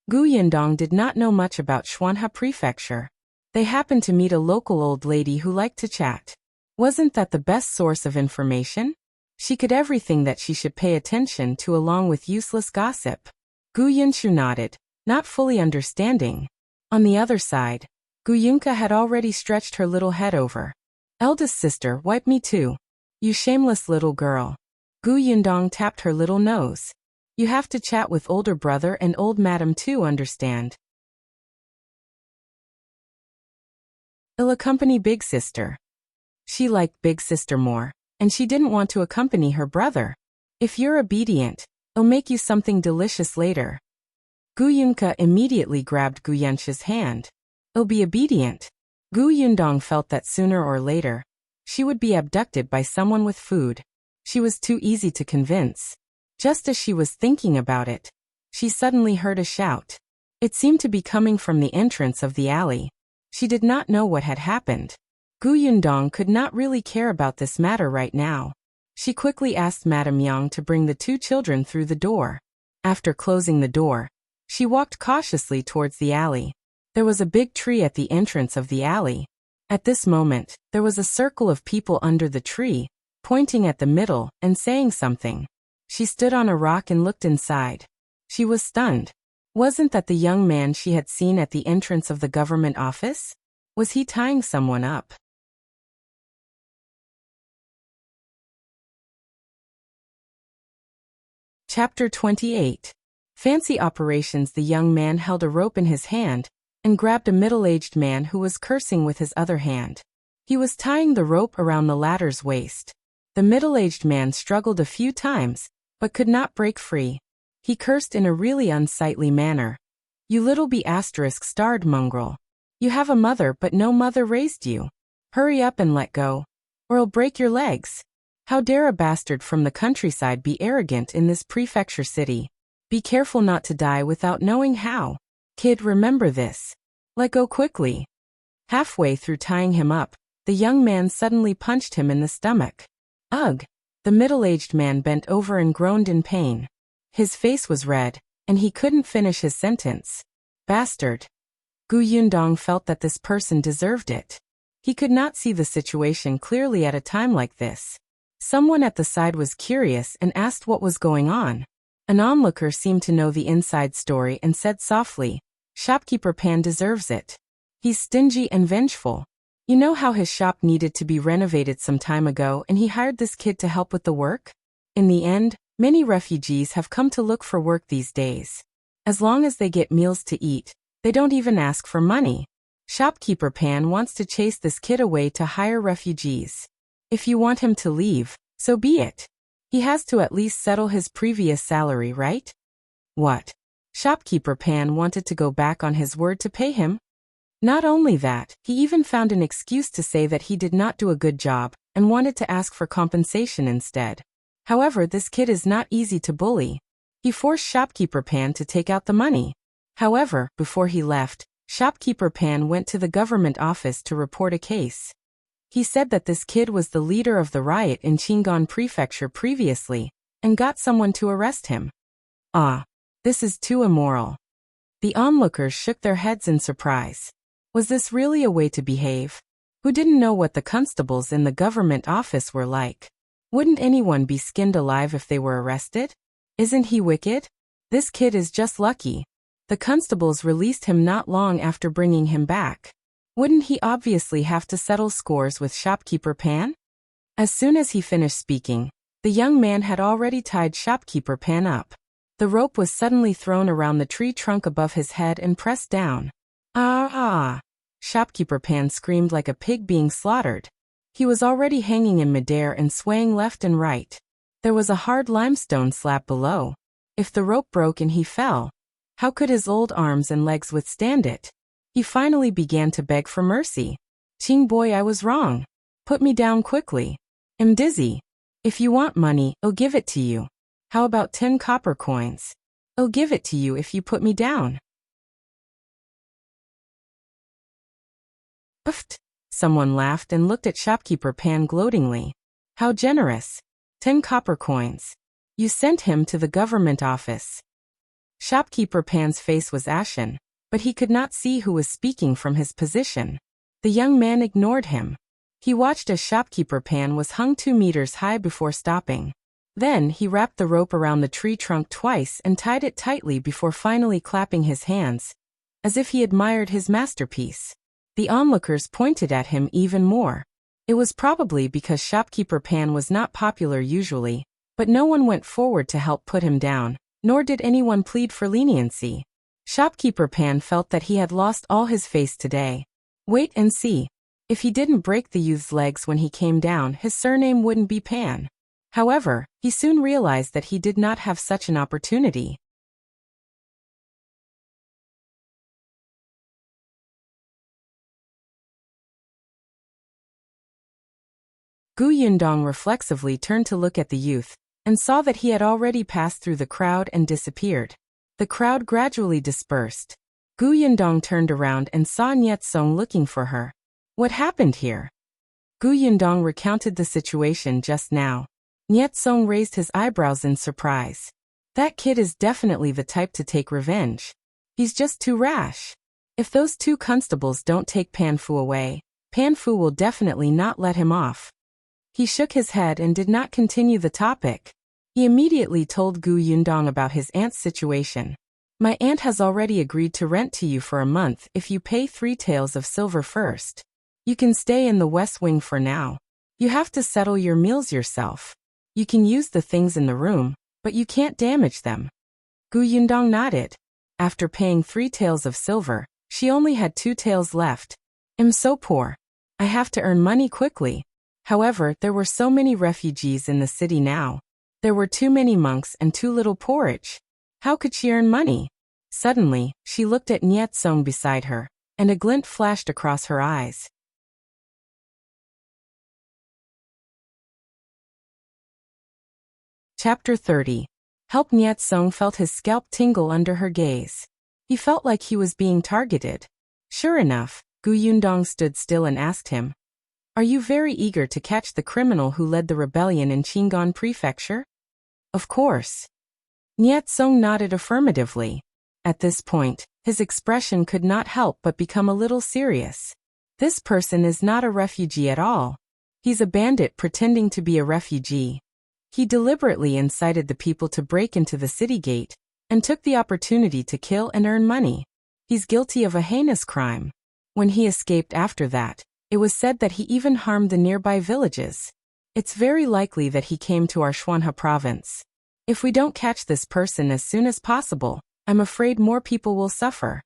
Gu Yundong did not know much about Xuanha Prefecture. They happened to meet a local old lady who liked to chat. Wasn't that the best source of information? She could everything that she should pay attention to along with useless gossip. Gu Yinshu nodded, not fully understanding. On the other side, Gu Yunka had already stretched her little head over. "Eldest sister, wipe me too. You shameless little girl." Gu Yundong tapped her little nose. "You have to chat with older brother and old madam too, understand? I'll accompany big sister." She liked big sister more, and she didn't want to accompany her brother. "If you're obedient, I'll make you something delicious later." Gu Yunka immediately grabbed Gu Yenshi's hand. "I'll be obedient." Gu Yundong felt that sooner or later, she would be abducted by someone with food. She was too easy to convince. Just as she was thinking about it, she suddenly heard a shout. It seemed to be coming from the entrance of the alley. She did not know what had happened. Gu Yundong could not really care about this matter right now. She quickly asked Madame Yang to bring the two children through the door. After closing the door, she walked cautiously towards the alley. There was a big tree at the entrance of the alley. At this moment, there was a circle of people under the tree, pointing at the middle and saying something. She stood on a rock and looked inside. She was stunned. Wasn't that the young man she had seen at the entrance of the government office? Was he tying someone up? Chapter 28. Fancy operations. The young man held a rope in his hand and grabbed a middle-aged man who was cursing with his other hand. He was tying the rope around the latter's waist. The middle-aged man struggled a few times, but could not break free. He cursed in a really unsightly manner. You little B****starred mongrel. You have a mother but no mother raised you. Hurry up and let go, or I'll break your legs. How dare a bastard from the countryside be arrogant in this prefecture city? Be careful not to die without knowing how. Kid, remember this. Let go quickly. Halfway through tying him up, the young man suddenly punched him in the stomach. Ugh! The middle-aged man bent over and groaned in pain. His face was red, and he couldn't finish his sentence. Bastard. Gu Yundong felt that this person deserved it. He could not see the situation clearly at a time like this. Someone at the side was curious and asked what was going on. An onlooker seemed to know the inside story and said softly, "Shopkeeper Pan deserves it. He's stingy and vengeful. You know how his shop needed to be renovated some time ago and he hired this kid to help with the work? In the end, many refugees have come to look for work these days. As long as they get meals to eat, they don't even ask for money. Shopkeeper Pan wants to chase this kid away to hire refugees. If you want him to leave, so be it. He has to at least settle his previous salary, right?" What? Shopkeeper Pan wanted to go back on his word to pay him? Not only that, he even found an excuse to say that he did not do a good job and wanted to ask for compensation instead. However, this kid is not easy to bully. He forced Shopkeeper Pan to take out the money. However, before he left, Shopkeeper Pan went to the government office to report a case. He said that this kid was the leader of the riot in Qingan Prefecture previously, and got someone to arrest him. Ah, this is too immoral. The onlookers shook their heads in surprise. Was this really a way to behave? Who didn't know what the constables in the government office were like? Wouldn't anyone be skinned alive if they were arrested? Isn't he wicked? This kid is just lucky. The constables released him not long after bringing him back. Wouldn't he obviously have to settle scores with Shopkeeper Pan? As soon as he finished speaking, the young man had already tied Shopkeeper Pan up. The rope was suddenly thrown around the tree trunk above his head and pressed down. Ah! Shopkeeper Pan screamed like a pig being slaughtered. He was already hanging in midair and swaying left and right. There was a hard limestone slab below. If the rope broke and he fell, how could his old arms and legs withstand it? He finally began to beg for mercy. "Ching boy, I was wrong. Put me down quickly. I'm dizzy. If you want money, I'll give it to you. How about 10 copper coins? I'll give it to you if you put me down." Puffed. Someone laughed and looked at Shopkeeper Pan gloatingly. How generous. 10 copper coins. You sent him to the government office. Shopkeeper Pan's face was ashen, but he could not see who was speaking from his position. The young man ignored him. He watched as Shopkeeper Pan was hung 2 meters high before stopping. Then he wrapped the rope around the tree trunk twice and tied it tightly before finally clapping his hands, as if he admired his masterpiece. The onlookers pointed at him even more. It was probably because Shopkeeper Pan was not popular usually, but no one went forward to help put him down, nor did anyone plead for leniency. Shopkeeper Pan felt that he had lost all his face today. Wait and see. If he didn't break the youth's legs when he came down, his surname wouldn't be Pan. However, he soon realized that he did not have such an opportunity. Gu Yundong reflexively turned to look at the youth, and saw that he had already passed through the crowd and disappeared. The crowd gradually dispersed. Gu Yundong turned around and saw Niet Song looking for her. What happened here? Gu Yundong recounted the situation just now. Niet Song raised his eyebrows in surprise. That kid is definitely the type to take revenge. He's just too rash. If those 2 constables don't take Pan Fu away, Pan Fu will definitely not let him off. He shook his head and did not continue the topic. He immediately told Gu Yundong about his aunt's situation. My aunt has already agreed to rent to you for a month if you pay 3 taels of silver first. You can stay in the West Wing for now. You have to settle your meals yourself. You can use the things in the room, but you can't damage them. Gu Yundong nodded. After paying 3 taels of silver, she only had 2 taels left. I'm so poor. I have to earn money quickly. However, there were so many refugees in the city now. There were too many monks and too little porridge. How could she earn money? Suddenly, she looked at Niet Song beside her, and a glint flashed across her eyes. Chapter 30. Help. Niet Song felt his scalp tingle under her gaze. He felt like he was being targeted. Sure enough, Gu Yundong stood still and asked him, "Are you very eager to catch the criminal who led the rebellion in Qinghai Prefecture?" "Of course." Niet Song nodded affirmatively. At this point, his expression could not help but become a little serious. This person is not a refugee at all. He's a bandit pretending to be a refugee. He deliberately incited the people to break into the city gate, and took the opportunity to kill and earn money. He's guilty of a heinous crime. When he escaped after that, it was said that he even harmed the nearby villages. It's very likely that he came to our Shuanhe province. If we don't catch this person as soon as possible, I'm afraid more people will suffer.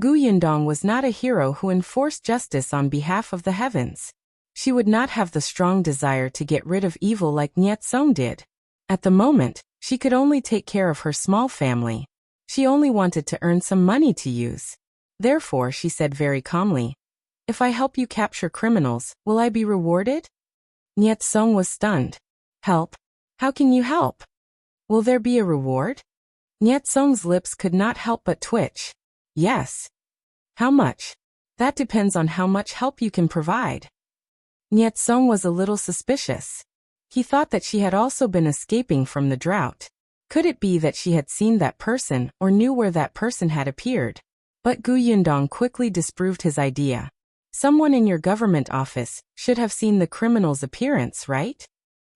Gu Yundong was not a hero who enforced justice on behalf of the heavens. She would not have the strong desire to get rid of evil like Niet Song did. At the moment, she could only take care of her small family. She only wanted to earn some money to use. Therefore, she said very calmly, "If I help you capture criminals, will I be rewarded?" Niet Song was stunned. "Help? How can you help? Will there be a reward?" Niet Song's lips could not help but twitch. "Yes." "How much?" "That depends on how much help you can provide." Niet Song was a little suspicious. He thought that she had also been escaping from the drought. Could it be that she had seen that person or knew where that person had appeared? But Gu Yundong quickly disproved his idea. "Someone in your government office should have seen the criminal's appearance, right?"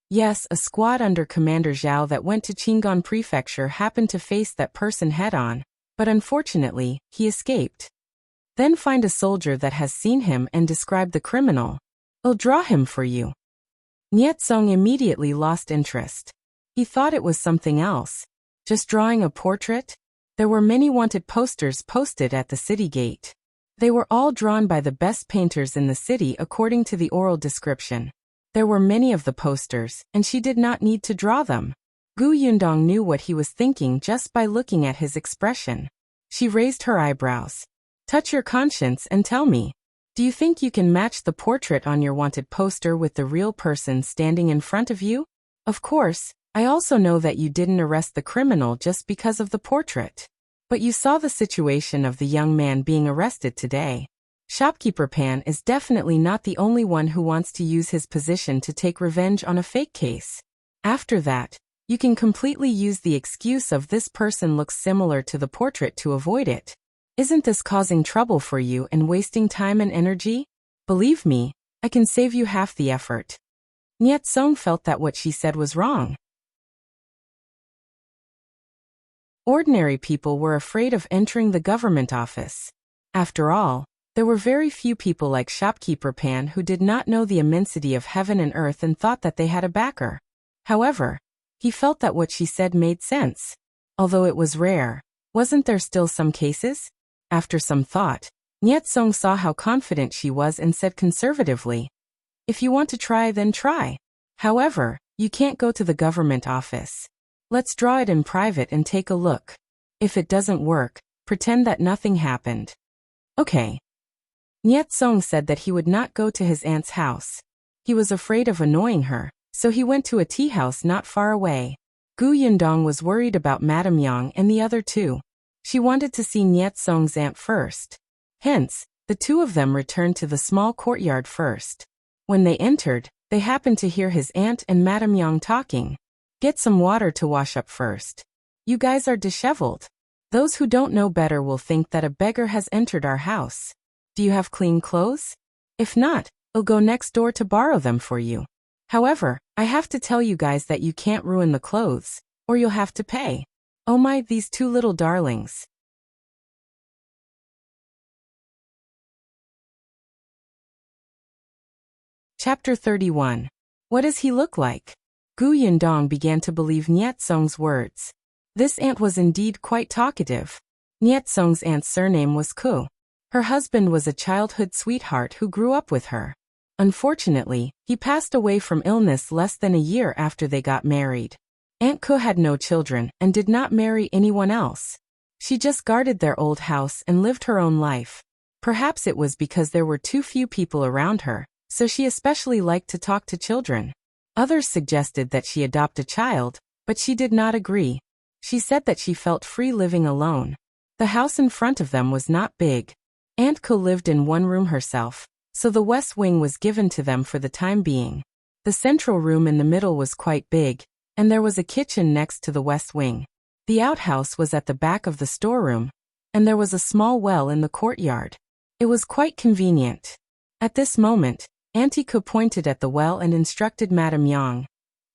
"Yes, a squad under Commander Zhao that went to Qinghai Prefecture happened to face that person head-on, but unfortunately, he escaped." "Then find a soldier that has seen him and describe the criminal. I'll draw him for you." Niet Song immediately lost interest. He thought it was something else. Just drawing a portrait? There were many wanted posters posted at the city gate. They were all drawn by the best painters in the city according to the oral description. There were many of the posters, and she did not need to draw them. Gu Yundong knew what he was thinking just by looking at his expression. She raised her eyebrows. "Touch your conscience and tell me. Do you think you can match the portrait on your wanted poster with the real person standing in front of you? Of course, I also know that you didn't arrest the criminal just because of the portrait. But you saw the situation of the young man being arrested today. Shopkeeper Pan is definitely not the only one who wants to use his position to take revenge on a fake case. After that, you can completely use the excuse of this person looks similar to the portrait to avoid it. Isn't this causing trouble for you and wasting time and energy? Believe me, I can save you half the effort." Niet Song felt that what she said was wrong. Ordinary people were afraid of entering the government office. After all, there were very few people like Shopkeeper Pan who did not know the immensity of heaven and earth and thought that they had a backer. However, he felt that what she said made sense. Although it was rare, wasn't there still some cases? After some thought, Niet Song saw how confident she was and said conservatively, "If you want to try, then try. However, you can't go to the government office. Let's draw it in private and take a look. If it doesn't work, pretend that nothing happened." "Okay." Niet Song said that he would not go to his aunt's house. He was afraid of annoying her, so he went to a tea house not far away. Gu Yundong was worried about Madame Yang and the other two. She wanted to see Niet Song's aunt first. Hence, the two of them returned to the small courtyard first. When they entered, they happened to hear his aunt and Madame Yang talking. "Get some water to wash up first. You guys are disheveled. Those who don't know better will think that a beggar has entered our house. Do you have clean clothes? If not, I'll go next door to borrow them for you. However, I have to tell you guys that you can't ruin the clothes, or you'll have to pay. Oh my, these two little darlings." Chapter 31. What does he look like? Gu Yundong began to believe Niet Song's words. This aunt was indeed quite talkative. Niet Song's aunt's surname was Ku. Her husband was a childhood sweetheart who grew up with her. Unfortunately, he passed away from illness less than a year after they got married. Aunt Ko had no children and did not marry anyone else. She just guarded their old house and lived her own life. Perhaps it was because there were too few people around her, so she especially liked to talk to children. Others suggested that she adopt a child, but she did not agree. She said that she felt free living alone. The house in front of them was not big. Aunt Ko lived in one room herself, so the west wing was given to them for the time being. The central room in the middle was quite big, and there was a kitchen next to the west wing. The outhouse was at the back of the storeroom, and there was a small well in the courtyard. It was quite convenient. At this moment, Auntie Ko pointed at the well and instructed Madame Yang.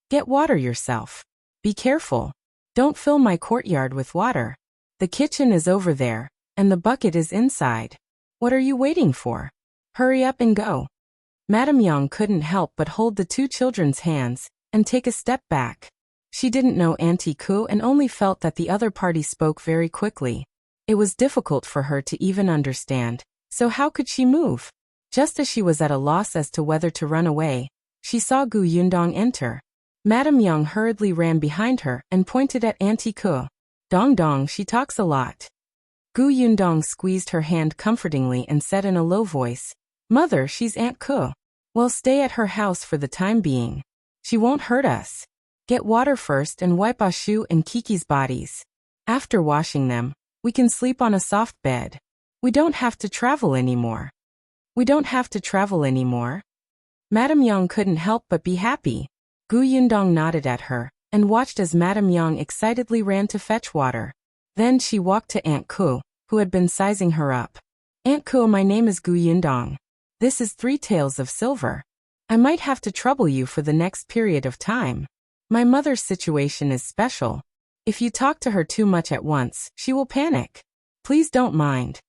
Get water yourself. Be careful. Don't fill my courtyard with water. The kitchen is over there, and the bucket is inside. What are you waiting for? Hurry up and go. Madame Yang couldn't help but hold the two children's hands and take a step back. She didn't know Auntie Ko and only felt that the other party spoke very quickly. It was difficult for her to even understand, so how could she move? Just as she was at a loss as to whether to run away, she saw Gu Yundong enter. Madame Yang hurriedly ran behind her and pointed at Auntie Ko. Dong dong, she talks a lot. Gu Yundong squeezed her hand comfortingly and said in a low voice, Mother, she's Aunt Ko. Well, stay at her house for the time being. She won't hurt us. Get water first and wipe Ashu and Kiki's bodies. After washing them, we can sleep on a soft bed. We don't have to travel anymore. We don't have to travel anymore. Madame Yang couldn't help but be happy. Gu Yundong nodded at her and watched as Madame Yang excitedly ran to fetch water. Then she walked to Aunt Ko, who had been sizing her up. Aunt Ko, my name is Gu Yundong. This is 3 taels of silver. I might have to trouble you for the next period of time. My mother's situation is special. If you talk to her too much at once, she will panic. Please don't mind.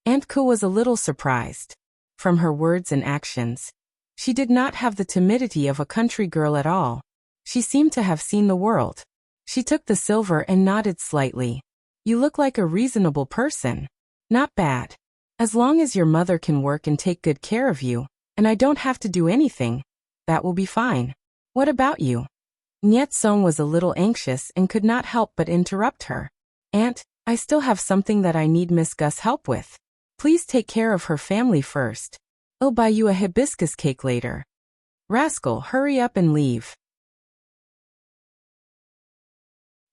Aunt Ko was a little surprised. From her words and actions, she did not have the timidity of a country girl at all. She seemed to have seen the world. She took the silver and nodded slightly. You look like a reasonable person. Not bad. As long as your mother can work and take good care of you, and I don't have to do anything, that will be fine. What about you? Niet Song was a little anxious and could not help but interrupt her. Aunt, I still have something that I need Miss Gus help with. Please take care of her family first. I'll buy you a hibiscus cake later. Rascal, hurry up and leave.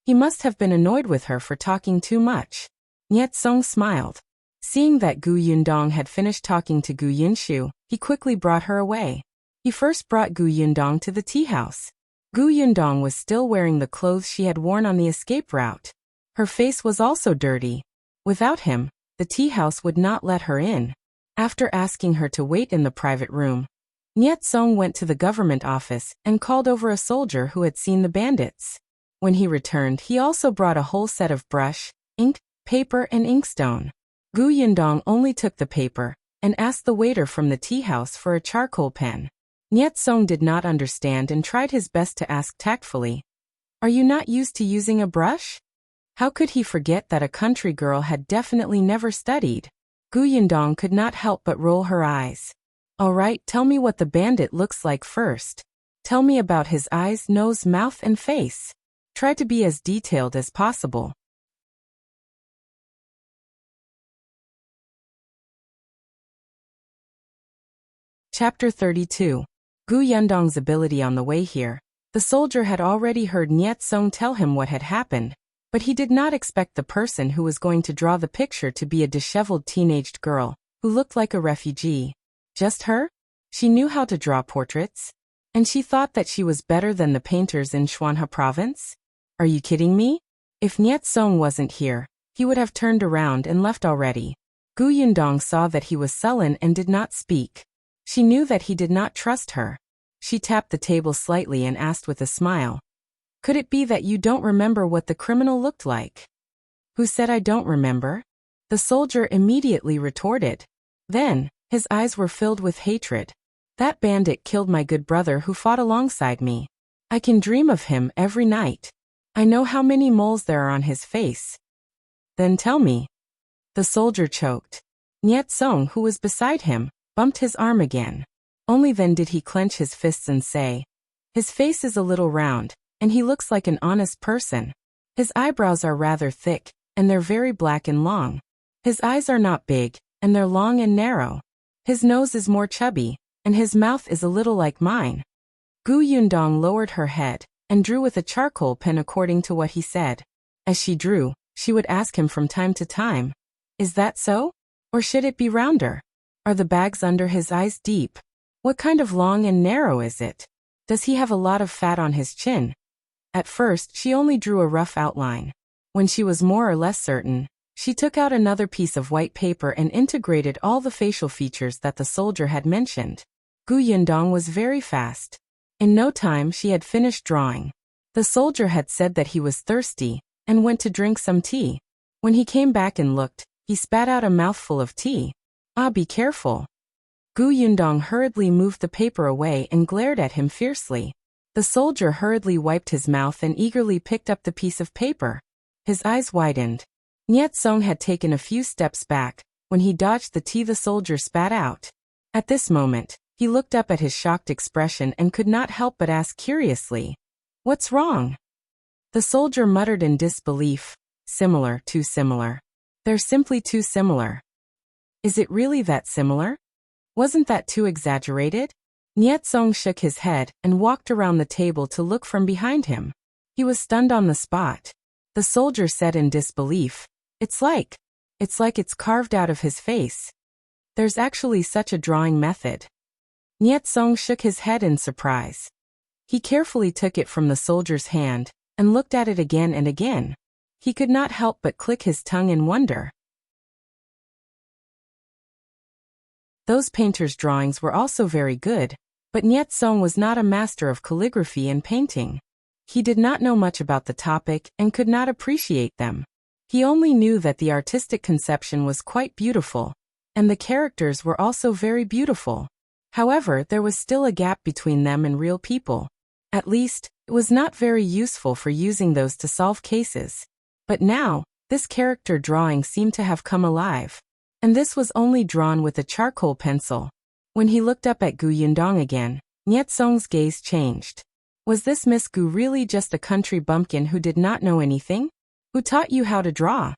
He must have been annoyed with her for talking too much. Niet Song smiled. Seeing that Gu Yundong had finished talking to Gu Yunshu, he quickly brought her away. He first brought Gu Yundong to the tea house. Gu Yundong was still wearing the clothes she had worn on the escape route. Her face was also dirty. Without him, the tea house would not let her in. After asking her to wait in the private room, Niet Song went to the government office and called over a soldier who had seen the bandits. When he returned, he also brought a whole set of brush, ink, paper and inkstone. Gu Yundong only took the paper and asked the waiter from the tea house for a charcoal pen. Niet Song did not understand and tried his best to ask tactfully, Are you not used to using a brush? How could he forget that a country girl had definitely never studied? Gu Yundong could not help but roll her eyes. All right, tell me what the bandit looks like first. Tell me about his eyes, nose, mouth, and face. Try to be as detailed as possible. Chapter 32. Gu Yundong's ability. On the way here, the soldier had already heard Niet Song tell him what had happened, but he did not expect the person who was going to draw the picture to be a disheveled teenaged girl who looked like a refugee. Just her? She knew how to draw portraits, and she thought that she was better than the painters in Shuanha province? Are you kidding me? If Niet Song wasn't here, he would have turned around and left already. Gu Yundong saw that he was sullen and did not speak. She knew that he did not trust her. She tapped the table slightly and asked with a smile, Could it be that you don't remember what the criminal looked like? Who said I don't remember? The soldier immediately retorted. Then, his eyes were filled with hatred. That bandit killed my good brother who fought alongside me. I can dream of him every night. I know how many moles there are on his face. Then tell me. The soldier choked. Niet Song, who was beside him, bumped his arm again. Only then did he clench his fists and say, His face is a little round, and he looks like an honest person. His eyebrows are rather thick, and they're very black and long. His eyes are not big, and they're long and narrow. His nose is more chubby, and his mouth is a little like mine. Gu Yundong lowered her head, and drew with a charcoal pen according to what he said. As she drew, she would ask him from time to time, "Is that so? Or should it be rounder? Are the bags under his eyes deep? What kind of long and narrow is it? Does he have a lot of fat on his chin?" At first, she only drew a rough outline. When she was more or less certain, she took out another piece of white paper and integrated all the facial features that the soldier had mentioned. Gu Yundong was very fast. In no time she had finished drawing. The soldier had said that he was thirsty, and went to drink some tea. When he came back and looked, he spat out a mouthful of tea. "Ah, be careful." Gu Yundong hurriedly moved the paper away and glared at him fiercely. The soldier hurriedly wiped his mouth and eagerly picked up the piece of paper. His eyes widened. Niet Song had taken a few steps back. When he dodged the tea the soldier spat out. At this moment, he looked up at his shocked expression and could not help but ask curiously, "What's wrong?" The soldier muttered in disbelief, "Similar, too similar. They're simply too similar." "Is it really that similar? Wasn't that too exaggerated?" Niet Song shook his head and walked around the table to look from behind him. He was stunned on the spot. The soldier said in disbelief, It's like it's carved out of his face. There's actually such a drawing method." Niet Song shook his head in surprise. He carefully took it from the soldier's hand, and looked at it again and again. He could not help but click his tongue in wonder. Those painters' drawings were also very good, but Niet Song was not a master of calligraphy and painting. He did not know much about the topic and could not appreciate them. He only knew that the artistic conception was quite beautiful, and the characters were also very beautiful. However, there was still a gap between them and real people. At least, it was not very useful for using those to solve cases. But now, this character drawing seemed to have come alive. And this was only drawn with a charcoal pencil. When he looked up at Gu Yundong again, Niet Song's gaze changed. Was this Miss Gu really just a country bumpkin who did not know anything? Who taught you how to draw?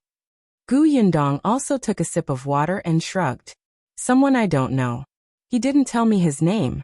Gu Yundong also took a sip of water and shrugged. Someone I don't know. He didn't tell me his name.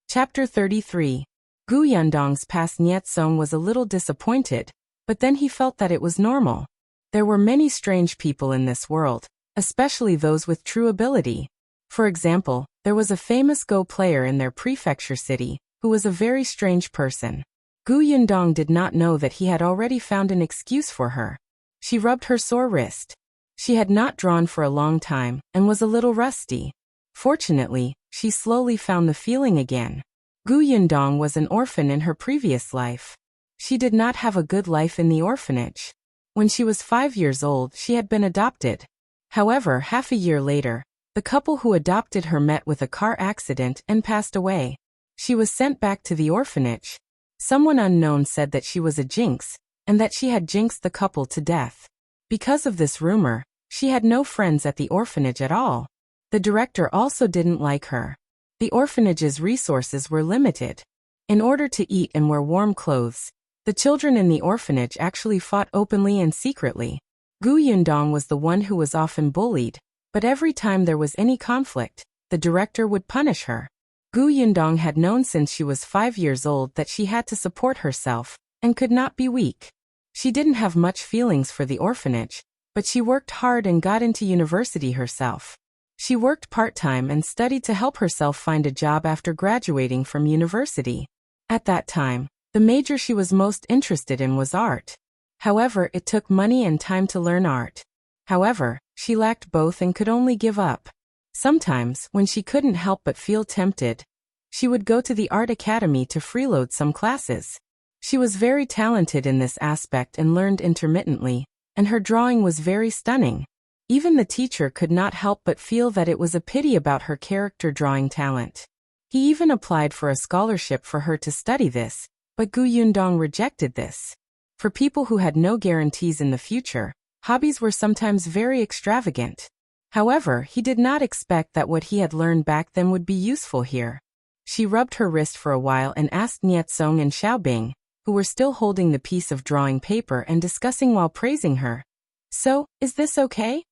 Chapter 33. Gu Yundong's past. Niet Song was a little disappointed, but then he felt that it was normal. There were many strange people in this world, especially those with true ability. For example, there was a famous Go player in their prefecture city, who was a very strange person. Gu Yundong did not know that he had already found an excuse for her. She rubbed her sore wrist. She had not drawn for a long time, and was a little rusty. Fortunately, she slowly found the feeling again. Gu Yundong was an orphan in her previous life. She did not have a good life in the orphanage. When she was 5 years old, she had been adopted. However, half a year later, the couple who adopted her met with a car accident and passed away. She was sent back to the orphanage. Someone unknown said that she was a jinx, and that she had jinxed the couple to death. Because of this rumor, she had no friends at the orphanage at all. The director also didn't like her. The orphanage's resources were limited. In order to eat and wear warm clothes, the children in the orphanage actually fought openly and secretly. Gu Yundong was the one who was often bullied, but every time there was any conflict, the director would punish her. Gu Yundong had known since she was 5 years old that she had to support herself, and could not be weak. She didn't have much feelings for the orphanage, but she worked hard and got into university herself. She worked part-time and studied to help herself find a job after graduating from university. At that time, the major she was most interested in was art. However, it took money and time to learn art. However, she lacked both and could only give up. Sometimes, when she couldn't help but feel tempted, she would go to the art academy to freeload some classes. She was very talented in this aspect and learned intermittently, and her drawing was very stunning. Even the teacher could not help but feel that it was a pity about her character drawing talent. He even applied for a scholarship for her to study this, but Gu Yundong rejected this. For people who had no guarantees in the future, hobbies were sometimes very extravagant. However, he did not expect that what he had learned back then would be useful here. She rubbed her wrist for a while and asked Nietsong and Xiaobing, who were still holding the piece of drawing paper and discussing while praising her. So, is this okay?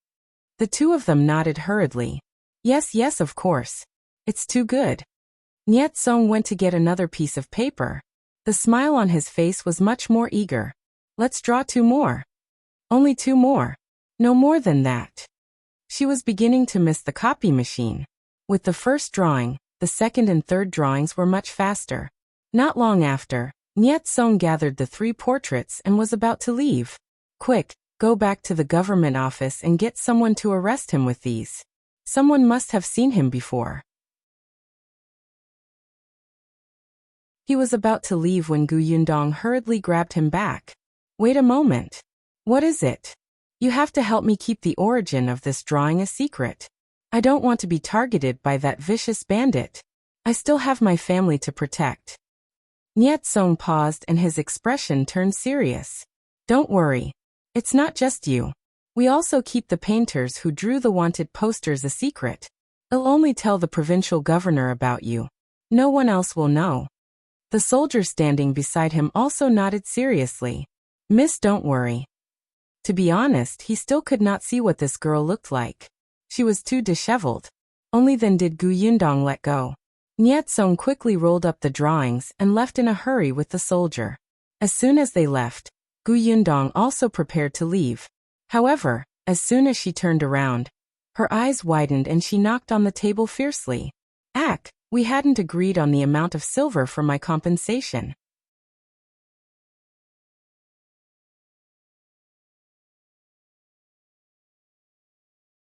The two of them nodded hurriedly. Yes, yes, of course. It's too good. Nietsong went to get another piece of paper. The smile on his face was much more eager. Let's draw 2 more. Only 2 more. No more than that. She was beginning to miss the copy machine. With the first drawing, the second and third drawings were much faster. Not long after, Nietsong gathered the 3 portraits and was about to leave. Quick, go back to the government office and get someone to arrest him with these. Someone must have seen him before. He was about to leave when Gu Yundong hurriedly grabbed him back. Wait a moment. What is it? You have to help me keep the origin of this drawing a secret. I don't want to be targeted by that vicious bandit. I still have my family to protect. Nietsong paused and his expression turned serious. Don't worry. It's not just you. We also keep the painters who drew the wanted posters a secret. I'll only tell the provincial governor about you. No one else will know. The soldier standing beside him also nodded seriously. Miss, don't worry. To be honest, he still could not see what this girl looked like. She was too disheveled. Only then did Gu Yundong let go. Nietsong quickly rolled up the drawings and left in a hurry with the soldier. As soon as they left, Gu Yundong also prepared to leave. However, as soon as she turned around, her eyes widened and she knocked on the table fiercely. Ack, we hadn't agreed on the amount of silver for my compensation.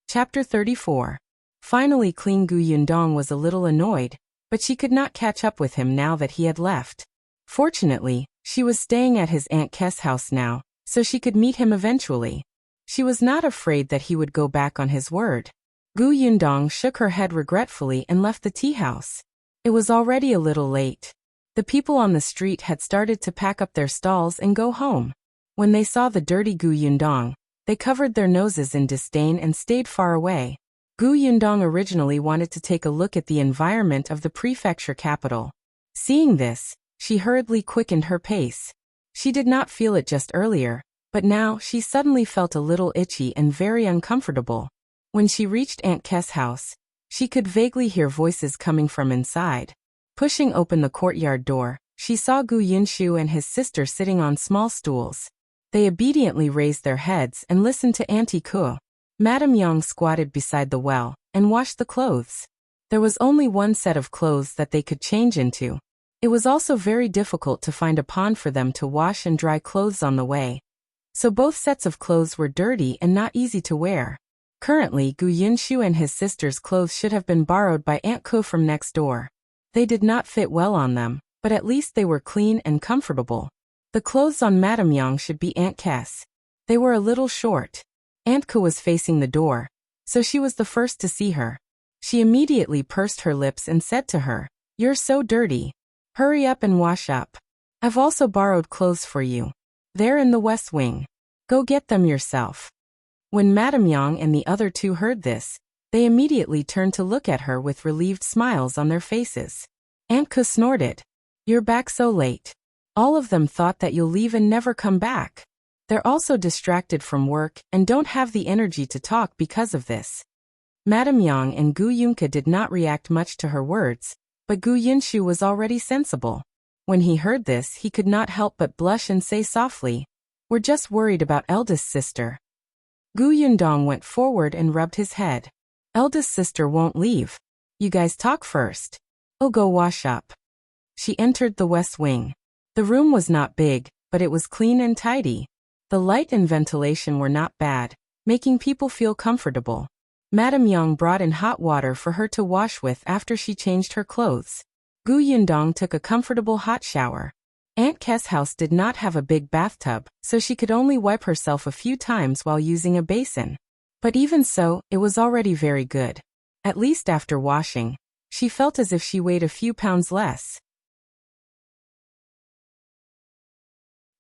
Chapter 34. Finally, Gu Yundong was a little annoyed, but she could not catch up with him now that he had left. Fortunately, she was staying at his Aunt Kes' house now, so she could meet him eventually. She was not afraid that he would go back on his word. Gu Yundong shook her head regretfully and left the tea house. It was already a little late. The people on the street had started to pack up their stalls and go home. When they saw the dirty Gu Yundong, they covered their noses in disdain and stayed far away. Gu Yundong originally wanted to take a look at the environment of the prefecture capital. Seeing this, she hurriedly quickened her pace. She did not feel it just earlier, but now she suddenly felt a little itchy and very uncomfortable. When she reached Aunt Kes' house, she could vaguely hear voices coming from inside. Pushing open the courtyard door, she saw Gu Yunshu and his sister sitting on small stools. They obediently raised their heads and listened to Auntie Ku. Madame Yang squatted beside the well and washed the clothes. There was only one set of clothes that they could change into. It was also very difficult to find a pond for them to wash and dry clothes on the way. So both sets of clothes were dirty and not easy to wear. Currently, Gu Yunshu and his sister's clothes should have been borrowed by Aunt Ku from next door. They did not fit well on them, but at least they were clean and comfortable. The clothes on Madame Yang should be Aunt Kes. They were a little short. Aunt Ku was facing the door, so she was the first to see her. She immediately pursed her lips and said to her, "You're so dirty. Hurry up and wash up. I've also borrowed clothes for you. They're in the west wing. Go get them yourself." When Madame Yang and the other two heard this, they immediately turned to look at her with relieved smiles on their faces. Aunt Ku snorted. "You're back so late. All of them thought that you'll leave and never come back. They're also distracted from work and don't have the energy to talk because of this." Madame Yang and Gu Yunke did not react much to her words, but Gu Yunshu was already sensible. When he heard this, he could not help but blush and say softly, "We're just worried about eldest sister." Gu Yundong went forward and rubbed his head. "Eldest sister won't leave. You guys talk first. I'll go wash up." She entered the west wing. The room was not big, but it was clean and tidy. The light and ventilation were not bad, making people feel comfortable. Madame Yang brought in hot water for her to wash with after she changed her clothes. Gu Yundong took a comfortable hot shower. Aunt Kes' house did not have a big bathtub, so she could only wipe herself a few times while using a basin. But even so, it was already very good. At least after washing, she felt as if she weighed a few pounds less.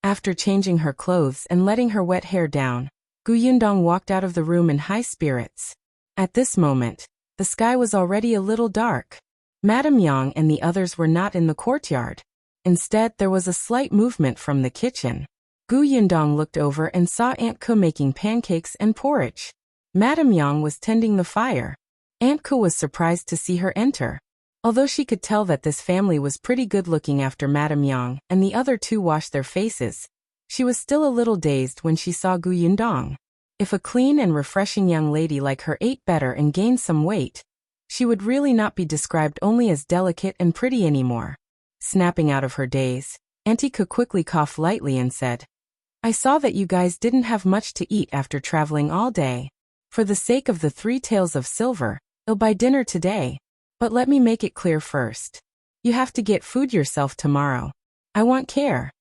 After changing her clothes and letting her wet hair down, Gu Yundong walked out of the room in high spirits. At this moment, the sky was already a little dark. Madame Yang and the others were not in the courtyard. Instead, there was a slight movement from the kitchen. Gu Yundong looked over and saw Aunt Ke making pancakes and porridge. Madame Yang was tending the fire. Aunt Ke was surprised to see her enter. Although she could tell that this family was pretty good looking after Madame Yang and the other two washed their faces, she was still a little dazed when she saw Gu Yundong. If a clean and refreshing young lady like her ate better and gained some weight, she would really not be described only as delicate and pretty anymore. Snapping out of her daze, Auntie Ke quickly coughed lightly and said, "I saw that you guys didn't have much to eat after traveling all day. For the sake of the 3 taels of silver, I'll buy dinner today. But let me make it clear first. You have to get food yourself tomorrow. I want care."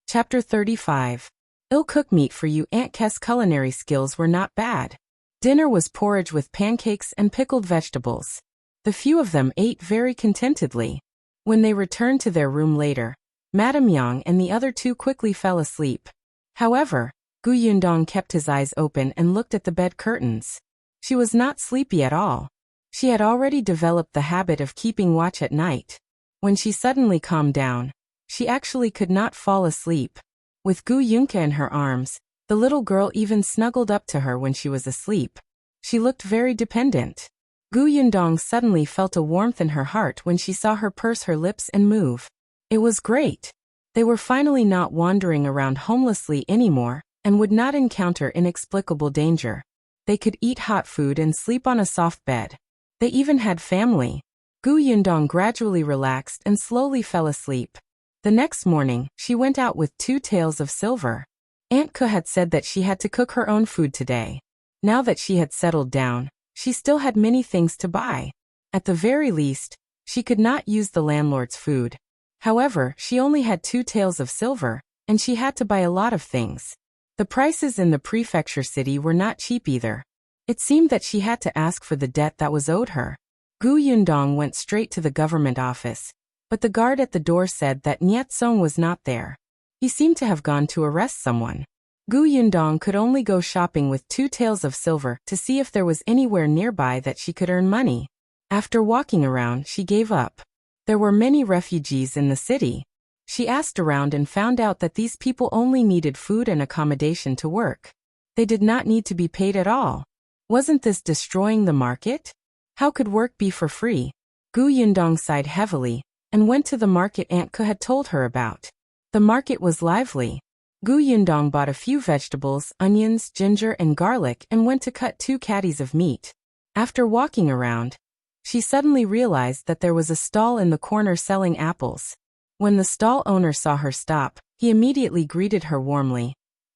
Chapter 35. I'll cook meat for you. Aunt Ke's culinary skills were not bad. Dinner was porridge with pancakes and pickled vegetables. The few of them ate very contentedly. When they returned to their room later, Madame Yang and the other two quickly fell asleep. However, Gu Yundong kept his eyes open and looked at the bed curtains. She was not sleepy at all. She had already developed the habit of keeping watch at night. When she suddenly calmed down, she actually could not fall asleep. With Gu Yunke in her arms, the little girl even snuggled up to her when she was asleep. She looked very dependent. Gu Yundong suddenly felt a warmth in her heart when she saw her purse her lips and move. It was great. They were finally not wandering around homelessly anymore and would not encounter inexplicable danger. They could eat hot food and sleep on a soft bed. They even had family. Gu Yundong gradually relaxed and slowly fell asleep. The next morning, she went out with 2 taels of silver. Aunt Ke had said that she had to cook her own food today. Now that she had settled down, she still had many things to buy. At the very least, she could not use the landlord's food. However, she only had 2 taels of silver, and she had to buy a lot of things. The prices in the prefecture city were not cheap either. It seemed that she had to ask for the debt that was owed her. Gu Yundong went straight to the government office, but the guard at the door said that Nyet Song was not there. He seemed to have gone to arrest someone. Gu Yundong could only go shopping with 2 taels of silver to see if there was anywhere nearby that she could earn money. After walking around, she gave up. There were many refugees in the city. She asked around and found out that these people only needed food and accommodation to work. They did not need to be paid at all. Wasn't this destroying the market? How could work be for free? Gu Yundong sighed heavily and went to the market Aunt Ke had told her about. The market was lively. Gu Yundong bought a few vegetables, onions, ginger, and garlic and went to cut 2 caddies of meat. After walking around, she suddenly realized that there was a stall in the corner selling apples. When the stall owner saw her stop, he immediately greeted her warmly.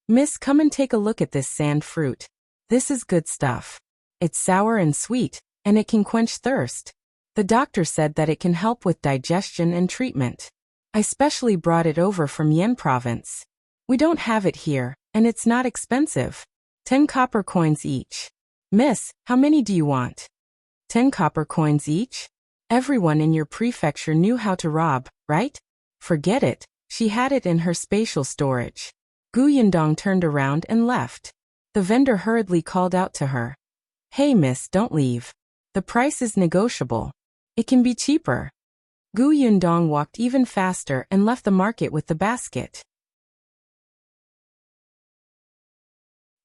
"Miss, come and take a look at this sand fruit. This is good stuff. It's sour and sweet, and it can quench thirst. The doctor said that it can help with digestion and treatment. I specially brought it over from Yen province. We don't have it here, and it's not expensive. 10 copper coins each. Miss, how many do you want?" 10 copper coins each? Everyone in your prefecture knew how to rob, right? Forget it, she had it in her spatial storage. Gu Yundong turned around and left. The vendor hurriedly called out to her. "Hey miss, don't leave. The price is negotiable. It can be cheaper." Gu Yundong walked even faster and left the market with the basket.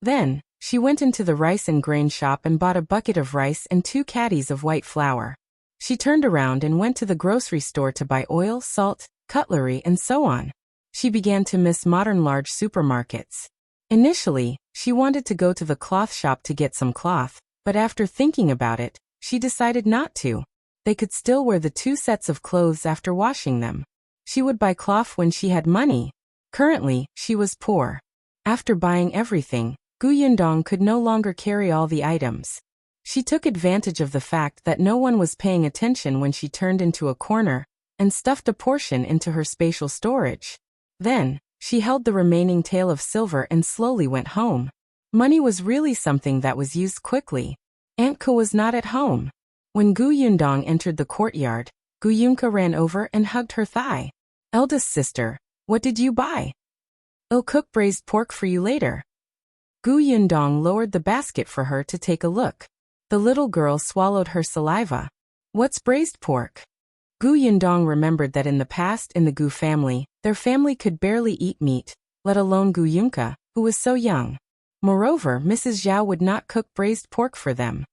Then, she went into the rice and grain shop and bought a bucket of rice and 2 caddies of white flour. She turned around and went to the grocery store to buy oil, salt, cutlery, and so on. She began to miss modern large supermarkets. Initially, she wanted to go to the cloth shop to get some cloth, but after thinking about it, she decided not to. They could still wear the 2 sets of clothes after washing them. She would buy cloth when she had money. Currently, she was poor. After buying everything, Gu Yundong could no longer carry all the items. She took advantage of the fact that no one was paying attention when she turned into a corner and stuffed a portion into her spatial storage. Then, she held the remaining tael of silver and slowly went home. Money was really something that was used quickly. Aunt Ke was not at home. When Gu Yundong entered the courtyard, Gu Yunke ran over and hugged her thigh. "Eldest sister, what did you buy?" I'll cook braised pork for you later. Gu Yundong lowered the basket for her to take a look. The little girl swallowed her saliva. What's braised pork? Gu Yundong remembered that in the past in the Gu family, their family could barely eat meat, let alone Gu Yunka, who was so young. Moreover, Mrs. Zhao would not cook braised pork for them.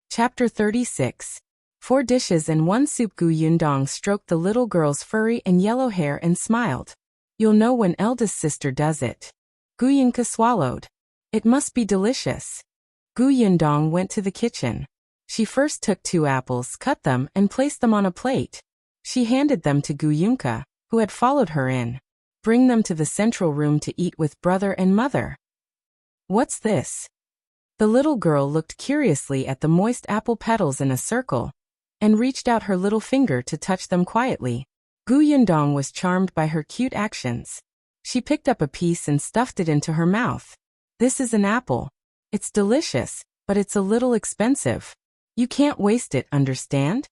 Chapter 36. 4 dishes and 1 soup. Gu Yundong stroked the little girl's furry and yellow hair and smiled. You'll know when eldest sister does it. Gu Yunka swallowed. It must be delicious. Gu Yundong went to the kitchen. She first took 2 apples, cut them, and placed them on a plate. She handed them to Gu Yunka, who had followed her in. Bring them to the central room to eat with brother and mother. What's this? The little girl looked curiously at the moist apple petals in a circle, and reached out her little finger to touch them quietly. Gu Yundong was charmed by her cute actions. She picked up a piece and stuffed it into her mouth. This is an apple. It's delicious, but it's a little expensive. You can't waste it, understand?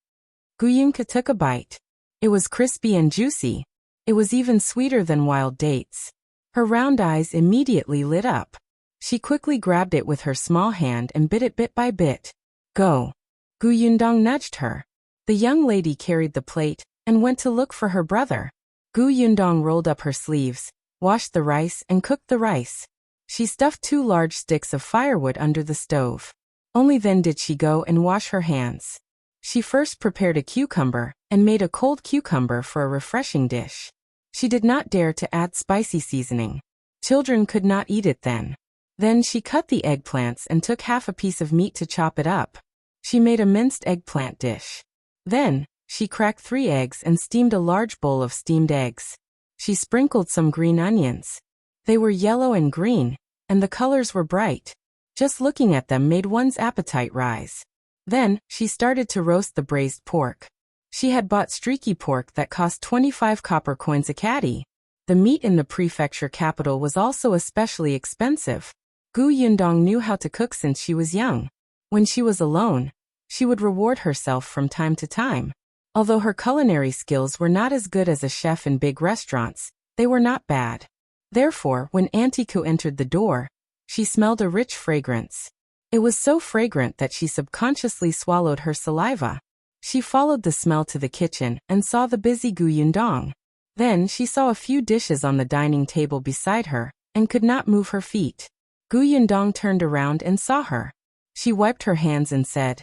Gu Yunka took a bite. It was crispy and juicy. It was even sweeter than wild dates. Her round eyes immediately lit up. She quickly grabbed it with her small hand and bit it bit by bit. Go. Gu Yundong nudged her. The young lady carried the plate and went to look for her brother. Gu Yundong rolled up her sleeves, washed the rice and cooked the rice. She stuffed 2 large sticks of firewood under the stove. Only then did she go and wash her hands. She first prepared a cucumber and made a cold cucumber for a refreshing dish. She did not dare to add spicy seasoning. Children could not eat it then. Then she cut the eggplants and took half a piece of meat to chop it up. She made a minced eggplant dish. Then, she cracked 3 eggs and steamed a large bowl of steamed eggs. She sprinkled some green onions. They were yellow and green, and the colors were bright. Just looking at them made one's appetite rise. Then, she started to roast the braised pork. She had bought streaky pork that cost 25 copper coins a catty. The meat in the prefecture capital was also especially expensive. Gu Yundong knew how to cook since she was young. When she was alone, she would reward herself from time to time. Although her culinary skills were not as good as a chef in big restaurants, they were not bad. Therefore, when Auntie Ku entered the door, she smelled a rich fragrance. It was so fragrant that she subconsciously swallowed her saliva. She followed the smell to the kitchen and saw the busy Gu Yundong. Then she saw a few dishes on the dining table beside her and could not move her feet. Gu Yundong turned around and saw her. She wiped her hands and said,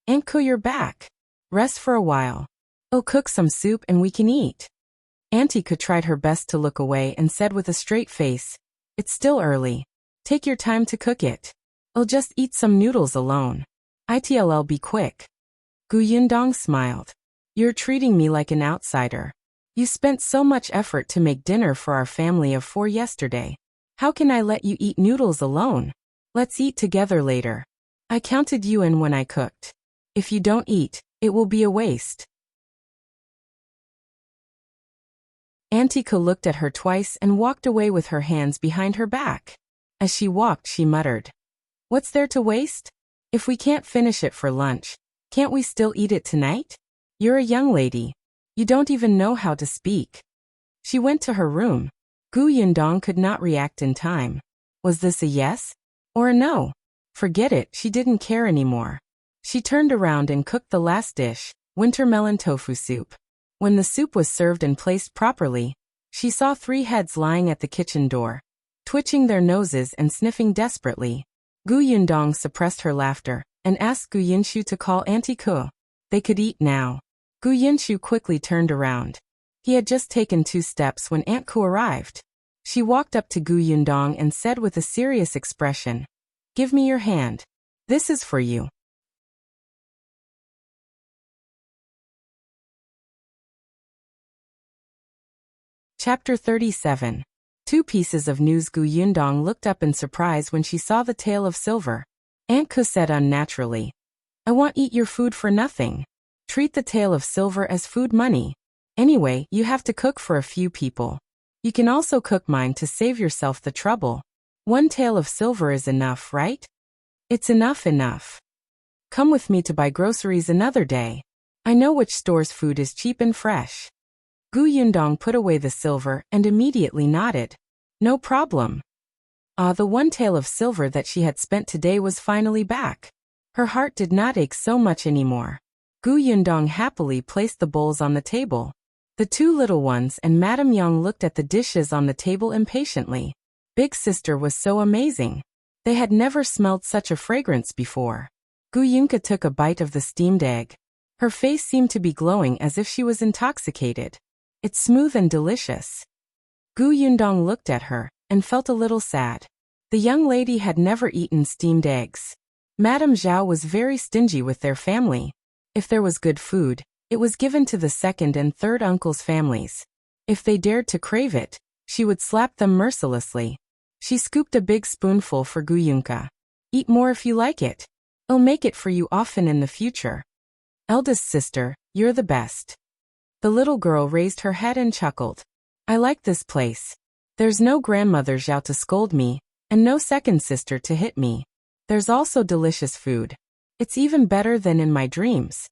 Aunt Ku, you're back. Rest for a while. I'll cook some soup and we can eat. Auntie Ku tried her best to look away and said with a straight face, It's still early. Take your time to cook it. I'll just eat some noodles alone. It'll be quick. Gu Yundong smiled. You're treating me like an outsider. You spent so much effort to make dinner for our family of 4 yesterday. How can I let you eat noodles alone? Let's eat together later. I counted you in when I cooked. If you don't eat, it will be a waste. Auntie Ku looked at her twice and walked away with her hands behind her back. As she walked, she muttered, What's there to waste? If we can't finish it for lunch, can't we still eat it tonight? You're a young lady. You don't even know how to speak. She went to her room. Gu Yundong could not react in time. Was this a yes? Or a no? Forget it, she didn't care anymore. She turned around and cooked the last dish, winter melon tofu soup. When the soup was served and placed properly, she saw 3 heads lying at the kitchen door, twitching their noses and sniffing desperately. Gu Yundong suppressed her laughter and asked Gu Yinshu to call Auntie Ku. They could eat now. Gu Yinshu quickly turned around. He had just taken 2 steps when Aunt Ku arrived. She walked up to Gu Yundong and said with a serious expression, Give me your hand. This is for you. Chapter 37. 2 pieces of news. Gu Yundong looked up in surprise when she saw the tail of silver. Aunt Ku said unnaturally, I won't eat your food for nothing. Treat the tail of silver as food money. Anyway, you have to cook for a few people. You can also cook mine to save yourself the trouble. 1 tail of silver is enough, right? It's enough. Come with me to buy groceries another day. I know which store's food is cheap and fresh. Gu Yundong put away the silver and immediately nodded. No problem. The one tael of silver that she had spent today was finally back. Her heart did not ache so much anymore. Gu Yundong happily placed the bowls on the table. The two little ones and Madame Yang looked at the dishes on the table impatiently. Big sister was so amazing. They had never smelled such a fragrance before. Gu Yunka took a bite of the steamed egg. Her face seemed to be glowing as if she was intoxicated. It's smooth and delicious. Gu Yundong looked at her and felt a little sad. The young lady had never eaten steamed eggs. Madame Zhao was very stingy with their family. If there was good food, it was given to the second and third uncles' families. If they dared to crave it, she would slap them mercilessly. She scooped a big spoonful for Gu Yunka. Eat more if you like it. I'll make it for you often in the future. Eldest sister, you're the best. The little girl raised her head and chuckled. I like this place. There's no grandmother Zhao to scold me, and no second sister to hit me. There's also delicious food. It's even better than in my dreams.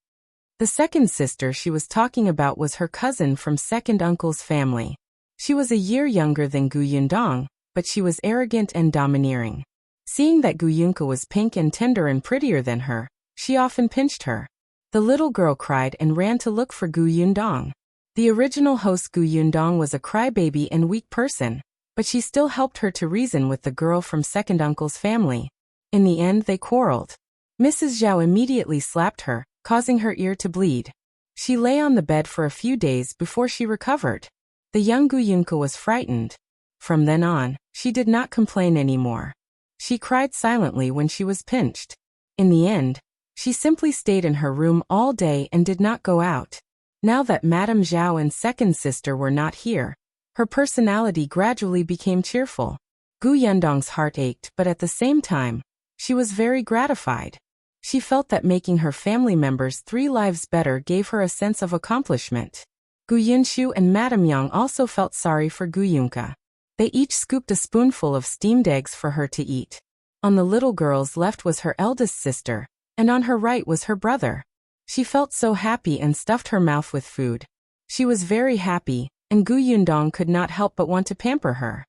The second sister she was talking about was her cousin from second uncle's family. She was a year younger than Gu Yundong, but she was arrogant and domineering. Seeing that Gu Yunka was pink and tender and prettier than her, she often pinched her. The little girl cried and ran to look for Gu Yundong. The original host Gu Yundong was a crybaby and weak person, but she still helped her to reason with the girl from second uncle's family. In the end they quarreled. Mrs. Zhao immediately slapped her, causing her ear to bleed. She lay on the bed for a few days before she recovered. The young Gu Yunka was frightened. From then on, she did not complain anymore. She cried silently when she was pinched. In the end, she simply stayed in her room all day and did not go out. Now that Madame Zhao and second sister were not here, her personality gradually became cheerful. Gu Yundong's heart ached, but at the same time, she was very gratified. She felt that making her family members' 3 lives better gave her a sense of accomplishment. Gu Yunshu and Madame Yang also felt sorry for Gu Yunka. They each scooped a spoonful of steamed eggs for her to eat. On the little girl's left was her eldest sister, and on her right was her brother. She felt so happy and stuffed her mouth with food. She was very happy, and Gu Yundong could not help but want to pamper her.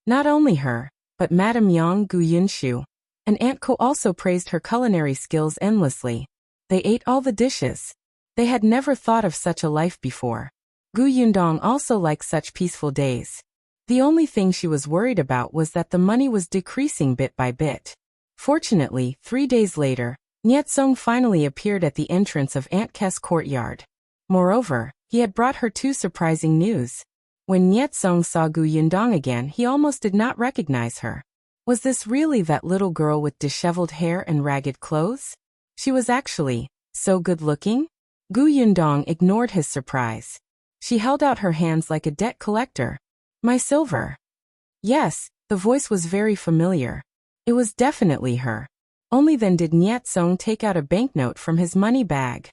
Not only her, but Madame Yang, Gu Yunshu, and Aunt Ko also praised her culinary skills endlessly. They ate all the dishes. They had never thought of such a life before. Gu Yundong also liked such peaceful days. The only thing she was worried about was that the money was decreasing bit by bit. Fortunately, 3 days later, Nyetsong finally appeared at the entrance of Aunt Kes' courtyard. Moreover, he had brought her 2 surprising news. When Nyetsong saw Gu Yundong again, he almost did not recognize her. Was this really that little girl with disheveled hair and ragged clothes? She was actually so good-looking? Gu Yundong ignored his surprise. She held out her hands like a debt collector. My silver. Yes, the voice was very familiar. It was definitely her. Only then did Nyetsong take out a banknote from his money bag.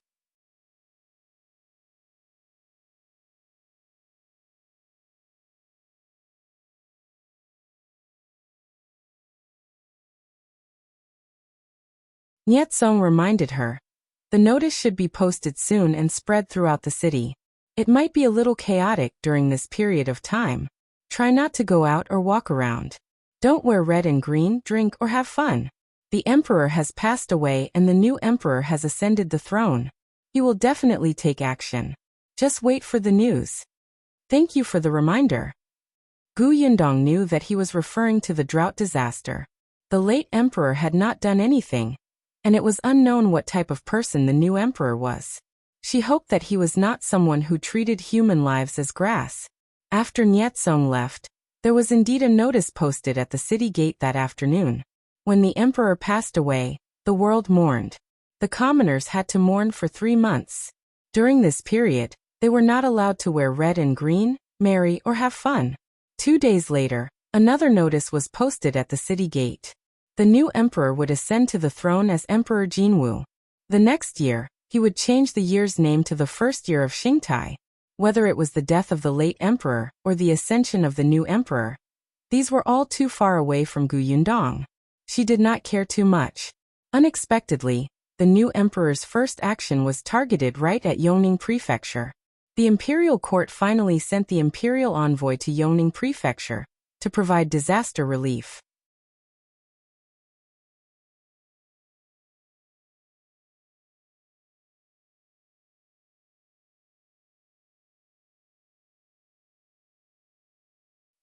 Nyetsong reminded her. The notice should be posted soon and spread throughout the city. It might be a little chaotic during this period of time. Try not to go out or walk around. Don't wear red and green, drink or have fun. The emperor has passed away and the new emperor has ascended the throne. He will definitely take action. Just wait for the news. Thank you for the reminder. Gu Yundong knew that he was referring to the drought disaster. The late emperor had not done anything, and it was unknown what type of person the new emperor was. She hoped that he was not someone who treated human lives as grass. After Nyetsong left, there was indeed a notice posted at the city gate that afternoon. When the emperor passed away, the world mourned. The commoners had to mourn for 3 months. During this period, they were not allowed to wear red and green, marry or have fun. 2 days later, another notice was posted at the city gate. The new emperor would ascend to the throne as Emperor Jinwu. The next year, he would change the year's name to the first year of Xingtai. Whether it was the death of the late emperor or the ascension of the new emperor, these were all too far away from Gu Yundong. She did not care too much. Unexpectedly, the new emperor's first action was targeted right at Yongning Prefecture. The imperial court finally sent the imperial envoy to Yongning Prefecture to provide disaster relief.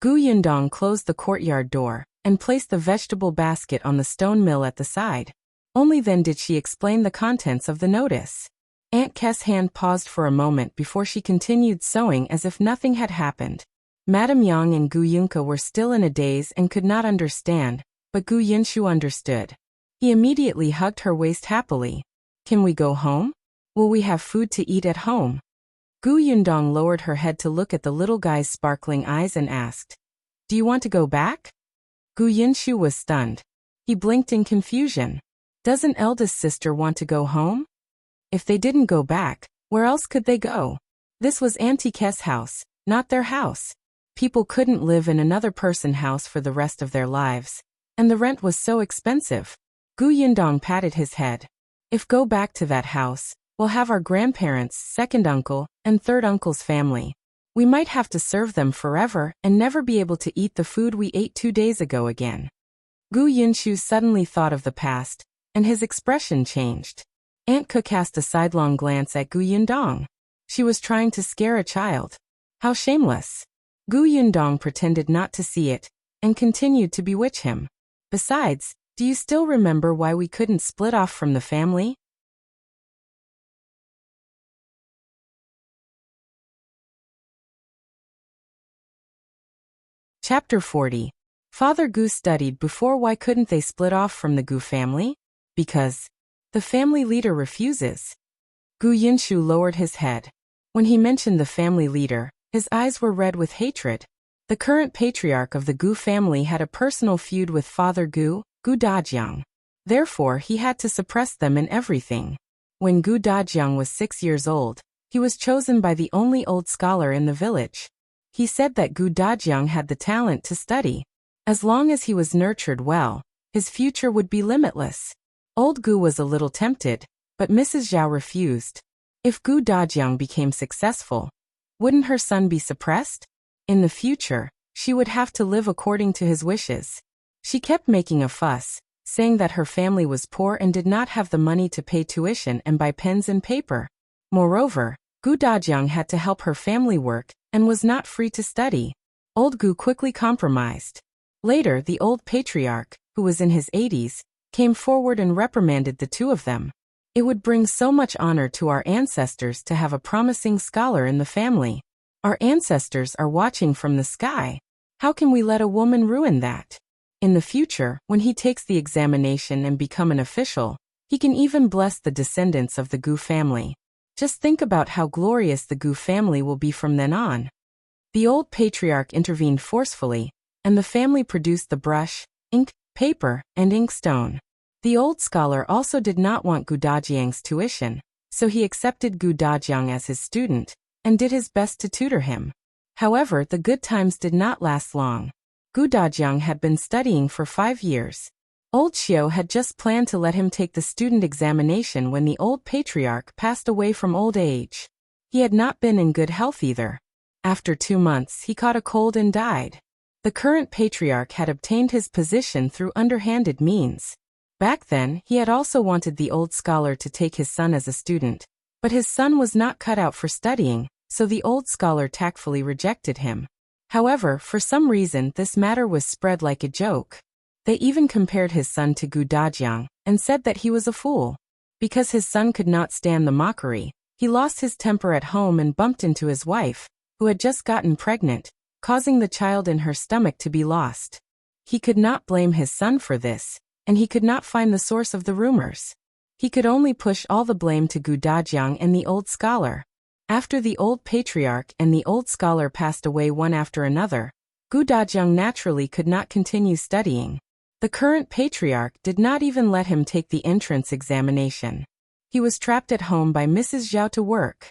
Gu Yundong closed the courtyard door and placed the vegetable basket on the stone mill at the side. Only then did she explain the contents of the notice. Aunt Kess' hand paused for a moment before she continued sewing as if nothing had happened. Madame Yang and Gu Yunke were still in a daze and could not understand, but Gu Yinshu understood. He immediately hugged her waist happily. "Can we go home? Will we have food to eat at home?" Gu Yundong lowered her head to look at the little guy's sparkling eyes and asked, "Do you want to go back?" Gu Yinshu was stunned. He blinked in confusion. Doesn't eldest sister want to go home? If they didn't go back, where else could they go? This was Auntie Kess' house, not their house. People couldn't live in another person's house for the rest of their lives, and the rent was so expensive. Gu Yundong patted his head. If go back to that house, we'll have our grandparents, second uncle, and third uncle's family. We might have to serve them forever and never be able to eat the food we ate 2 days ago again. Gu Yinshu suddenly thought of the past, and his expression changed. Aunt Ke cast a sidelong glance at Gu Yundong. She was trying to scare a child. How shameless. Gu Yundong pretended not to see it, and continued to bewitch him. Besides, do you still remember why we couldn't split off from the family? Chapter 40. Father Gu studied before. Why couldn't they split off from the Gu family? Because the family leader refuses. Gu Yinshu lowered his head. When he mentioned the family leader, his eyes were red with hatred. The current patriarch of the Gu family had a personal feud with Father Gu, Gu Dajiang. Therefore, he had to suppress them in everything. When Gu Dajiang was 6 years old, he was chosen by the only old scholar in the village. He said that Gu Dajiang had the talent to study. As long as he was nurtured well, his future would be limitless. Old Gu was a little tempted, but Mrs. Zhao refused. If Gu Dajiang became successful, wouldn't her son be suppressed? In the future, she would have to live according to his wishes. She kept making a fuss, saying that her family was poor and did not have the money to pay tuition and buy pens and paper. Moreover, Gu Dajiang had to help her family work and was not free to study. Old Gu quickly compromised. Later, the old patriarch, who was in his 80s, came forward and reprimanded the two of them. It would bring so much honor to our ancestors to have a promising scholar in the family. Our ancestors are watching from the sky. How can we let a woman ruin that? In the future, when he takes the examination and become an official, he can even bless the descendants of the Gu family. Just think about how glorious the Gu family will be from then on. The old patriarch intervened forcefully, and the family produced the brush, ink, paper, and inkstone. The old scholar also did not want Gu Dajiang's tuition, so he accepted Gu Dajiang as his student, and did his best to tutor him. However, the good times did not last long. Gu Dajiang had been studying for 5 years. Old Xiao had just planned to let him take the student examination when the old patriarch passed away from old age. He had not been in good health either. After 2 months, he caught a cold and died. The current patriarch had obtained his position through underhanded means. Back then, he had also wanted the old scholar to take his son as a student, but his son was not cut out for studying, so the old scholar tactfully rejected him. However, for some reason, this matter was spread like a joke. They even compared his son to Gu Dajiang, and said that he was a fool. Because his son could not stand the mockery, he lost his temper at home and bumped into his wife, who had just gotten pregnant, causing the child in her stomach to be lost. He could not blame his son for this, and he could not find the source of the rumors. He could only push all the blame to Gu Dajiang and the old scholar. After the old patriarch and the old scholar passed away one after another, Gu Dajiang naturally could not continue studying. The current patriarch did not even let him take the entrance examination. He was trapped at home by Mrs. Zhao to work.